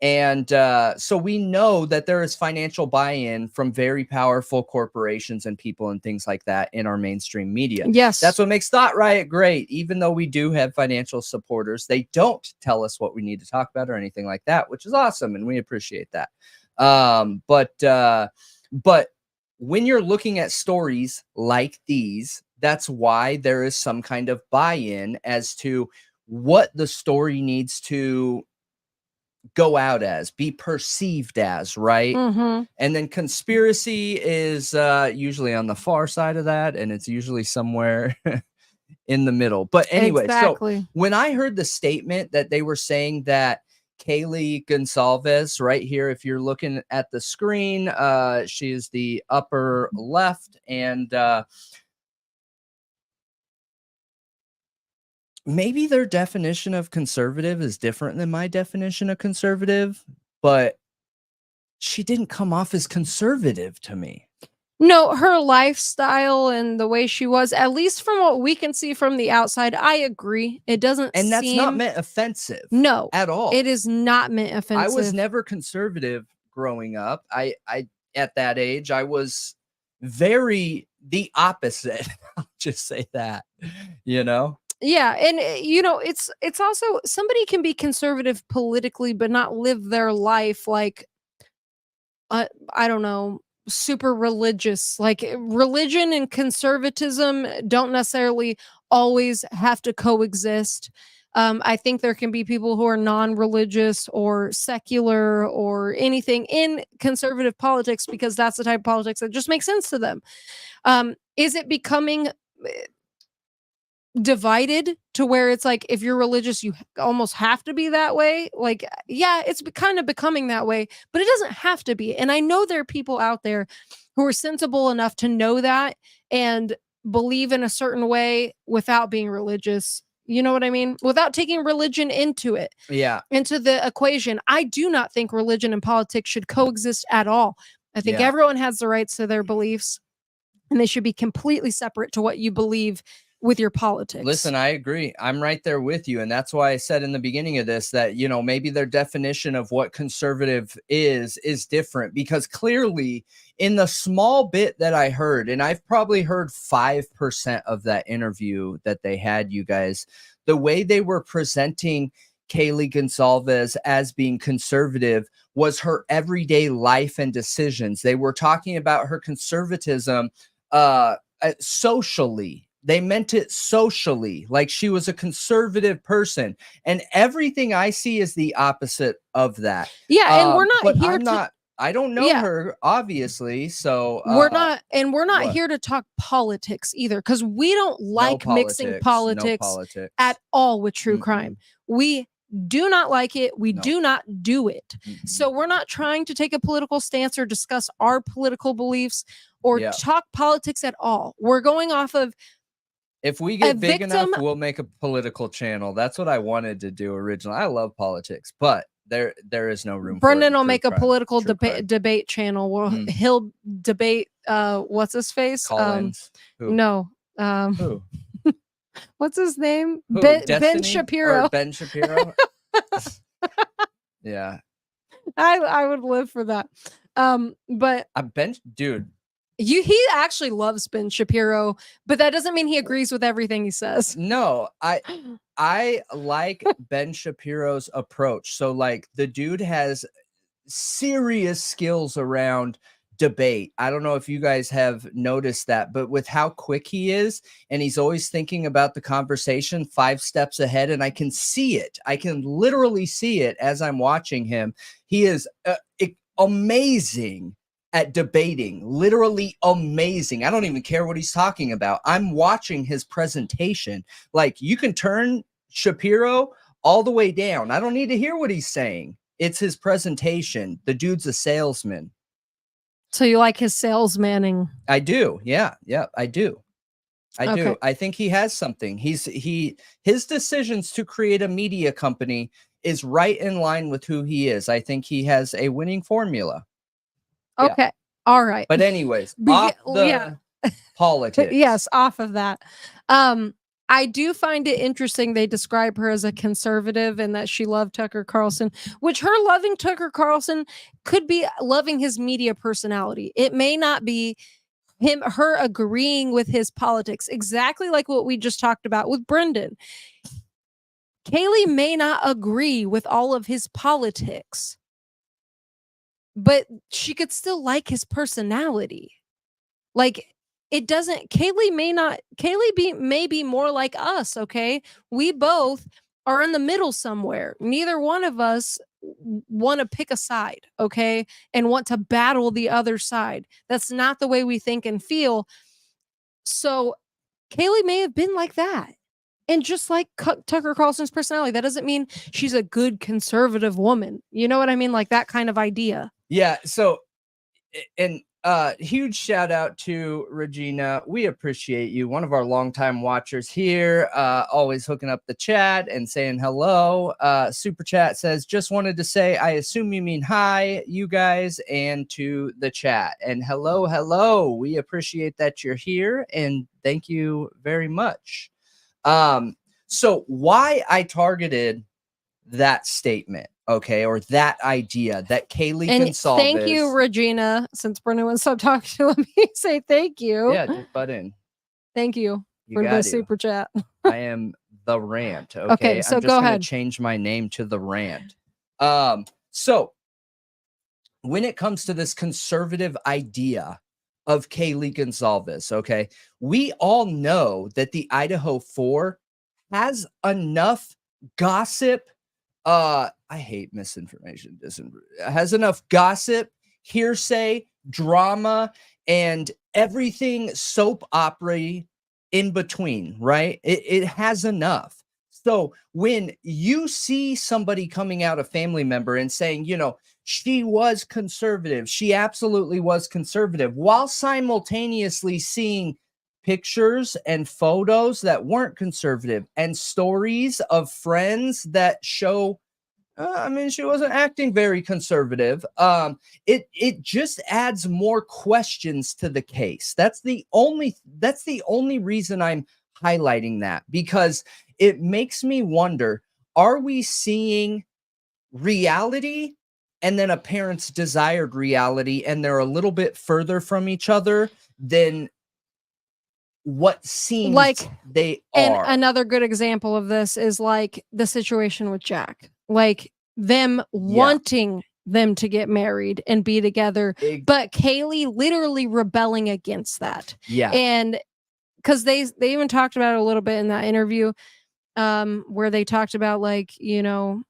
So we know that there is financial buy-in from very powerful corporations and people and things like that in our mainstream media. Yes. That's what makes Thought Riot great. Even though we do have financial supporters, they don't tell us what we need to talk about or anything like that, which is awesome. And we appreciate that. But when you're looking at stories like these, that's why there is some kind of buy-in as to what the story needs to go out as, be perceived as, right? And then conspiracy is usually on the far side of that, and it's usually somewhere in the middle. But anyway, Exactly. so when I heard the statement that they were saying that Kaylee Gonzalez right here, if you're looking at the screen, she is the upper left, and maybe their definition of conservative is different than my definition of conservative, but she didn't come off as conservative to me. No, her lifestyle and the way she was, at least from what we can see from the outside, I agree. It doesn't And that's not seem meant offensive. No, at all. it is not meant offensive. I was never conservative growing up. I at that age, I was very the opposite. I'll just say that, you know? Yeah, and you know, it's also somebody can be conservative politically but not live their life like I don't know, super religious. Like religion and conservatism don't necessarily always have to coexist. I think there can be people who are non-religious or secular or anything in conservative politics because that's the type of politics that just makes sense to them. Is it becoming divided to where it's like if you're religious you almost have to be that way? Like, yeah, it's kind of becoming that way, but it doesn't have to be. And I know there are people out there who are sensible enough to know that and believe in a certain way without being religious. You know what I mean? Without taking religion into it. Yeah. Into the equation. I do not think religion and politics should coexist at all. I think Yeah. everyone has the rights to their beliefs and they should be completely separate to what you believe with your politics. Listen, I agree. I'm right there with you. And that's why I said in the beginning of this that, you know, maybe their definition of what conservative is different, because clearly in the small bit that I heard, and I've probably heard 5% of that interview that they had, you guys, the way they were presenting Kaylee Gonzalez as being conservative was her everyday life and decisions. They were talking about her conservatism socially. They meant it socially, like she was a conservative person. And everything I see is the opposite of that. Yeah, and we're not but here I'm to not, I don't know her, obviously. So we're not what? here to talk politics either, because we don't like mixing no politics at all with true crime. We do not like it. We do not do it. So we're not trying to take a political stance or discuss our political beliefs or talk politics at all. We're going off of, if we get big enough, we'll make a political channel. That's what I wanted to do originally. I love politics, but there is no room. Brendan will make a political debate channel where he'll debate what's his face? Collins. No. Who? What's his name? Who? Ben Shapiro. Ben Shapiro. Yeah. I would live for that. But dude. He actually loves Ben Shapiro, but that doesn't mean he agrees with everything he says. No, I like Ben Shapiro's approach. So like the dude has serious skills around debate. I don't know if you guys have noticed that, but with how quick he is, and he's always thinking about the conversation 5 steps ahead, and I can see it. I can literally see it as I'm watching him. He is amazing at debating, literally amazing. I don't even care what he's talking about. I'm watching his presentation. Like, you can turn Shapiro all the way down. I don't need to hear what he's saying. It's his presentation. The dude's a salesman. So you like his salesmanning? I do. Yeah, I do. I do. Okay. I think he has something. His decisions to create a media company is right in line with who he is. I think he has a winning formula. Okay. Yeah. All right. But anyways, off the politics. Yes, off of that. I do find it interesting they describe her as a conservative and that she loved Tucker Carlson, which her loving Tucker Carlson could be loving his media personality. It may not be her agreeing with his politics, exactly like what we just talked about with Brendan. Kaylee may not agree with all of his politics, but she could still like his personality. Like, it doesn't, Kaylee may be more like us, okay? We both are in the middle somewhere. Neither one of us want to pick a side, okay? And want to battle the other side. That's not the way we think and feel. So Kaylee may have been like that. And just like Tucker Carlson's personality, that doesn't mean she's a good conservative woman. You know what I mean? Like that kind of idea. Yeah. So, and huge shout out to Regina. We appreciate you. One of our longtime watchers here, always hooking up the chat and saying hello. Super chat says, just wanted to say, I assume you mean hi, you guys, and to the chat. And hello. We appreciate that you're here. And thank you very much. So why I targeted that statement, okay, or that idea that Kaylee Gonsalves. Thank you, Regina. Since Brennan wants to stop talking, let me say thank you. Yeah, just butt in. Thank you for the super chat. I am the rant. Okay, so I'm just go gonna ahead. Change my name to the rant. So when it comes to this conservative idea of Kaylee Gonsalves, okay, we all know that the Idaho 4 has enough gossip. I hate misinformation. Has enough gossip, hearsay, drama, and everything soap opera in between, right? It has enough. So when you see somebody coming out, a family member, and saying, you know, she was conservative, she absolutely was conservative, while simultaneously seeing pictures and photos that weren't conservative and stories of friends that show, I mean, she wasn't acting very conservative. It just adds more questions to the case. That's the only reason I'm highlighting that, because it makes me wonder, are we seeing reality and then a parent's desired reality, and they're a little bit further from each other than what seems like they are? And another good example of this is like the situation with Jack, like them wanting them to get married and be together, but Kaylee literally rebelling against that. Yeah. And because they even talked about it a little bit in that interview, where they talked about, like, you know,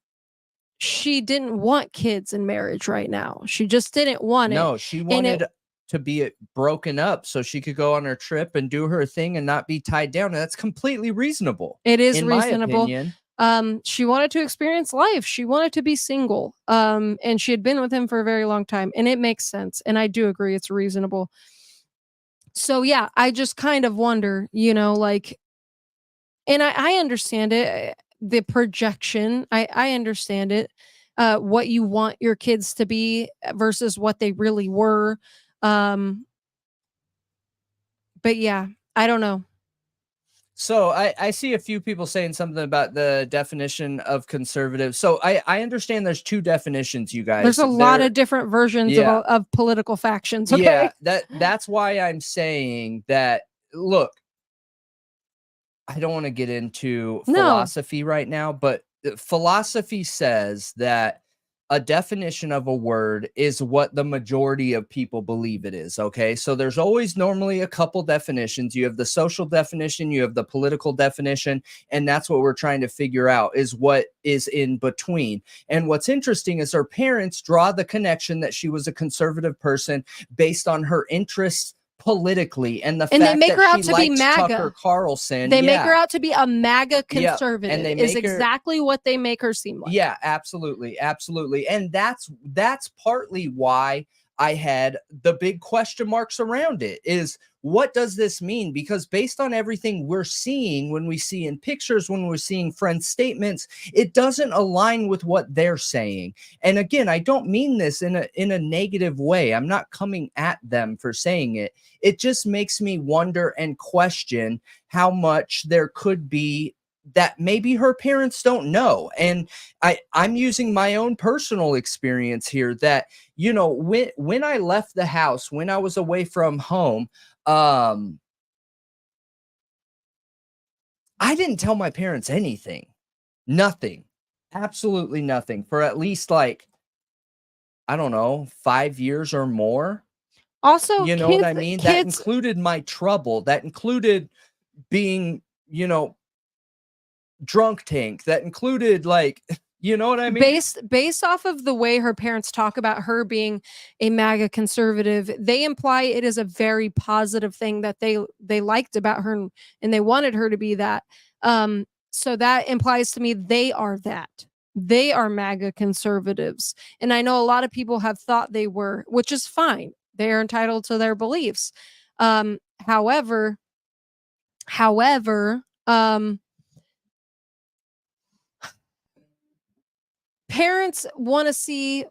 she didn't want kids in marriage right now. She just didn't want it. No, she wanted to be broken up so she could go on her trip and do her thing and not be tied down. And that's completely reasonable. It is in reasonable. My opinion. She wanted to experience life. She wanted to be single. And she had been with him for a very long time. And it makes sense. And I do agree it's reasonable. So yeah, I just kind of wonder, you know, like, and I understand it, the projection. I understand it, what you want your kids to be versus what they really were. But yeah, I don't know. So I see a few people saying something about the definition of conservative. So I understand there's two definitions, you guys. There's a lot of different versions of political factions. Okay? Yeah, that's why I'm saying that. Look, I don't want to get into philosophy right now, but philosophy says that a definition of a word is what the majority of people believe it is. Okay. So there's always normally a couple definitions. You have the social definition, you have the political definition, and that's what we're trying to figure out, is what is in between. And what's interesting is her parents draw the connection that she was a conservative person based on her interests politically, and the fact they make that her out she to be likes MAGA. Tucker Carlson. They make her out to be a MAGA conservative. And they is make her, exactly what they make her seem like. Yeah, absolutely, absolutely. And that's partly why I had the big question marks around it, is what does this mean? Because based on everything we're seeing, when we see in pictures, when we're seeing friends' statements, it doesn't align with what they're saying. And again, I don't mean this in a negative way. I'm not coming at them for saying it. It just makes me wonder and question how much there could be that maybe her parents don't know. And I'm using my own personal experience here that, you know, when I left the house, when I was away from home, I didn't tell my parents anything, nothing, absolutely nothing, for at least, like, I don't know, 5 years or more. Also, you know what I mean? That included my trouble. That included being, you know, drunk tank. That included, like, You know what I mean? Based off of the way her parents talk about her being a MAGA conservative, they imply it is a very positive thing that they liked about her and they wanted her to be that. So that implies to me they are that. They are MAGA conservatives. And I know a lot of people have thought they were, which is fine. They are entitled to their beliefs. However, parents want to see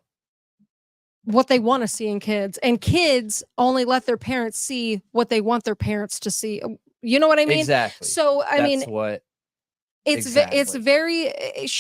what they want to see in kids, and kids only let their parents see what they want their parents to see. You know what I mean? Exactly. So I mean, what it's exactly. very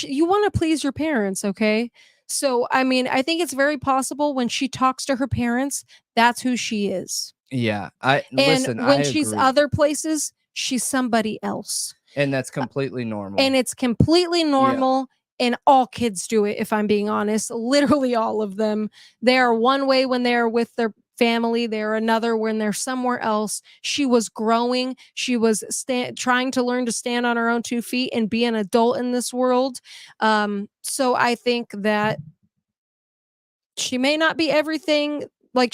you want to please your parents, okay? So I mean, I think it's very possible when she talks to her parents, that's who she is. Yeah, when she's other places, she's somebody else, and that's completely normal. And it's completely normal. Yeah. And all kids do it, if I'm being honest. Literally all of them. They are one way when they're with their family. They're another when they're somewhere else. She was growing. She was trying to learn to stand on her own 2 feet and be an adult in this world. So I think that she may not be everything. I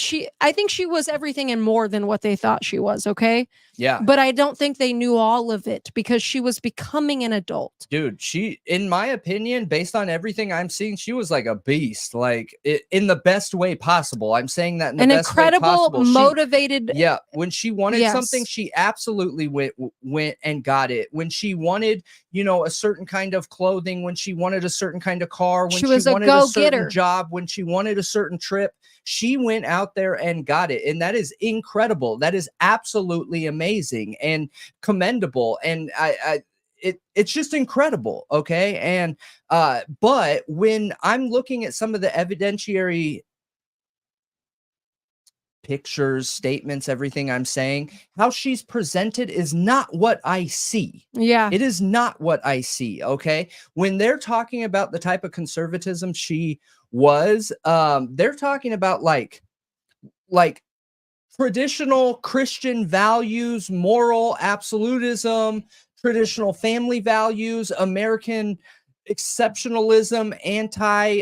think she was everything and more than what they thought she was, okay? Yeah. But I don't think they knew all of it because she was becoming an adult. Dude, she, in my opinion, based on everything I'm seeing, she was like a beast, like in the best way possible. I'm saying that in the best way possible. An incredible, motivated. Yeah. When she wanted something, she absolutely went and got it. When she wanted, a certain kind of clothing, when she wanted a certain kind of car, when she wanted a certain job, when she wanted a certain trip, she went out there and got it. And that is incredible. That is absolutely amazing and commendable. And it's just incredible. Okay. And, but when I'm looking at some of the evidentiary pictures, statements, everything I'm saying, how she's presented is not what I see. Yeah. It is not what I see. Okay. When they're talking about the type of conservatism she was, they're talking about like traditional Christian values, moral absolutism, traditional family values, American exceptionalism,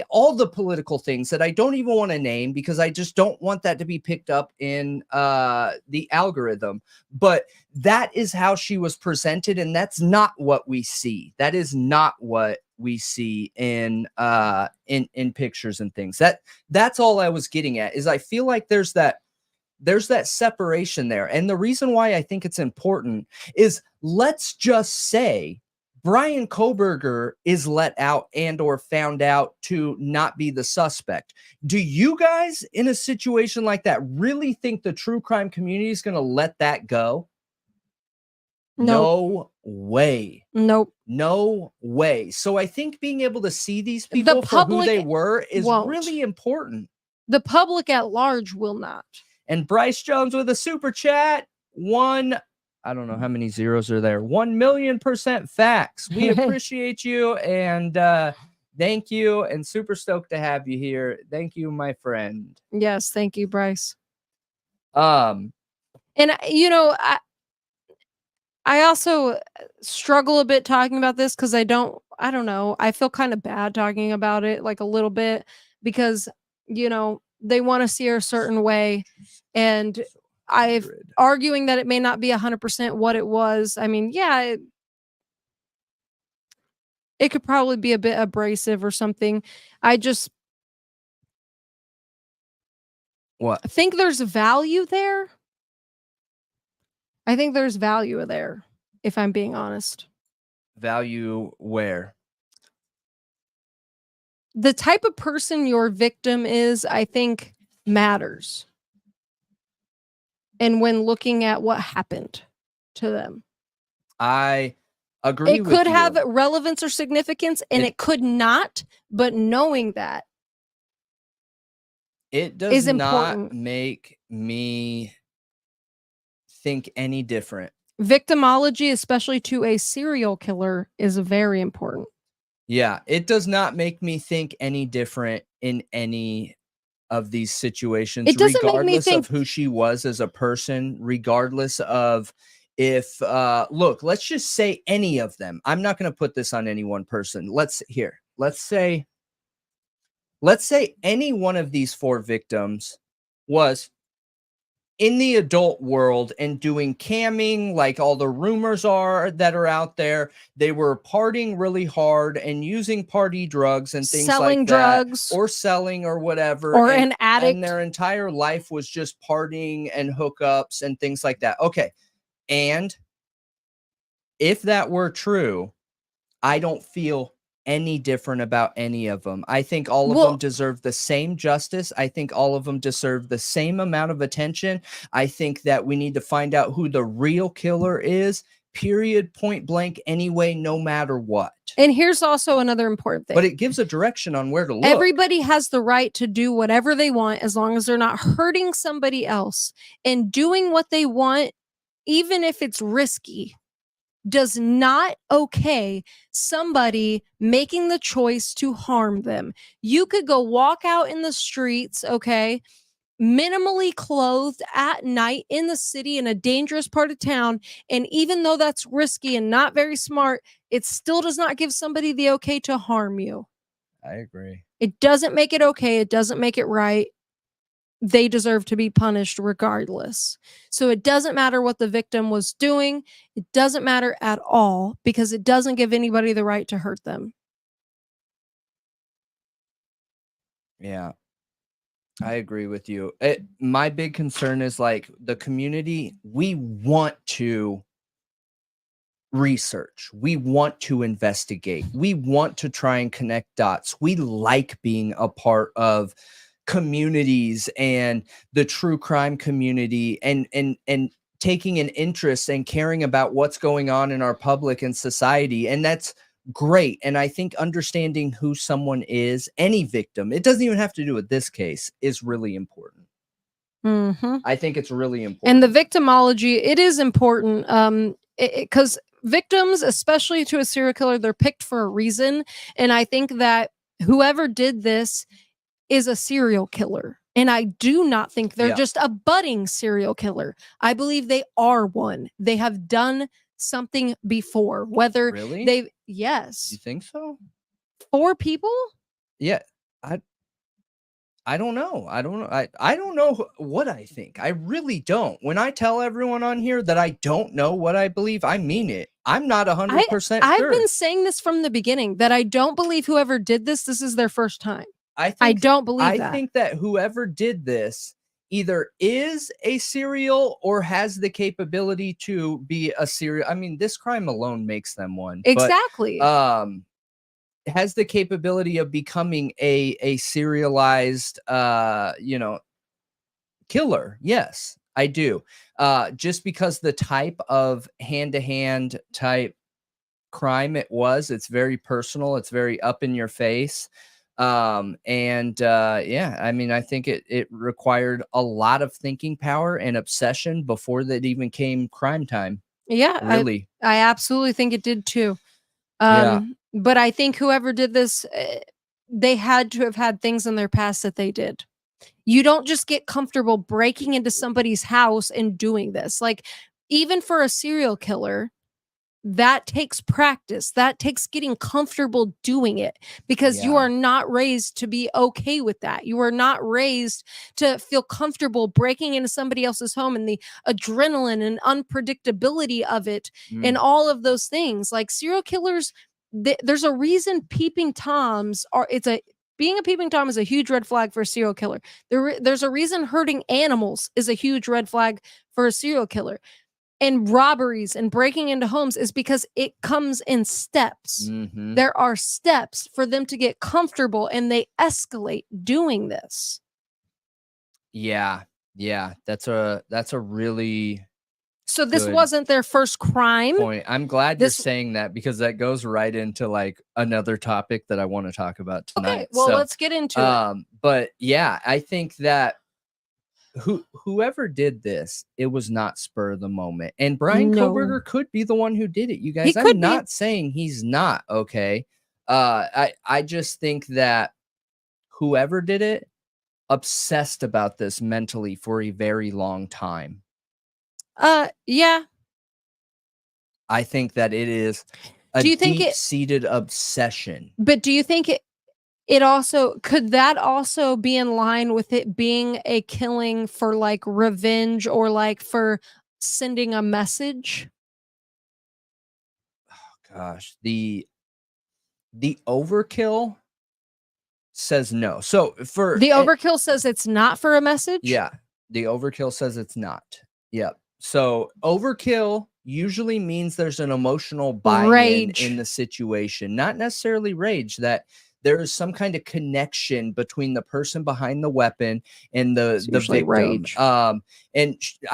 all the political things that I don't even want to name because I just don't want that to be picked up in the algorithm. But that is how she was presented, and that's not what we see. That is not what we see in pictures and things. That's all I was getting at, is I feel like there's that separation there. And the reason why I think it's important is, let's just say Bryan Kohberger is let out and or found out to not be the suspect. Do you guys in a situation like that really think the true crime community is going to let that go? No way. Nope. No way. So I think being able to see these people for who they were is really important. The public at large will not. And Bryce Jones with a super chat. I don't know how many zeros are there. 1,000,000% facts. We appreciate you, and thank you, and super stoked to have you here. Thank you, my friend. Yes, thank you, Bryce. And I also struggle a bit talking about this because I don't know. I feel kind of bad talking about it, like a little bit, because they want to see her a certain way, and I've arguing that it may not be 100% what it was. I mean, yeah, it could probably be a bit abrasive or something. I just think there's value there. I think there's value there, if I'm being honest. Value where? The type of person your victim is, I think, matters. And when looking at what happened to them, I agree. It could have relevance or significance, and it could not. But knowing that, it does not make me think any different. Victimology, especially to a serial killer, is very important. Yeah, it does not make me think any different in any of these situations, regardless of who she was as a person, regardless of look, let's just say any of them. I'm not going to put this on any one person. let's say any one of these 4 victims was in the adult world and doing camming like all the rumors are that are out there. They were partying really hard and using party drugs and things selling like drugs, that, or selling or whatever, or and, an addict, and their entire life was just partying and hookups and things like that. Okay. And if that were true, I don't feel any different about any of them. I think all of them deserve the same justice. I think all of them deserve the same amount of attention. I think that we need to find out who the real killer is, period, point blank, anyway, no matter what. And here's also another important thing. But it gives a direction on where to look. Everybody has the right to do whatever they want as long as they're not hurting somebody else. And doing what they want, even if it's risky, does not okay somebody making the choice to harm them. You could go walk out in the streets, okay, minimally clothed at night in the city in a dangerous part of town, and even though that's risky and not very smart, it still does not give somebody the okay to harm you. I agree. It doesn't make it okay. It doesn't make it right. They deserve to be punished regardless. So it doesn't matter what the victim was doing. It doesn't matter at all because it doesn't give anybody the right to hurt them. Yeah, I agree with you. My big concern is like the community, we want to research. We want to investigate. We want to try and connect dots. We like being a part of communities and the true crime community and taking an interest and caring about what's going on in our public and society. And that's great. And I think understanding who someone is, any victim, it doesn't even have to do with this case, is really important. I think it's really important. And the victimology, it is important because victims, especially to a serial killer, they're picked for a reason. And I think that whoever did this is a serial killer. And I do not think they're just a budding serial killer. I believe they are one. They have done something before, whether they've, yes. You think so? 4 people? Yeah. I don't know. I don't know. I don't know what I think. I really don't. When I tell everyone on here that I don't know what I believe, I mean it. I'm not 100% sure. I've been saying this from the beginning that I don't believe whoever did this is their first time. I don't believe that. I think that whoever did this either is a serial or has the capability to be a serial. I mean, this crime alone makes them one. Exactly. But, has the capability of becoming a serialized, killer. Yes, I do. Just because the type of hand-to-hand type crime it's very personal. It's very up in your face. Yeah, I mean, I think it required a lot of thinking power and obsession before that even came crime time. Yeah, really. I absolutely think it did too. But I think whoever did this, they had to have had things in their past that they did. You don't just get comfortable breaking into somebody's house and doing this. Like, even for a serial killer, that takes practice. That takes getting comfortable doing it because you are not raised to be okay with that. You are not raised to feel comfortable breaking into somebody else's home and the adrenaline and unpredictability of it and all of those things. Like serial killers, there's a reason peeping toms are, being a peeping Tom is a huge red flag for a serial killer. There's a reason hurting animals is a huge red flag for a serial killer. And robberies and breaking into homes is because it comes in steps. There are steps for them to get comfortable and they escalate doing this. Yeah. That's a really So this wasn't their first crime point. I'm glad you're saying that because that goes right into like another topic that I want to talk about tonight. Okay, well, let's get into it. But yeah, I think that whoever did this, it was not spur of the moment. And Bryan Kohberger could be the one who did it, you guys. I'm not saying he's not, okay? I just think that whoever did it obsessed about this mentally for a very long time. Yeah. I think that it is Do you think deep-seated obsession. But do you think it also could that also be in line with it being a killing for like revenge or like for sending a message? Oh, gosh, the overkill says no. So for The overkill says it's not for a message? Yeah, the overkill says it's not. Yep. So overkill usually means there's an emotional buy-in in the situation, not necessarily rage, that there is some kind of connection between the person behind the weapon and the victim. Rage. I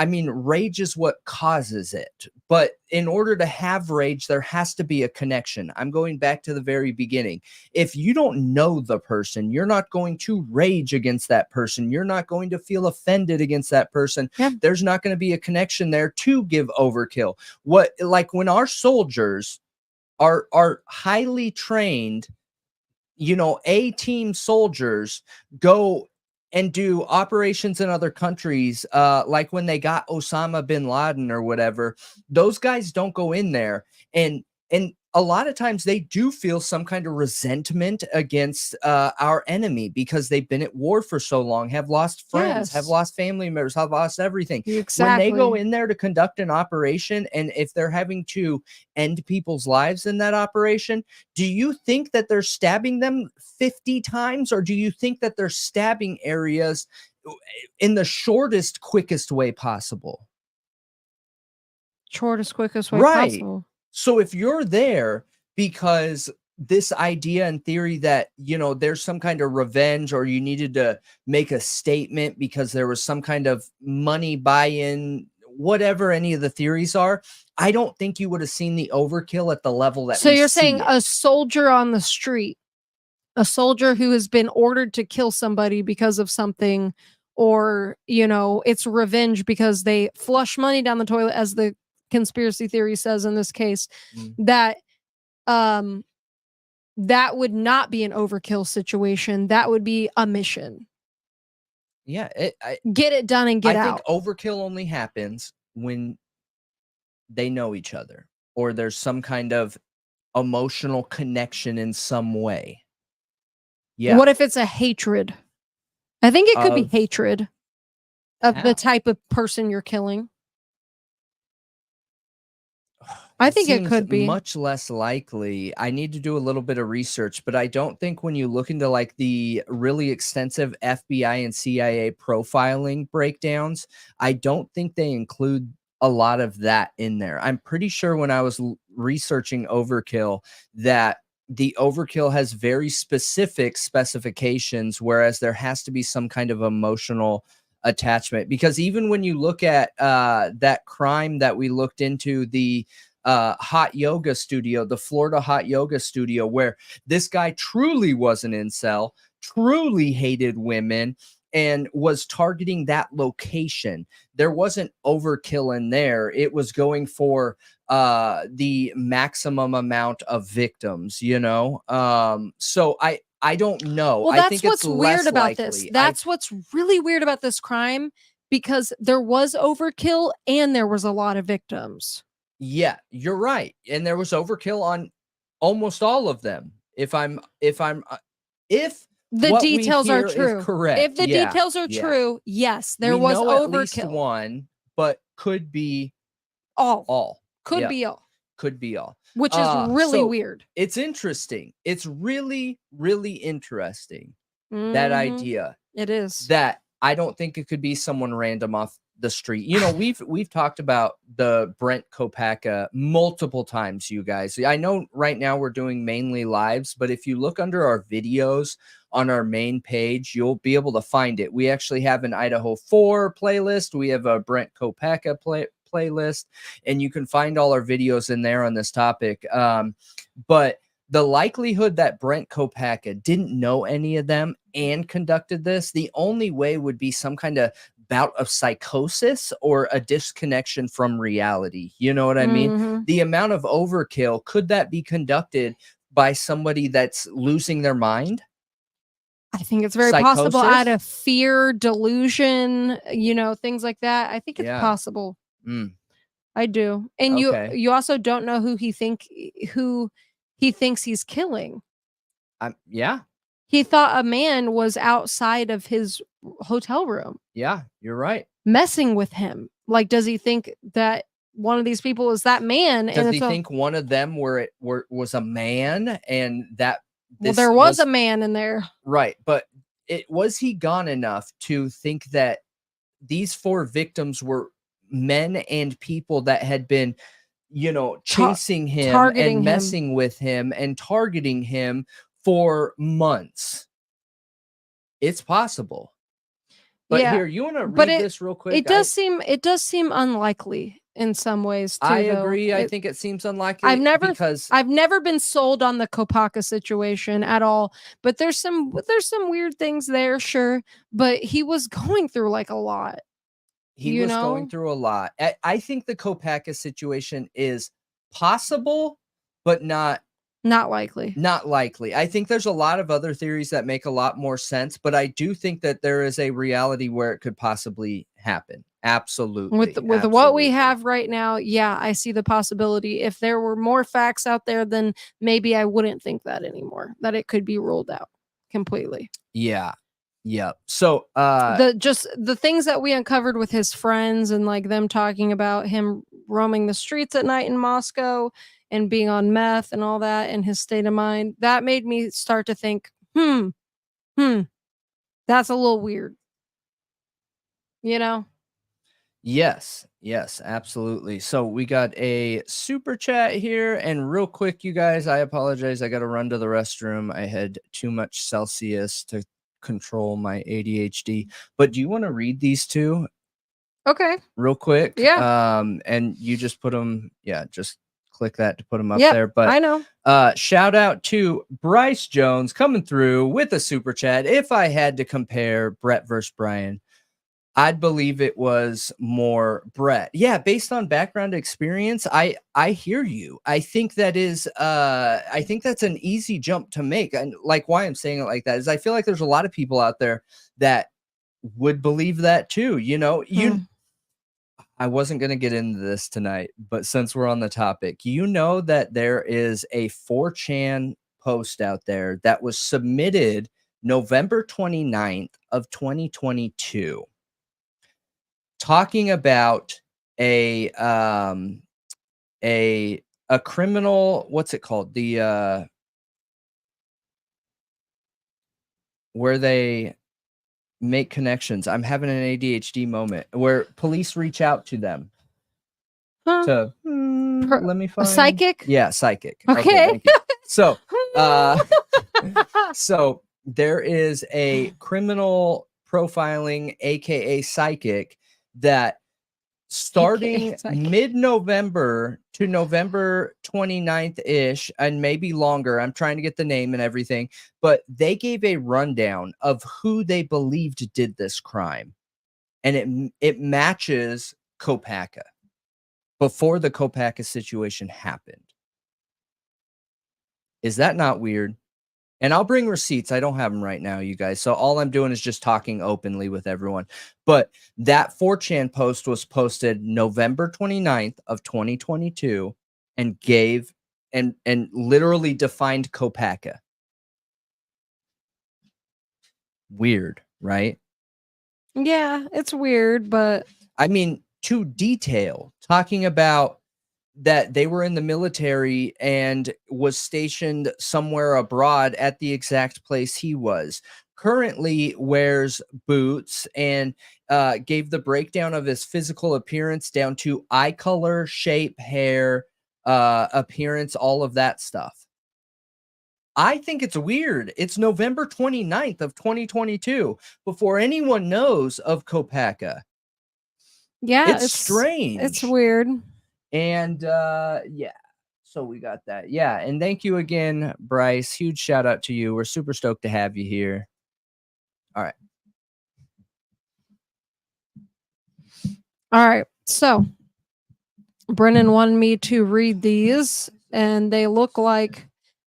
mean, rage is what causes it. But in order to have rage, there has to be a connection. I'm going back to the very beginning. If you don't know the person, you're not going to rage against that person. You're not going to feel offended against that person. Yeah. There's not going to be a connection there to give overkill. What, like when our soldiers are highly trained, you know, A-team soldiers go and do operations in other countries, like when they got Osama bin Laden or whatever, those guys don't go in there. And a lot of times they do feel some kind of resentment against our enemy because they've been at war for so long, have lost friends, have lost family members, have lost everything. Exactly. When they go in there to conduct an operation, and if they're having to end people's lives in that operation, do you think that they're stabbing them 50 times, or do you think that they're stabbing areas in the shortest, quickest way possible? Shortest, quickest way possible. So if you're there because this idea and theory that, you know, there's some kind of revenge, or you needed to make a statement because there was some kind of money buy-in, whatever any of the theories are, I don't think you would have seen the overkill at the level that. So you're saying a soldier on the street, a soldier who has been ordered to kill somebody because of something, or, you know, it's revenge because they flush money down the toilet, as the conspiracy theory says in this case, that that would not be an overkill situation. That would be a mission. Yeah, get it done and get out. I think overkill only happens when they know each other, or there's some kind of emotional connection in some way. Yeah. What if it's a hatred? I think it could be hatred of the type of person you're killing. I think it could be much less likely. I need to do a little bit of research, but I don't think when you look into like the really extensive FBI and CIA profiling breakdowns, I don't think they include a lot of that in there. I'm pretty sure when I was researching overkill that the overkill has very specific specifications, whereas there has to be some kind of emotional attachment. Because even when you look at that crime that we looked into, the hot yoga studio, the Florida hot yoga studio, where this guy truly was an incel, truly hated women, and was targeting that location. There wasn't overkill in there. It was going for the maximum amount of victims, you know? So I don't know. Well, I think what's it's weird about likely. this. That's what's really weird about this crime, because there was overkill and there was a lot of victims. Yeah, you're right. And there was overkill on almost all of them. If the details are true. Correct. If the details are true, yes, there was overkill. At least one, but could be all. Could be all. Could be all. Which is really weird. It's interesting. It's really, really interesting. That idea. It is. That I don't think it could be someone random off the street. You know, we've talked about the Brent Kopaka multiple times, you guys. I know right now we're doing mainly lives, but if you look under our videos on our main page, you'll be able to find it. We actually have an Idaho 4 playlist. We have a Brent Kopaka playlist, and you can find all our videos in there on this topic. But the likelihood that Brent Kopaka didn't know any of them and conducted this, the only way would be some kind of bout of psychosis or a disconnection from reality. You know what I mean? The amount of overkill, could that be conducted by somebody that's losing their mind? I think it's very possible, out of fear, delusion, you know, things like that. I think it's possible. I do. And Okay. you also don't know who he thinks he's killing. Yeah. He thought a man was outside of his hotel room Yeah, you're right. messing with him. Like, does he think that one of these people is that man? Does and he think one of them was a man, and that well, this there was a man in there, right? But was he gone enough to think that these 4 victims were men and people that had been, chasing him targeting and him. messing with him and targeting him for months? It's possible. But Yeah, here, you want to but read this real quick? It does seem unlikely in some ways too. I though. agree. I think it seems unlikely. I've never been sold on the Kopaka situation at all. But there's some weird things there, sure. But he was going through like a lot. He was going through a lot. I think the Kopaka situation is possible, but not likely. Not likely. I think there's a lot of other theories that make a lot more sense, but I do think that there is a reality where it could possibly happen. Absolutely. With what we have right now, yeah, I see the possibility. If there were more facts out there, then maybe I wouldn't think that anymore, that it could be ruled out completely. Yeah. Yeah. So the things that we uncovered with his friends and like them talking about him roaming the streets at night in Moscow and being on meth and all that and his state of mind, that made me start to think, that's a little weird. Yes, absolutely. So we got a super chat here, and real quick, you guys, I apologize. I got to run to the restroom. I had too much Celsius to control my ADHD. But do you want to read these 2? Okay. Real quick. Yeah. And you just put them. Yeah, just click that to put them up there. But I know. Shout out to Bryce Jones coming through with a super chat. If I had to compare Brett versus Bryan, I'd believe it was more Brett. Yeah, based on background experience, I hear you. I think that is I think that's an easy jump to make. And like why I'm saying it like that is I feel like there's a lot of people out there that would believe that too. I wasn't going to get into this tonight, but since we're on the topic, that there is a 4chan post out there that was submitted November 29th of 2022. Talking about a criminal, what's it called? The where they make connections. I'm having an ADHD moment where police reach out to them. To let me find a psychic? Yeah, psychic. Okay. Thank you. So so there is a criminal profiling, aka psychic, that starting mid-November to November 29th-ish, and maybe longer, I'm trying to get the name and everything, but they gave a rundown of who they believed did this crime. And it matches Kopaka before the Kopaka situation happened. Is that not weird? And I'll bring receipts. I don't have them right now, you guys. So all I'm doing is just talking openly with everyone. But that 4chan post was posted November 29th of 2022 and gave and literally defined Kopaka. Weird, right? Yeah, it's weird, but I mean, to detail, talking about that they were in the military and was stationed somewhere abroad at the exact place he was. Currently wears boots and gave the breakdown of his physical appearance down to eye color, shape, hair, appearance, all of that stuff. I think it's weird. It's November 29th of 2022 before anyone knows of Kopaka. Yeah, it's strange. It's weird. And yeah, so we got that. Yeah, and thank you again, Bryce. Huge shout out to you. We're super stoked to have you here. All right. All right. So Brennan wanted me to read these, and they look like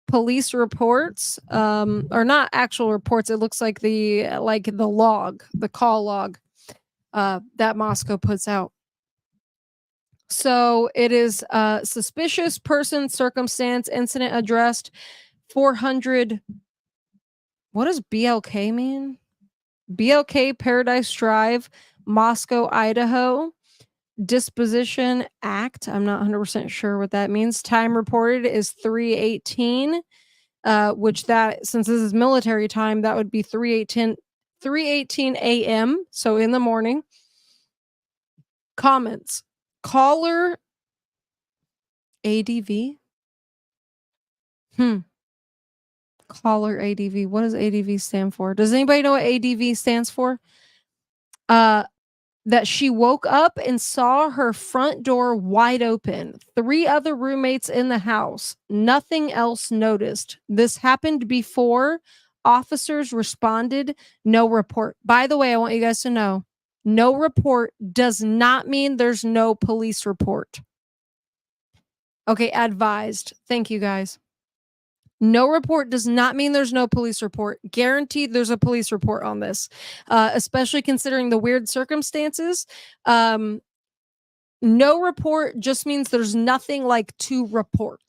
police reports, or not actual reports. It looks like the log, the call log that Moscow puts out. So it is suspicious person, circumstance, incident addressed 400. What does BLK mean? BLK Paradise Drive, Moscow, Idaho. Disposition Act. I'm not 100% sure what that means. Time reported is 3:18, which that, since this is military time, that would be 3:18 a.m. So in the morning. Comments. Caller ADV. Caller ADV. What does ADV stand for? Does anybody know what ADV stands for? That she woke up and saw her front door wide open. 3 other roommates in the house. Nothing else noticed. This happened before officers responded. No report. By the way, I want you guys to know, no report does not mean there's no police report. Okay, advised. Thank you, guys. No report does not mean there's no police report. Guaranteed there's a police report on this, especially considering the weird circumstances. No report just means there's nothing like to report.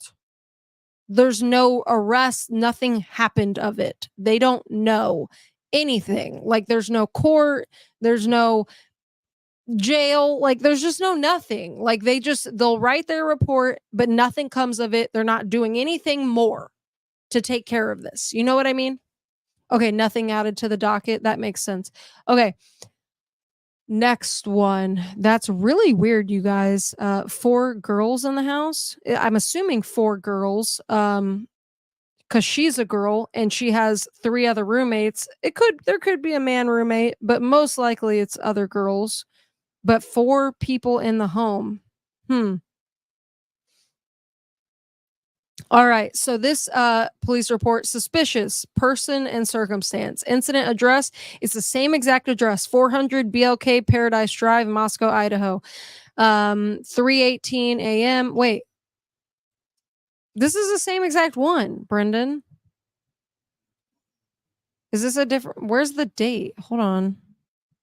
There's no arrest. Nothing happened of it. They don't know anything. Like there's no court. There's no jail. Like there's just no nothing. Like they'll write their report, but nothing comes of it. They're not doing anything more to take care of this. You know what I mean? Okay, nothing added to the docket. That makes sense. Okay. Next one. That's really weird, you guys. 4 girls in the house. I'm assuming 4 girls. Because she's a girl and she has 3 other roommates. There could be a man roommate, but most likely it's other girls. But 4 people in the home. All right, so this police report, suspicious person and circumstance. Incident address is the same exact address, 400 BLK Paradise Drive, Moscow, Idaho. 3:18 a.m. Wait. This is the same exact one, Brendan. Is this a different... Where's the date? Hold on.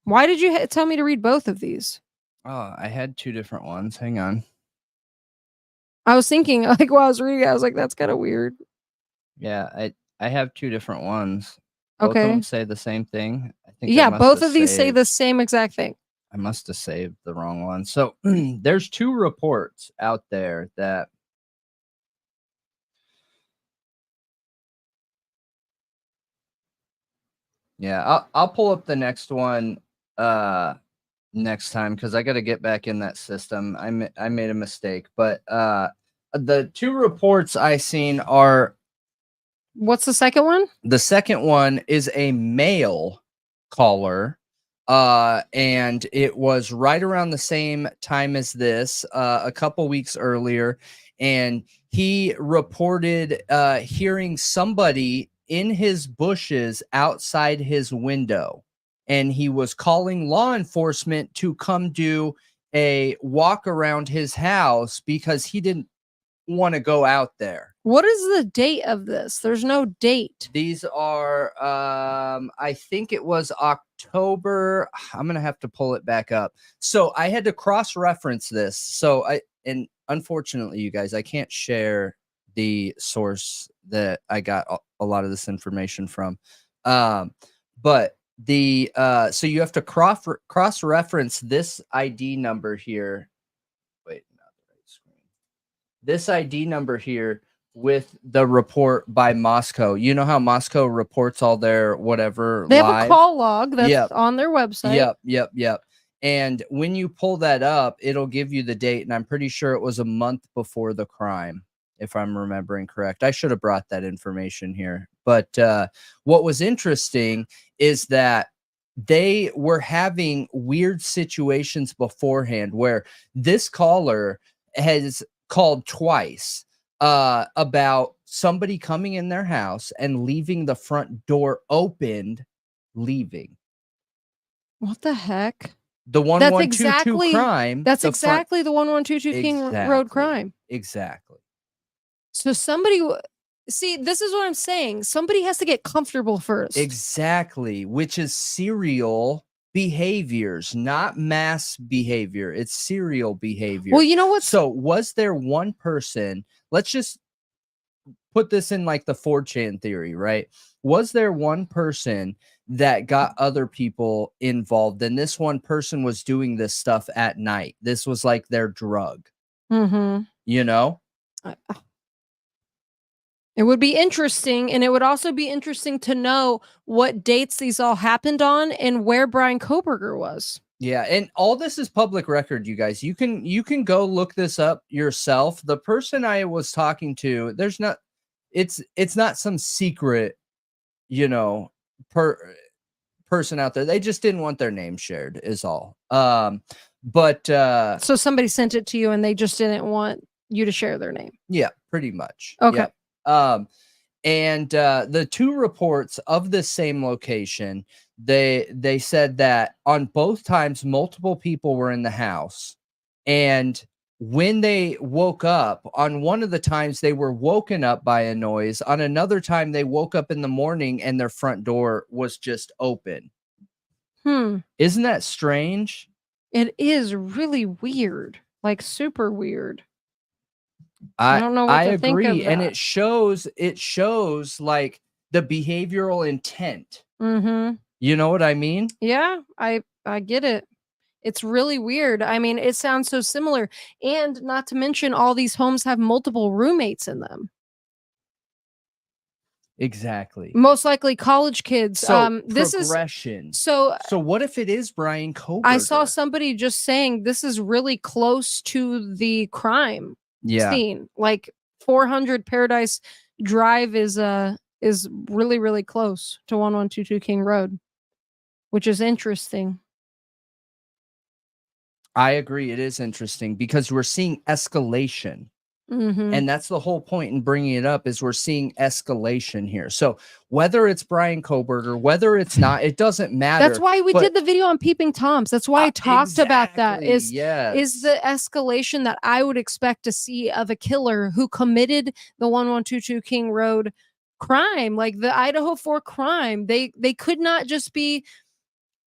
Why did you tell me to read both of these? Oh, I had 2 different ones. Hang on. I was thinking, like, while I was reading, I was like, that's kind of weird. Yeah, I have 2 different ones. Both Okay. of them say the same thing. I think Yeah, both of these say the same exact thing. I must have saved the wrong one. So there's 2 reports out there that yeah, I'll pull up the next one next time because I got to get back in that system. I made a mistake, but the 2 reports I seen are... What's the second one? The second one is a male caller, and it was right around the same time as this, a couple weeks earlier, and he reported hearing somebody in his bushes outside his window, and he was calling law enforcement to come do a walk around his house because he didn't want to go out there. What is the date of this? There's no date. These are I think it was October. I'm gonna have to pull it back up. So I had to cross-reference this. So and unfortunately, you guys, I can't share the source that I got a lot of this information from. But the so you have to cross-reference this ID number here. Wait, not the right screen. This ID number here with the report by Moscow. You know how Moscow reports all their whatever They live? have a call log that's on their website. Yep. And when you pull that up, it'll give you the date, and I'm pretty sure it was a month before the crime, if I'm remembering correct. I should have brought that information here. But what was interesting is that they were having weird situations beforehand where this caller has called twice about somebody coming in their house and leaving the front door opened, leaving. What the heck? The 1122 crime. That's exactly the 1122 King Road crime. Exactly. So somebody... See, this is what I'm saying. Somebody has to get comfortable first. Exactly, which is serial behaviors, not mass behavior. It's serial behavior. Well, you know what? So was there one person, let's just put this in like the 4chan theory, right? Was there one person that got other people involved, and this one person was doing this stuff at night? This was like their drug, you know? It would be interesting, and it would also be interesting to know what dates these all happened on and where Bryan Kohberger was. Yeah, and all this is public record, you guys. You can go look this up yourself. The person I was talking to, there's not, it's not some secret, you know, person out there. They just didn't want their name shared, is all. But so somebody sent it to you, and they just didn't want you to share their name. Yeah, pretty much. Okay. Yep. And the two reports of the same location, they said that on both times multiple people were in the house, and when they woke up, on one of the times they were woken up by a noise, on another time they woke up in the morning and their front door was just open. Isn't that strange? It is really weird, like super weird. I don't know what I to think of agree, and that. it shows like the behavioral intent. You know what I mean? Yeah, I get it. It's really weird. I mean, it sounds so similar, and not to mention all these homes have multiple roommates in them. Exactly. Most likely college kids. So This progression. is so what if it is Bryan Kohberger? I saw somebody just saying this is really close to the crime scene. Like 400 Paradise Drive is really, really close to 1122 King Road, which is interesting. I agree. It is interesting because we're seeing escalation. And that's the whole point in bringing it up, is we're seeing escalation here. So whether it's Bryan Kohberger, whether it's not, it doesn't matter. That's why we did the video on Peeping Toms. That's why I talked about that. Is the escalation that I would expect to see of a killer who committed the 1122 King Road crime, like the Idaho 4 crime. They could not just be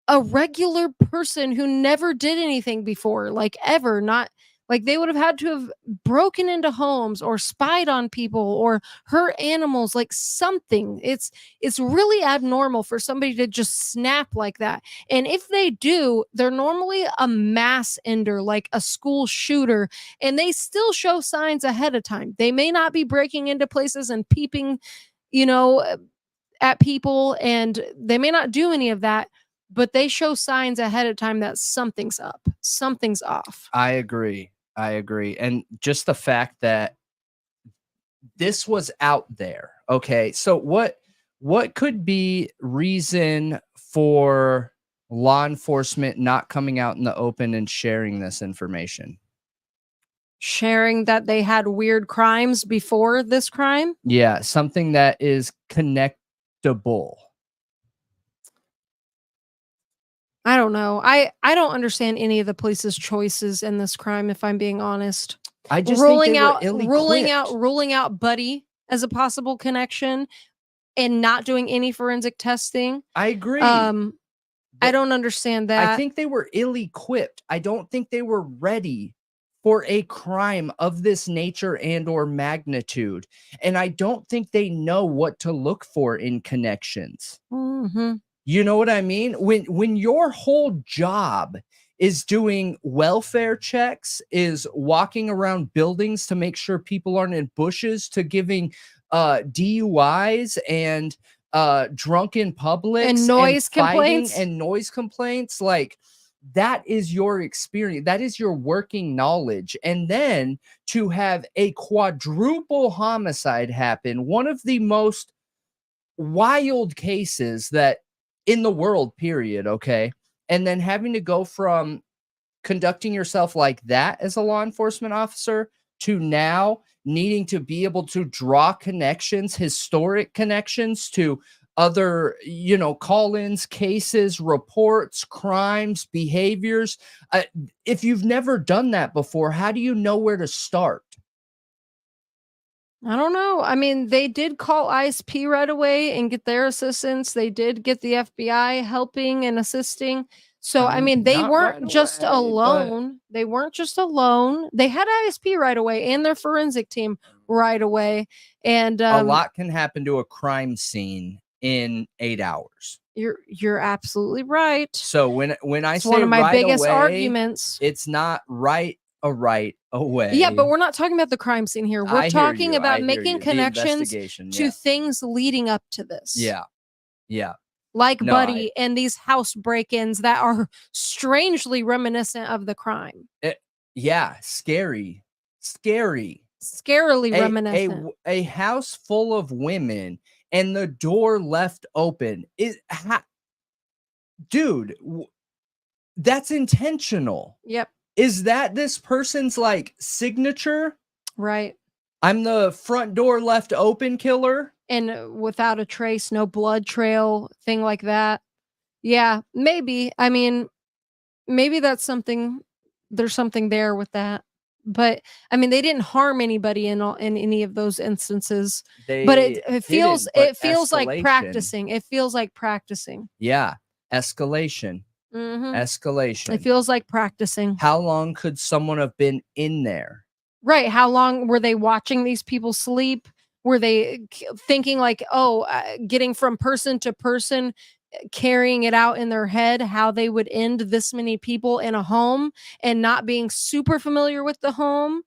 a regular person who never did anything before, like ever. Not like they would have had to have broken into homes or spied on people or hurt animals, like something. It's really abnormal for somebody to just snap like that. And if they do, they're normally a mass ender, like a school shooter, and they still show signs ahead of time. They may not be breaking into places and peeping, at people, and they may not do any of that, but they show signs ahead of time that something's up, something's off. I agree. And just the fact that this was out there. Okay. So what could be reason for law enforcement not coming out in the open and sharing this information? Sharing that they had weird crimes before this crime? Yeah. Something that is connectable. I don't know. I don't understand any of the police's choices in this crime, if I'm being honest. I just ruling out Buddy as a possible connection and not doing any forensic testing. I agree. I don't understand that. I think they were ill-equipped. I don't think they were ready for a crime of this nature and or magnitude. And I don't think they know what to look for in connections. You know what I mean? When your whole job is doing welfare checks, is walking around buildings to make sure people aren't in bushes, to giving DUIs and drunk in public and noise complaints and noise complaints, like that is your experience. That is your working knowledge. And then to have a quadruple homicide happen, one of the most wild cases that in the world, period. Okay. And then having to go from conducting yourself like that as a law enforcement officer to now needing to be able to draw connections, historic connections to other, call-ins, cases, reports, crimes, behaviors. If you've never done that before, how do you know where to start? I don't know. I mean, they did call ISP right away and get their assistance. They did get the FBI helping and assisting. So, I mean, they not weren't right just away, but alone. They weren't just alone. They had ISP right away and their forensic team right away. And a lot can happen to a crime scene in 8 hours. You're absolutely right. So when I It's say one of my right biggest away, arguments. it's not right away. Yeah, but we're not talking about the crime scene here. We're I hear talking you, I about hear making you. The connections investigation, to yeah. things leading up to this. Yeah. Like No, Buddy and these house break-ins that are strangely reminiscent of the crime. Yeah, scary. Scarily reminiscent. A house full of women and the door left open. Dude, that's intentional. Yep. Is that this person's like signature? Right. I'm the front door left open killer. And without a trace, no blood trail, thing like that. Yeah, maybe. I mean, maybe that's something. There's something there with that. But I mean, they didn't harm anybody in any of those instances. But it feels like practicing. It feels like practicing. Yeah, escalation. Escalation. It feels like practicing. How long could someone have been in there? Right. How long were they watching these people sleep? Were they thinking like, getting from person to person, carrying it out in their head, how they would end this many people in a home and not being super familiar with the home?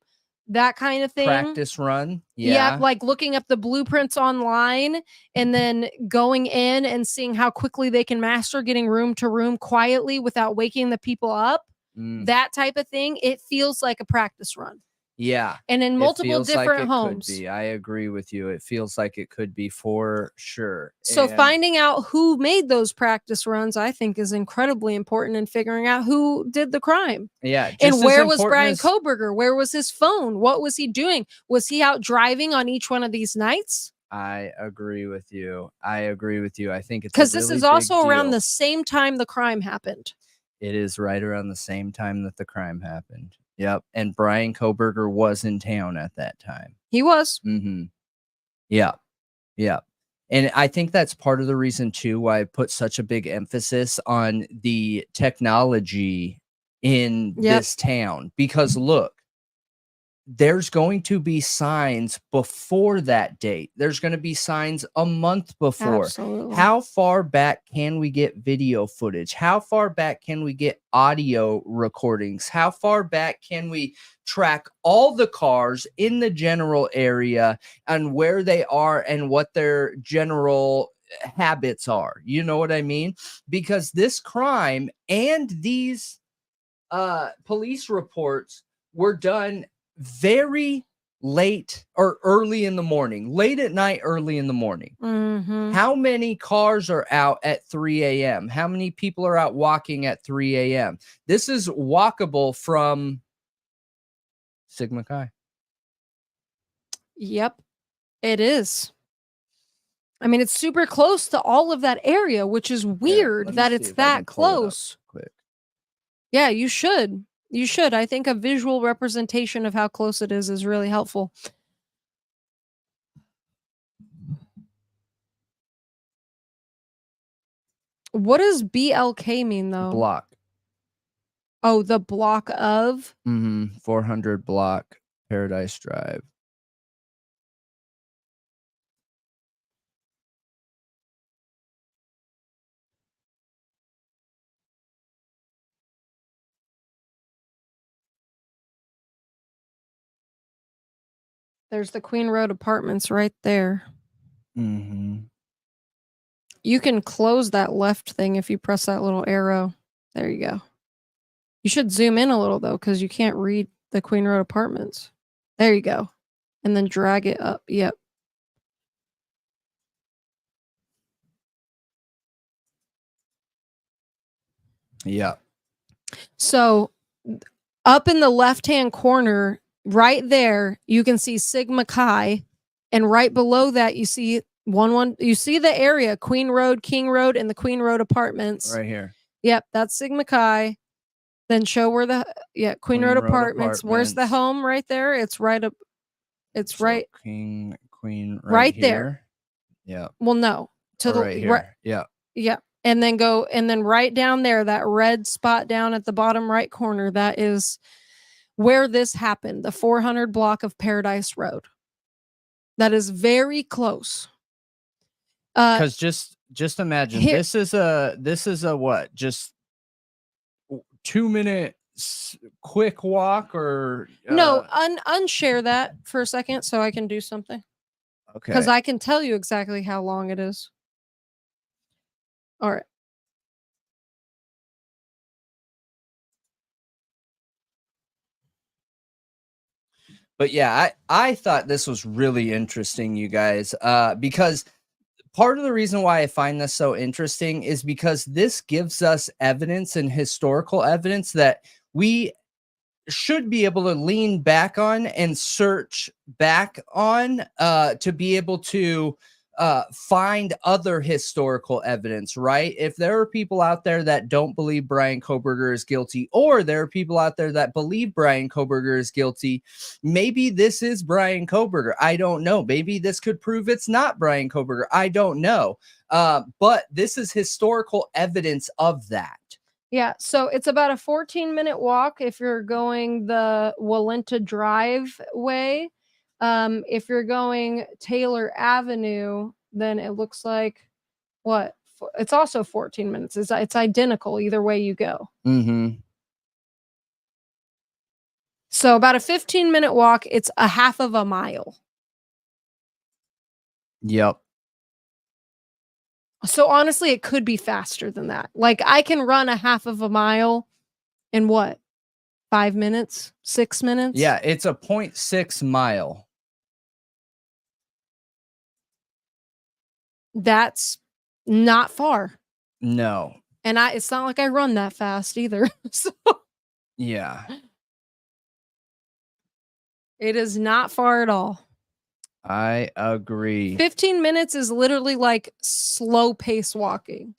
That kind of thing. Practice run. Yeah. Like looking up the blueprints online and then going in and seeing how quickly they can master getting room to room quietly without waking the people up. That type of thing. It feels like a practice run. Yeah. And in multiple different homes. Could be. I agree with you. It feels like it could be for sure. So finding out who made those practice runs, I think, is incredibly important in figuring out who did the crime. Yeah. And where was Bryan Kohberger? Where was his phone? What was he doing? Was he out driving on each one of these nights? I agree with you. I think it's because this is also around the same time the crime happened. It is right around the same time that the crime happened. Yep. And Bryan Kohberger was in town at that time. He was. Yeah. And I think that's part of the reason, too, why I put such a big emphasis on the technology in this town. Because, look, there's going to be signs before that date. There's going to be signs a month before. Absolutely. How far back can we get video footage? How far back can we get audio recordings? How far back can we track all the cars in the general area and where they are and what their general habits are? You know what I mean? Because this crime and these police reports were done very late or early in the morning, late at night, early in the morning. How many cars are out at 3 a.m.? How many people are out walking at 3 a.m.? This is walkable from Sigma Chi. Yep, it is. I mean, it's super close to all of that area, which is weird that it's that close. Quick. Yeah, you should. You should. I think a visual representation of how close it is really helpful. What does BLK mean, though? Block. Oh, the block of? 400 block, Paradise Drive. There's the Queen Road Apartments right there. You can close that left thing if you press that little arrow. There you go. You should zoom in a little, though, because you can't read the Queen Road Apartments. There you go. And then drag it up. Yep. Yeah. So up in the left-hand corner, right there, you can see Sigma Chi. And right below that, you see you see the area, Queen Road, King Road, and the Queen Road Apartments. Right here. Yep, that's Sigma Chi. Then show where the Queen Road Apartments. Where's the home right there? It's right up. It's So right, king, queen, right here. there. Yeah. Well, no, to the Right here. right. Yeah. Yeah. And then go, and then right down there, that red spot down at the bottom right corner, that is where this happened, the 400 block of Paradise Road. That is very close. Because just imagine here- this is a what? Just 2 minute quick walk or no, unshare that for a second so I can do something. okay. Because I can tell you exactly how long it is. All right. But yeah, I thought this was really interesting, you guys, because part of the reason why I find this so interesting is because this gives us evidence and historical evidence that we should be able to lean back on and search back on to be able to find other historical evidence, right? If there are people out there that don't believe Bryan Kohberger is guilty, or there are people out there that believe Bryan Kohberger is guilty, maybe this is Bryan Kohberger. I don't know. Maybe this could prove it's not Bryan Kohberger. I don't know. But this is historical evidence of that. Yeah, so it's about a 14-minute walk if you're going the Walenta Drive way. If you're going Taylor Avenue, then it looks like what? It's also 14 minutes. It's identical either way you go. Mm-hmm. So about a 15-minute walk, it's a half of a mile. Yep. So honestly, it could be faster than that. Like I can run a half of a mile in what? 5 minutes? 6 minutes? Yeah, it's a 0.6 mile. That's not far. No. And it's not like I run that fast either. So Yeah. it is not far at all. I agree. 15 minutes is literally like slow pace walking.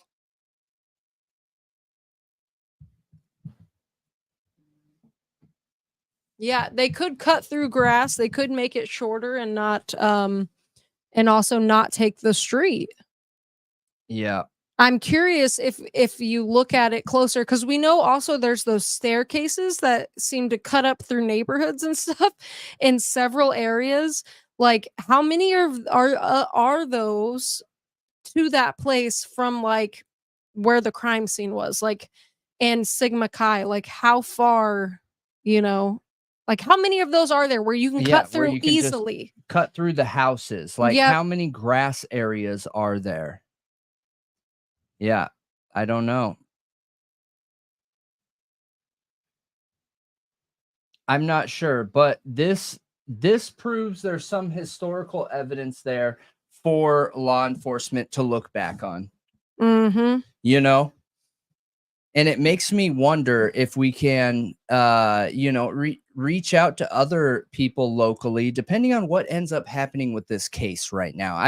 Yeah, they could cut through grass. They could make it shorter and not and also not take the street. Yeah. I'm curious if you look at it closer, because we know also there's those staircases that seem to cut up through neighborhoods and stuff in several areas. Like, how many are those to that place from like where the crime scene was, like, and Sigma Chi? Like, how far, like how many of those are there where you can cut where through you can just easily? cut through the houses. Like, Yep. how many grass areas are there? Yeah, I don't know. I'm not sure, but this proves there's some historical evidence there for law enforcement to look back on. Mm-hmm. And it makes me wonder if we can, reach out to other people locally, depending on what ends up happening with this case right now.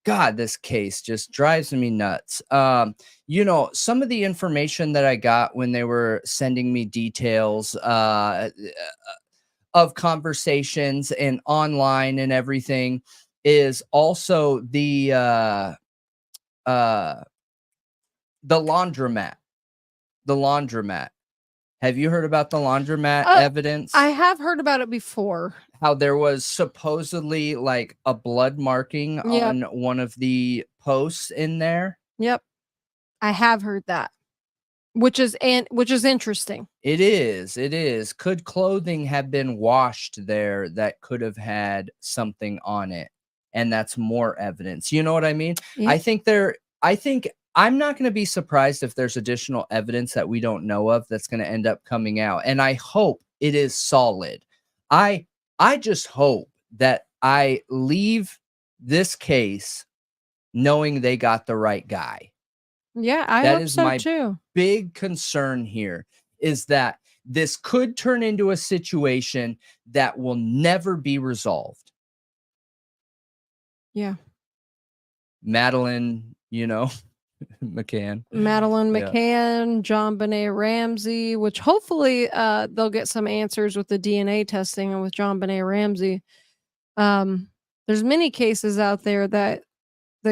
God, this case just drives me nuts. Some of the information that I got when they were sending me details of conversations and online and everything is also the laundromat. The laundromat. Have you heard about the laundromat evidence? I have heard about it before. How there was supposedly like a blood marking on one of the posts in there. Yep. I have heard that. Which is interesting. It is. Could clothing have been washed there that could have had something on it? And that's more evidence. You know what I mean? Yep. I think I'm not going to be surprised if there's additional evidence that we don't know of that's going to end up coming out. And I hope it is solid. I just hope that I leave this case knowing they got the right guy. Yeah, I That hope is so my too. big concern here, is that this could turn into a situation that will never be resolved. Yeah. Madeline, McCann. Madeline Yeah. McCann, John Benet Ramsey, which hopefully they'll get some answers with the DNA testing and with John Benet Ramsey. There's many cases out there that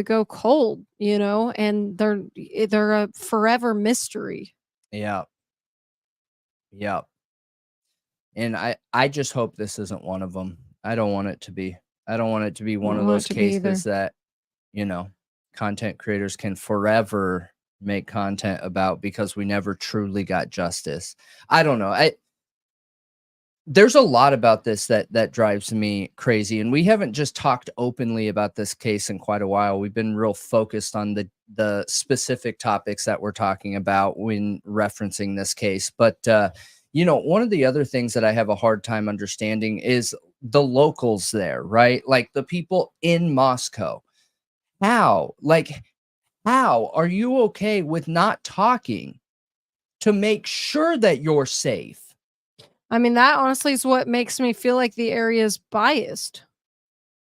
go cold, you know, and they're a forever mystery. Yeah. Yeah. And I just hope this isn't one of them. I don't want it to be. I don't want it to be one of those cases that, you know, content creators can forever make content about because we never truly got justice. I don't know. There's a lot about this that drives me crazy, and we haven't just talked openly about this case in quite a while. We've been real focused on the specific topics that we're talking about when referencing this case. But you know, one of the other things that I have a hard time understanding is the locals there, right? Like the people in Moscow. How are you okay with not talking to make sure that you're safe? I mean, that honestly is what makes me feel like the area is biased.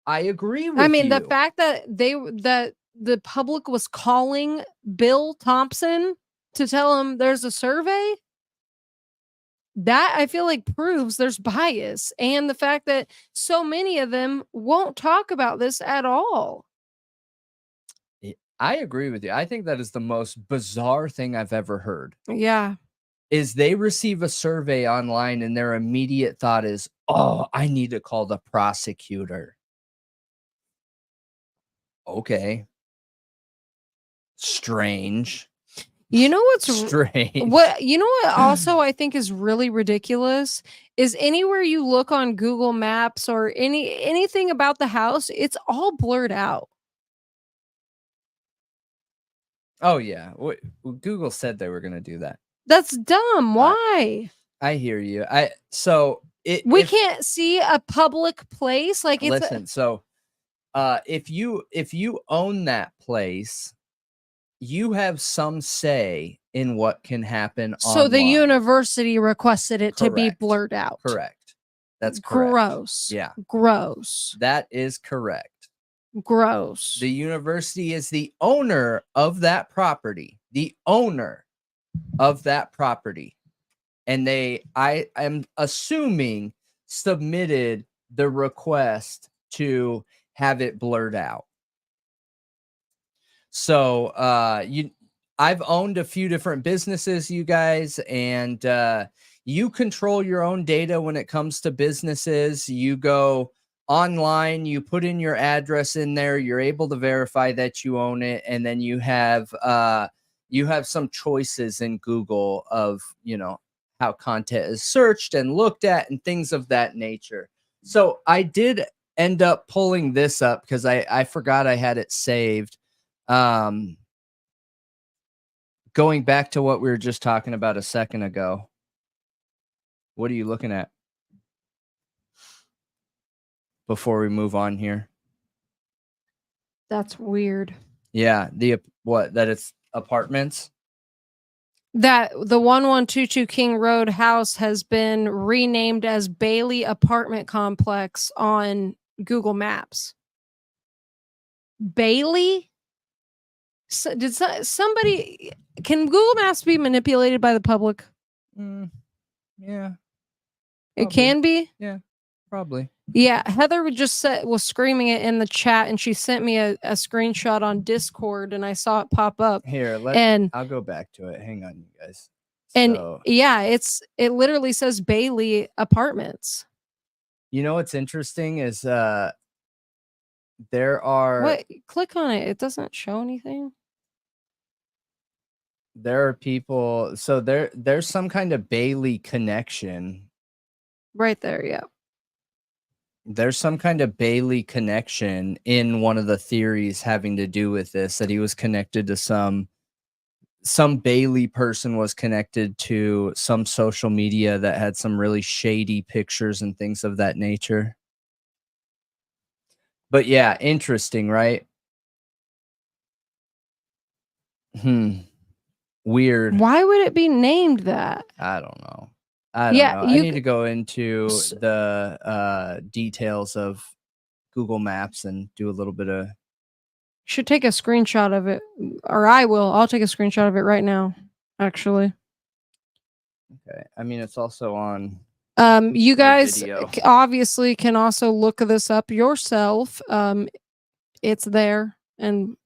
I agree with I mean, you. the fact that the public was calling Bill Thompson to tell him there's a survey, that I feel like proves there's bias. And the fact that so many of them won't talk about this at all. I agree with you. I think that is the most bizarre thing I've ever heard. Yeah. Is they receive a survey online and their immediate thought is, oh, I need to call the prosecutor. Okay. Strange. You know what's strange? You know what also I think is really ridiculous is anywhere you look on Google Maps or anything about the house, it's all blurred out. Oh yeah. Google said they were going to do that. That's dumb. Why? I hear you. We can't see a public place like it's listen. So if you own that place, you have some say in what can happen. So the online. university requested it to be Correct. blurred out. Correct. That's correct. Gross. Yeah. Gross. That is correct. Gross. The university is the owner of that property. The owner of that property. And I am assuming, submitted the request to have it blurred out. So I've owned a few different businesses, you guys, and you control your own data when it comes to businesses. You go online, you put in your address in there, you're able to verify that you own it, and then you have some choices in Google of, you know, how content is searched and looked at and things of that nature. So I did end up pulling this up because I forgot I had it saved. Going back to what we were just talking about a second ago. What are you looking at before we move on here? That's weird. Yeah, that it's apartments? That the 1122 King Road house has been renamed as Bailey Apartment Complex on Google Maps. Bailey? So, did somebody? Can Google Maps be manipulated by the public? Yeah, it can be. Yeah, probably. Yeah, Heather was screaming it in the chat, and she sent me a screenshot on Discord, and I saw it pop up. Here, I'll go back to it. Hang on, you guys. And yeah, it literally says Bailey Apartments. You know what's interesting is there are click on it. It doesn't show anything. There are people, so there's some kind of Bailey connection. Right there, yeah. There's some kind of Bailey connection in one of the theories having to do with this, that he was connected to some Bailey person was connected to some social media that had some really shady pictures and things of that nature. But yeah, interesting, right? Weird. Why would it be named that? I don't know. I need to go into the details of Google Maps and do a little bit of Should take a screenshot of it, or I will. I'll take a screenshot of it right now, actually. Okay. I mean, it's also on. You guys video. obviously can also look this up yourself. It's there, and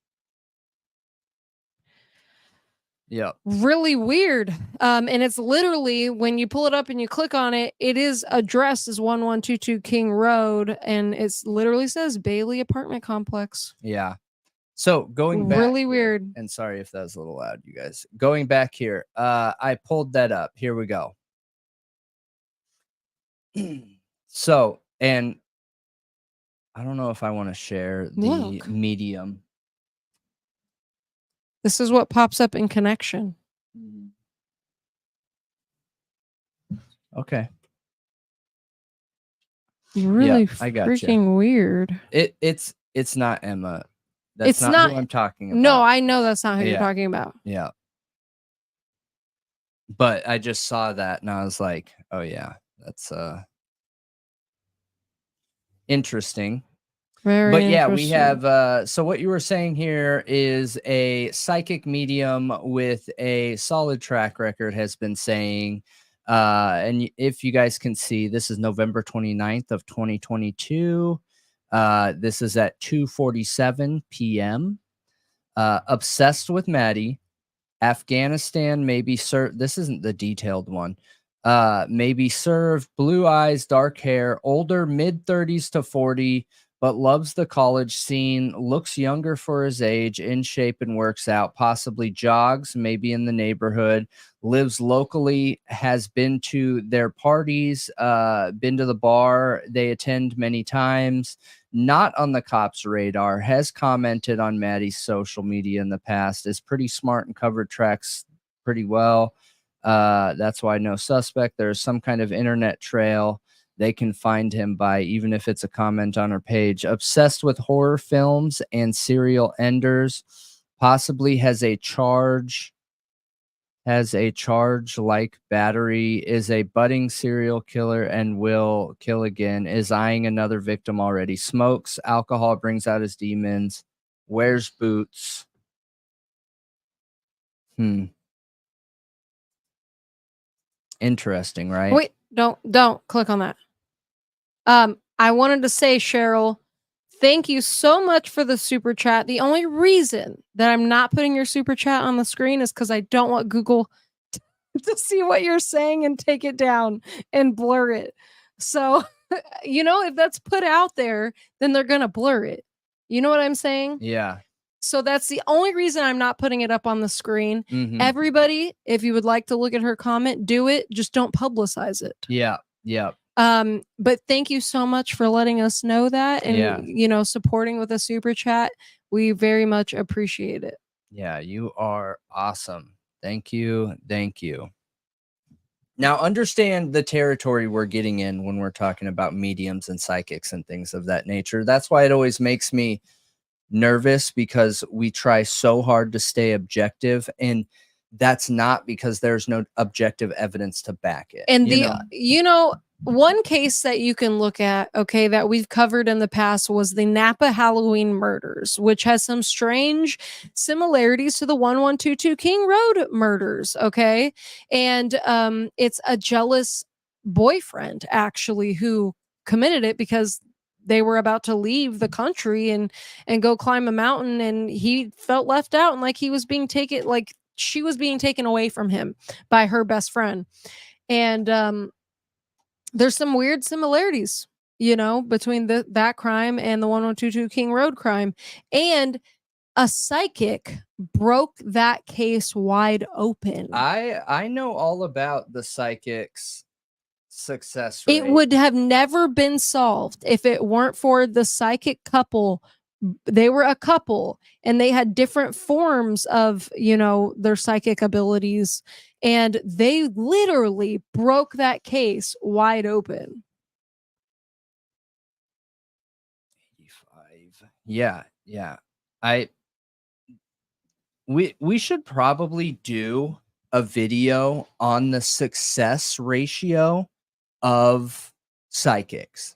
yeah, really weird. And it's literally, when you pull it up and you click on it, it is addressed as 1122 King Road, and it's literally says Bailey Apartment Complex. Yeah. So going back, really weird. And sorry if that was a little loud, you guys. Going back here, I pulled that up. Here we go. So, and I don't know if I want to share the medium. This is what pops up in connection. Okay. Really I gotcha. freaking weird. It's not Emma. That's not who I'm talking about. No, I know that's not who you're talking about. Yeah. But I just saw that and I was like, oh yeah, that's interesting. Very yeah, interesting. we have so what you were saying here is a psychic medium with a solid track record has been saying, and if you guys can see, this is November 29th of 2022. This is at 2:47 p.m. Obsessed with Maddie. Afghanistan, maybe this isn't the detailed one. Maybe served, blue eyes, dark hair, older, mid-30s to 40, but loves the college scene, looks younger for his age, in shape and works out, possibly jogs, maybe in the neighborhood, lives locally, has been to their parties, been to the bar they attend many times, not on the cops' radar, has commented on Maddie's social media in the past, is pretty smart and covered tracks pretty well. That's why no suspect. There's some kind of internet trail they can find him by, even if it's a comment on her page. Obsessed with horror films and serial enders, possibly has a charge like battery, is a budding serial killer and will kill again, is eyeing another victim already, smokes alcohol, brings out his demons, wears boots. Interesting, right? Wait, don't click on that. I wanted to say, Cheryl, thank you so much for the super chat. The only reason that I'm not putting your super chat on the screen is because I don't want Google to see what you're saying and take it down and blur it. So, if that's put out there, then they're going to blur it. You know what I'm saying? Yeah. So that's the only reason I'm not putting it up on the screen. Everybody, if you would like to look at her comment, do it. Just don't publicize it. Yeah. Yeah. But thank you so much for letting us know that and, supporting with a super chat. We very much appreciate it. Yeah, you are awesome. Thank you. Thank you. Now, understand the territory we're getting in when we're talking about mediums and psychics and things of that nature. That's why it always makes me nervous, because we try so hard to stay objective, and that's not because there's no objective evidence to back it. And one case that you can look at, okay, that we've covered in the past was the Napa Halloween murders, which has some strange similarities to the 1122 King Road murders, okay? And it's a jealous boyfriend, actually, who committed it because they were about to leave the country and go climb a mountain, and he felt left out and like he was being taken, like she was being taken away from him by her best friend. And there's some weird similarities, between that crime and the 1122 King Road crime. And a psychic broke that case wide open. I know all about the psychic's success rate. It would have never been solved if it weren't for the psychic couple. They were a couple and they had different forms of, their psychic abilities, and they literally broke that case wide open. 85. Yeah. We should probably do a video on the success ratio of psychics.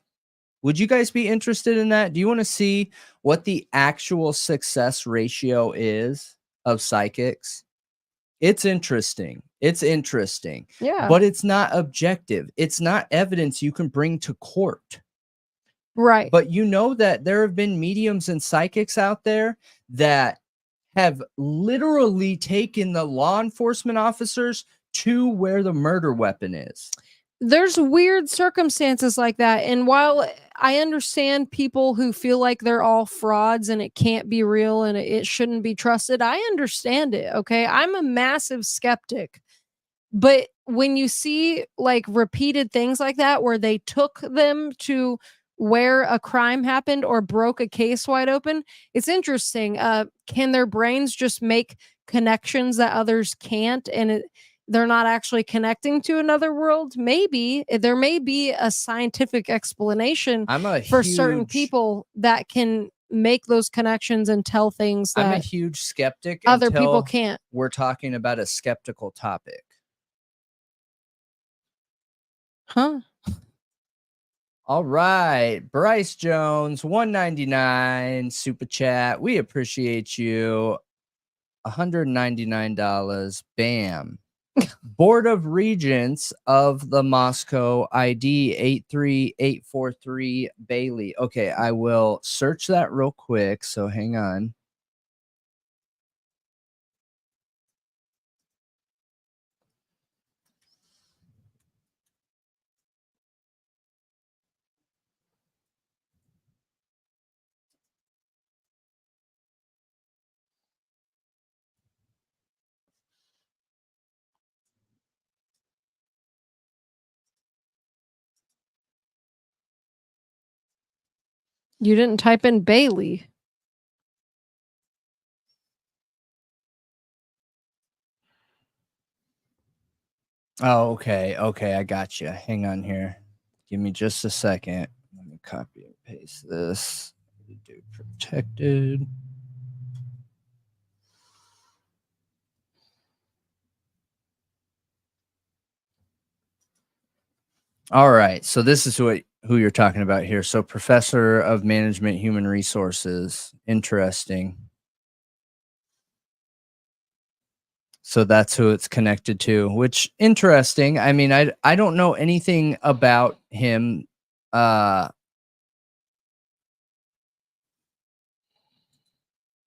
Would you guys be interested in that? Do you want to see what the actual success ratio is of psychics? It's interesting. It's interesting. Yeah. But it's not objective. It's not evidence you can bring to court. Right. But you know that there have been mediums and psychics out there that have literally taken the law enforcement officers to where the murder weapon is. There's weird circumstances like that. And while I understand people who feel like they're all frauds and it can't be real and it shouldn't be trusted, I understand it. Okay. I'm a massive skeptic. But when you see like repeated things like that, where they took them to where a crime happened or broke a case wide open, it's interesting. Can their brains just make connections that others can't? And they're not actually connecting to another world? Maybe there may be a scientific explanation for certain people that can make those connections and tell things that I'm a huge skeptic. Other people can't. We're talking about a skeptical topic. Huh? All right. Bryce Jones, $1.99 super chat. We appreciate you. $199. Bam. Board of Regents of the Moscow, ID 83843 Bailey. Okay, I will search that real quick. So hang on. You didn't type in Bailey. Oh, okay. Okay, I got you. Hang on here. Give me just a second. Let me copy and paste this. Do protected. All right. So this is who you're talking about here. So professor of management, human resources. Interesting. So that's who it's connected to, which interesting. I mean, I don't know anything about him. I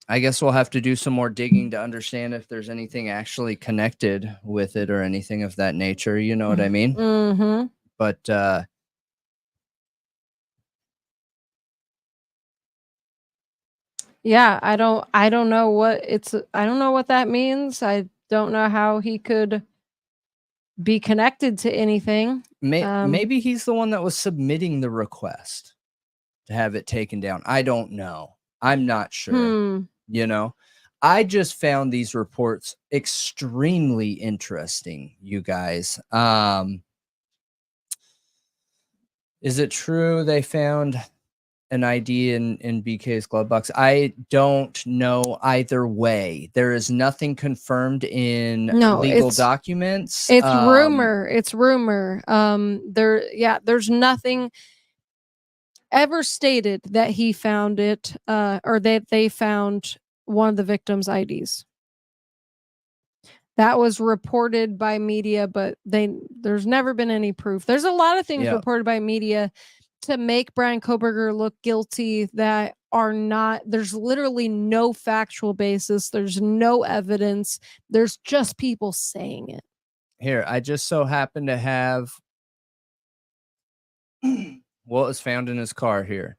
guess we'll have to do some more digging to understand if there's anything actually connected with it or anything of that nature. You know what I mean? Mm-hmm. But yeah, I don't know what I don't know what that means. I don't know how he could be connected to anything. Maybe he's the one that was submitting the request to have it taken down. I don't know. I'm not sure. You know, I just found these reports extremely interesting, you guys. Is it true they found an ID in BK's glove box? I don't know either way. There is nothing confirmed in legal documents. It's rumor. It's rumor. There's nothing ever stated that he found it or that they found one of the victims' IDs. That was reported by media, but there's never been any proof. There's a lot of things reported by media to make Bryan Kohberger look guilty that are not. There's literally no factual basis. There's no evidence. There's just people saying it. Here, I just so happen to have what was found in his car here.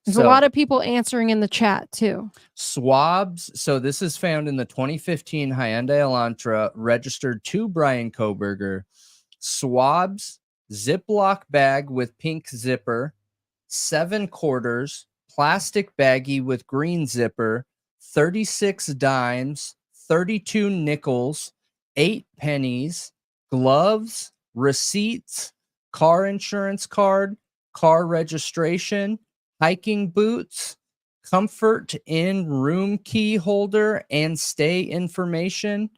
There's a lot of people answering in the chat too. Swabs. So this is found in the 2015 Hyundai Elantra registered to Bryan Kohberger. Swabs, Ziploc bag with pink zipper, 7 quarters, plastic baggie with green zipper, 36 dimes, 32 nickels, 8 pennies, gloves, receipts, car insurance card, car registration, hiking boots, comfort in room key holder and stay information,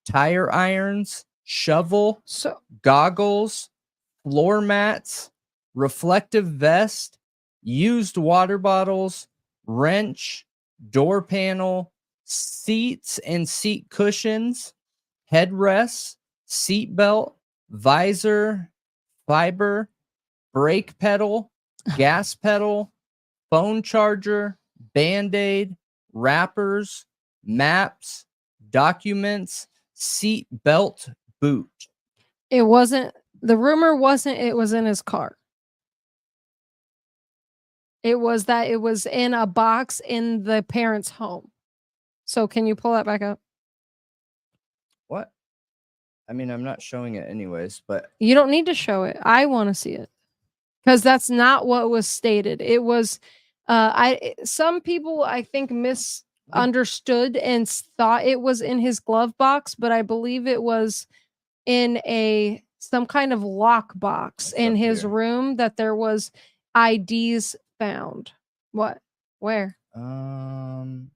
tire irons, shovel, goggles, floor mats, reflective vest, used water bottles, wrench, door panel, seats and seat cushions, headrests, seat belt, visor, fiber, brake pedal, gas pedal, phone charger, Band-Aid, wrappers, maps, documents, seat belt, boot. It wasn't, the rumor wasn't it was in his car. It was that it was in a box in the parents' home. So can you pull that back up? What? I mean, I'm not showing it anyways, but You don't need to show it. I want to see it. Because that's not what was stated. It was some people I think misunderstood and thought it was in his glove box, but I believe it was in some kind of lock box in his room that there was IDs found. What? Where? And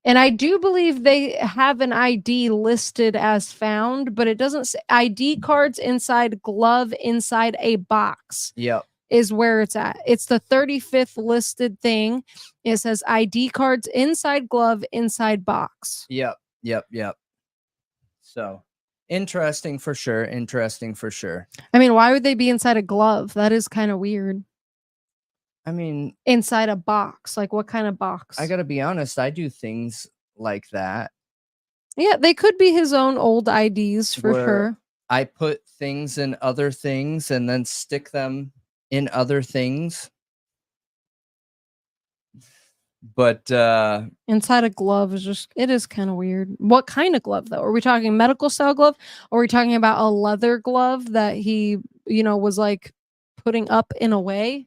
I do believe they have an ID listed as found, but it doesn't say ID cards inside glove inside a box. Yep. Is where it's at. It's the 35th listed thing. It says ID cards inside glove inside box. Yep. So interesting for sure. I mean, why would they be inside a glove? That is kind of weird. I mean, inside a box. Like what kind of box? I gotta be honest, I do things like that. Yeah, they could be his own old IDs for sure. I put things in other things and then stick them in other things. But inside a glove is kind of weird. What kind of glove though? Are we talking medical style glove? Or are we talking about a leather glove that he, was like putting up in a way?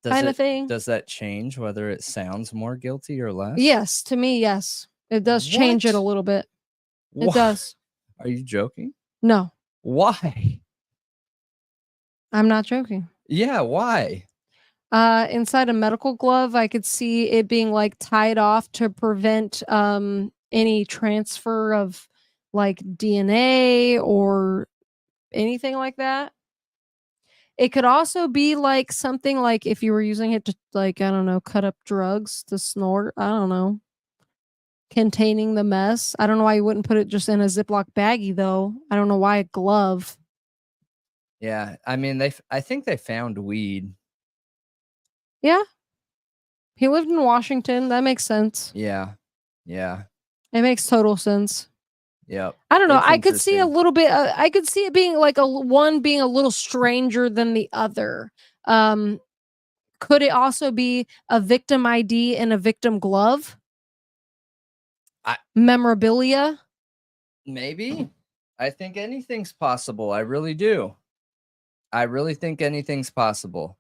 Kind of thing. Does that change whether it sounds more guilty or less? Yes, to me, yes. It does change it a little bit. It does. Are you joking? No. Why? I'm not joking. Yeah, why? Inside a medical glove, I could see it being like tied off to prevent any transfer of like DNA or anything like that. It could also be like something like if you were using it to, like, I don't know, cut up drugs to snort. I don't know. Containing the mess. I don't know why you wouldn't put it just in a Ziploc baggie, though. I don't know why a glove. Yeah, I mean, I think they found weed. Yeah. He lived in Washington. That makes sense. Yeah. It makes total sense. Yep. I don't know. I could see a little bit. I could see it being like one being a little stranger than the other. Could it also be a victim ID and a victim glove? Memorabilia? Maybe. I think anything's possible. I really do. I really think anything's possible.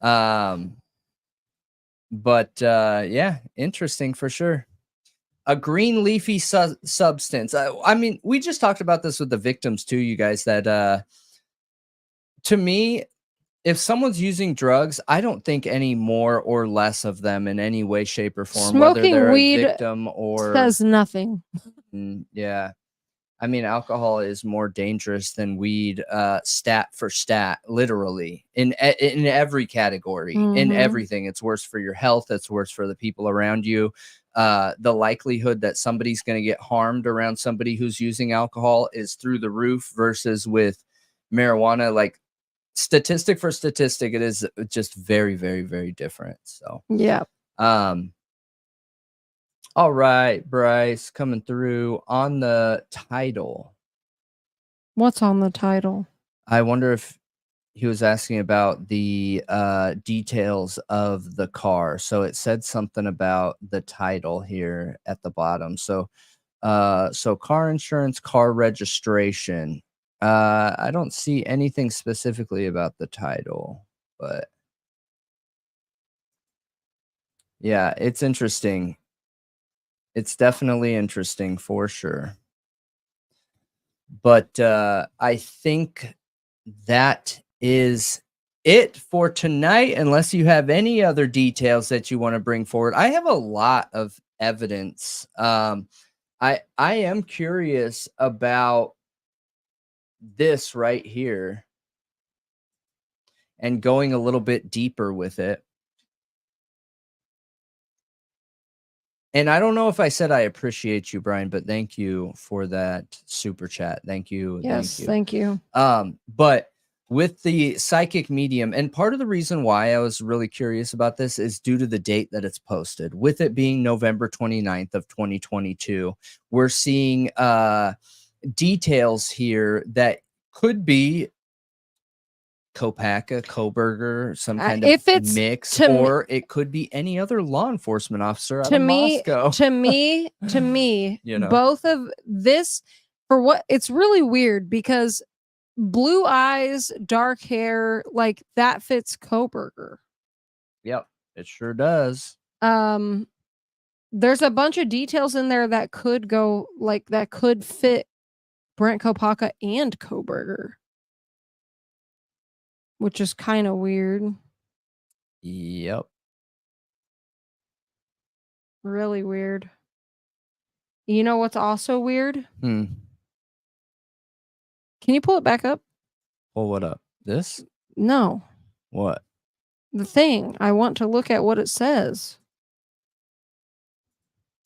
But yeah, interesting for sure. A green leafy substance. I mean, we just talked about this with the victims too, you guys, that to me, if someone's using drugs, I don't think any more or less of them in any way, shape, or form. Smoking whether they're weed a victim or says nothing. Yeah. I mean, alcohol is more dangerous than weed, stat for stat, literally in every category, in everything. It's worse for your health. It's worse for the people around you. The likelihood that somebody's going to get harmed around somebody who's using alcohol is through the roof versus with marijuana. Like statistic for statistic, it is just very, very, very different. So, yeah. All right, Bryce, coming through on the title. What's on the title? I wonder if he was asking about the details of the car. So it said something about the title here at the bottom. So car insurance, car registration. I don't see anything specifically about the title, but yeah, it's interesting. It's definitely interesting for sure. But I think that is it for tonight, unless you have any other details that you want to bring forward. I have a lot of evidence. I am curious about this right here and going a little bit deeper with it. And I don't know if I said I appreciate you, Bryan, but thank you for that super chat. Thank you. Yes, thank you. But with the psychic medium, and part of the reason why I was really curious about this is due to the date that it's posted. With it being November 29th of 2022, we're seeing details here that could be Kohberger, some kind of if it's mix, or it could be any other law enforcement officer out of Moscow. To me, You know? both of this, for what, it's really weird because blue eyes, dark hair, like that fits Kohberger. Yep, it sure does. There's a bunch of details in there that could go, like, that could fit Brent Kopaka and Kohberger, which is kind of weird. Yep. Really weird. You know what's also weird? Hmm. Can you pull it back up? Pull what up? This? No. What? The thing. I want to look at what it says.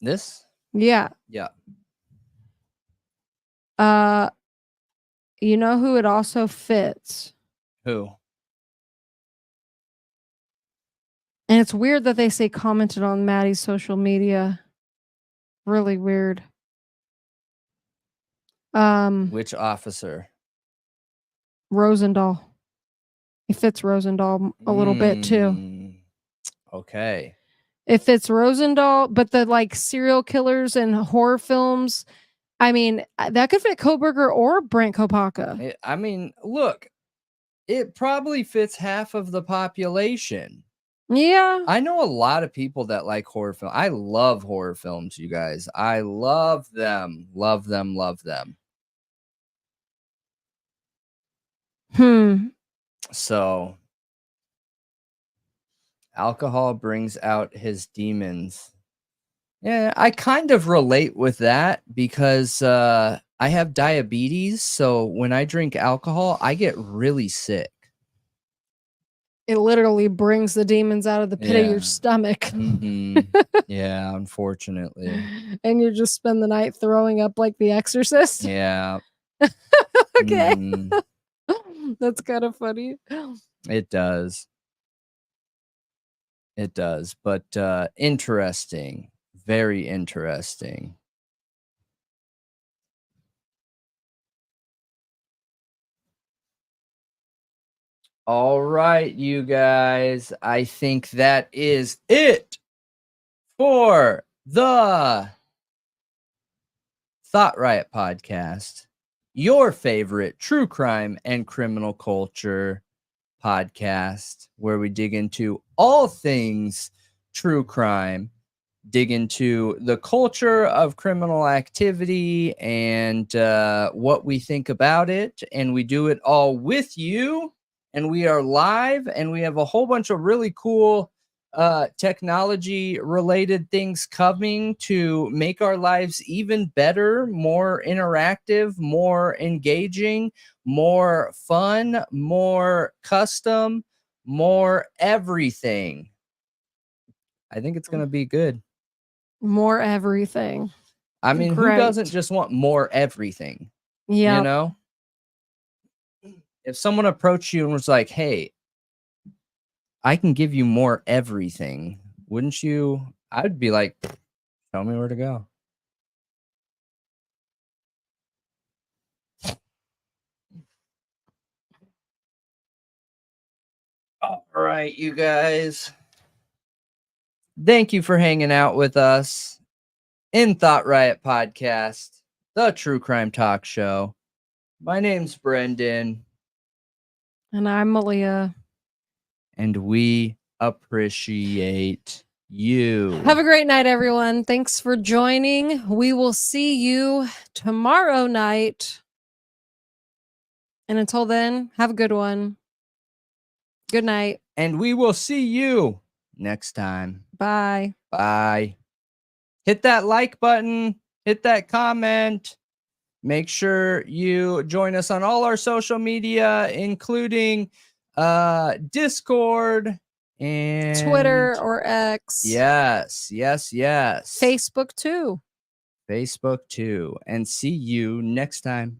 This? Yeah. Yeah. You know who it also fits? Who? And it's weird that they say commented on Maddie's social media. Really weird. Which officer? Rosendahl. It fits Rosendahl a little bit too. Okay. It fits Rosendahl, but the like serial killers and horror films, I mean, that could fit Kohberger or Brent Kopaka. I mean, look, it probably fits half of the population. Yeah. I know a lot of people that like horror films. I love horror films, you guys. I love them. Love them. Love them. So, alcohol brings out his demons. Yeah, I kind of relate with that because I have diabetes. So when I drink alcohol, I get really sick. It literally brings the demons out of the pit of your stomach. Yeah, unfortunately. And you just spend the night throwing up like The Exorcist. Yeah. Okay. That's kind of funny. It does. It does. But interesting. Very interesting. All right, you guys. I think that is it for the Thought Riot Podcast, your favorite true crime and criminal culture podcast, where we dig into all things true crime, dig into the culture of criminal activity and what we think about it. And we do it all with you. And we are live, and we have a whole bunch of really cool technology related things coming to make our lives even better, more interactive, more engaging, more fun, more custom, more everything. I think it's going to be good. More everything. I mean, who doesn't just want more everything? Yeah. You know? If someone approached you and was like, hey, I can give you more everything, wouldn't you? I'd be like, tell me where to go. All right, you guys. Thank you for hanging out with us in Thought Riot Podcast, the true crime talk show. My name's Brendan. And I'm Malia. And we appreciate you. Have a great night, everyone. Thanks for joining. We will see you tomorrow night. And until then, have a good one. Good night. And we will see you next time. Bye. Bye. Hit that like button. Hit that comment. Make sure you join us on all our social media, including Discord and Twitter or X. Yes. Facebook too. Facebook too. And see you next time.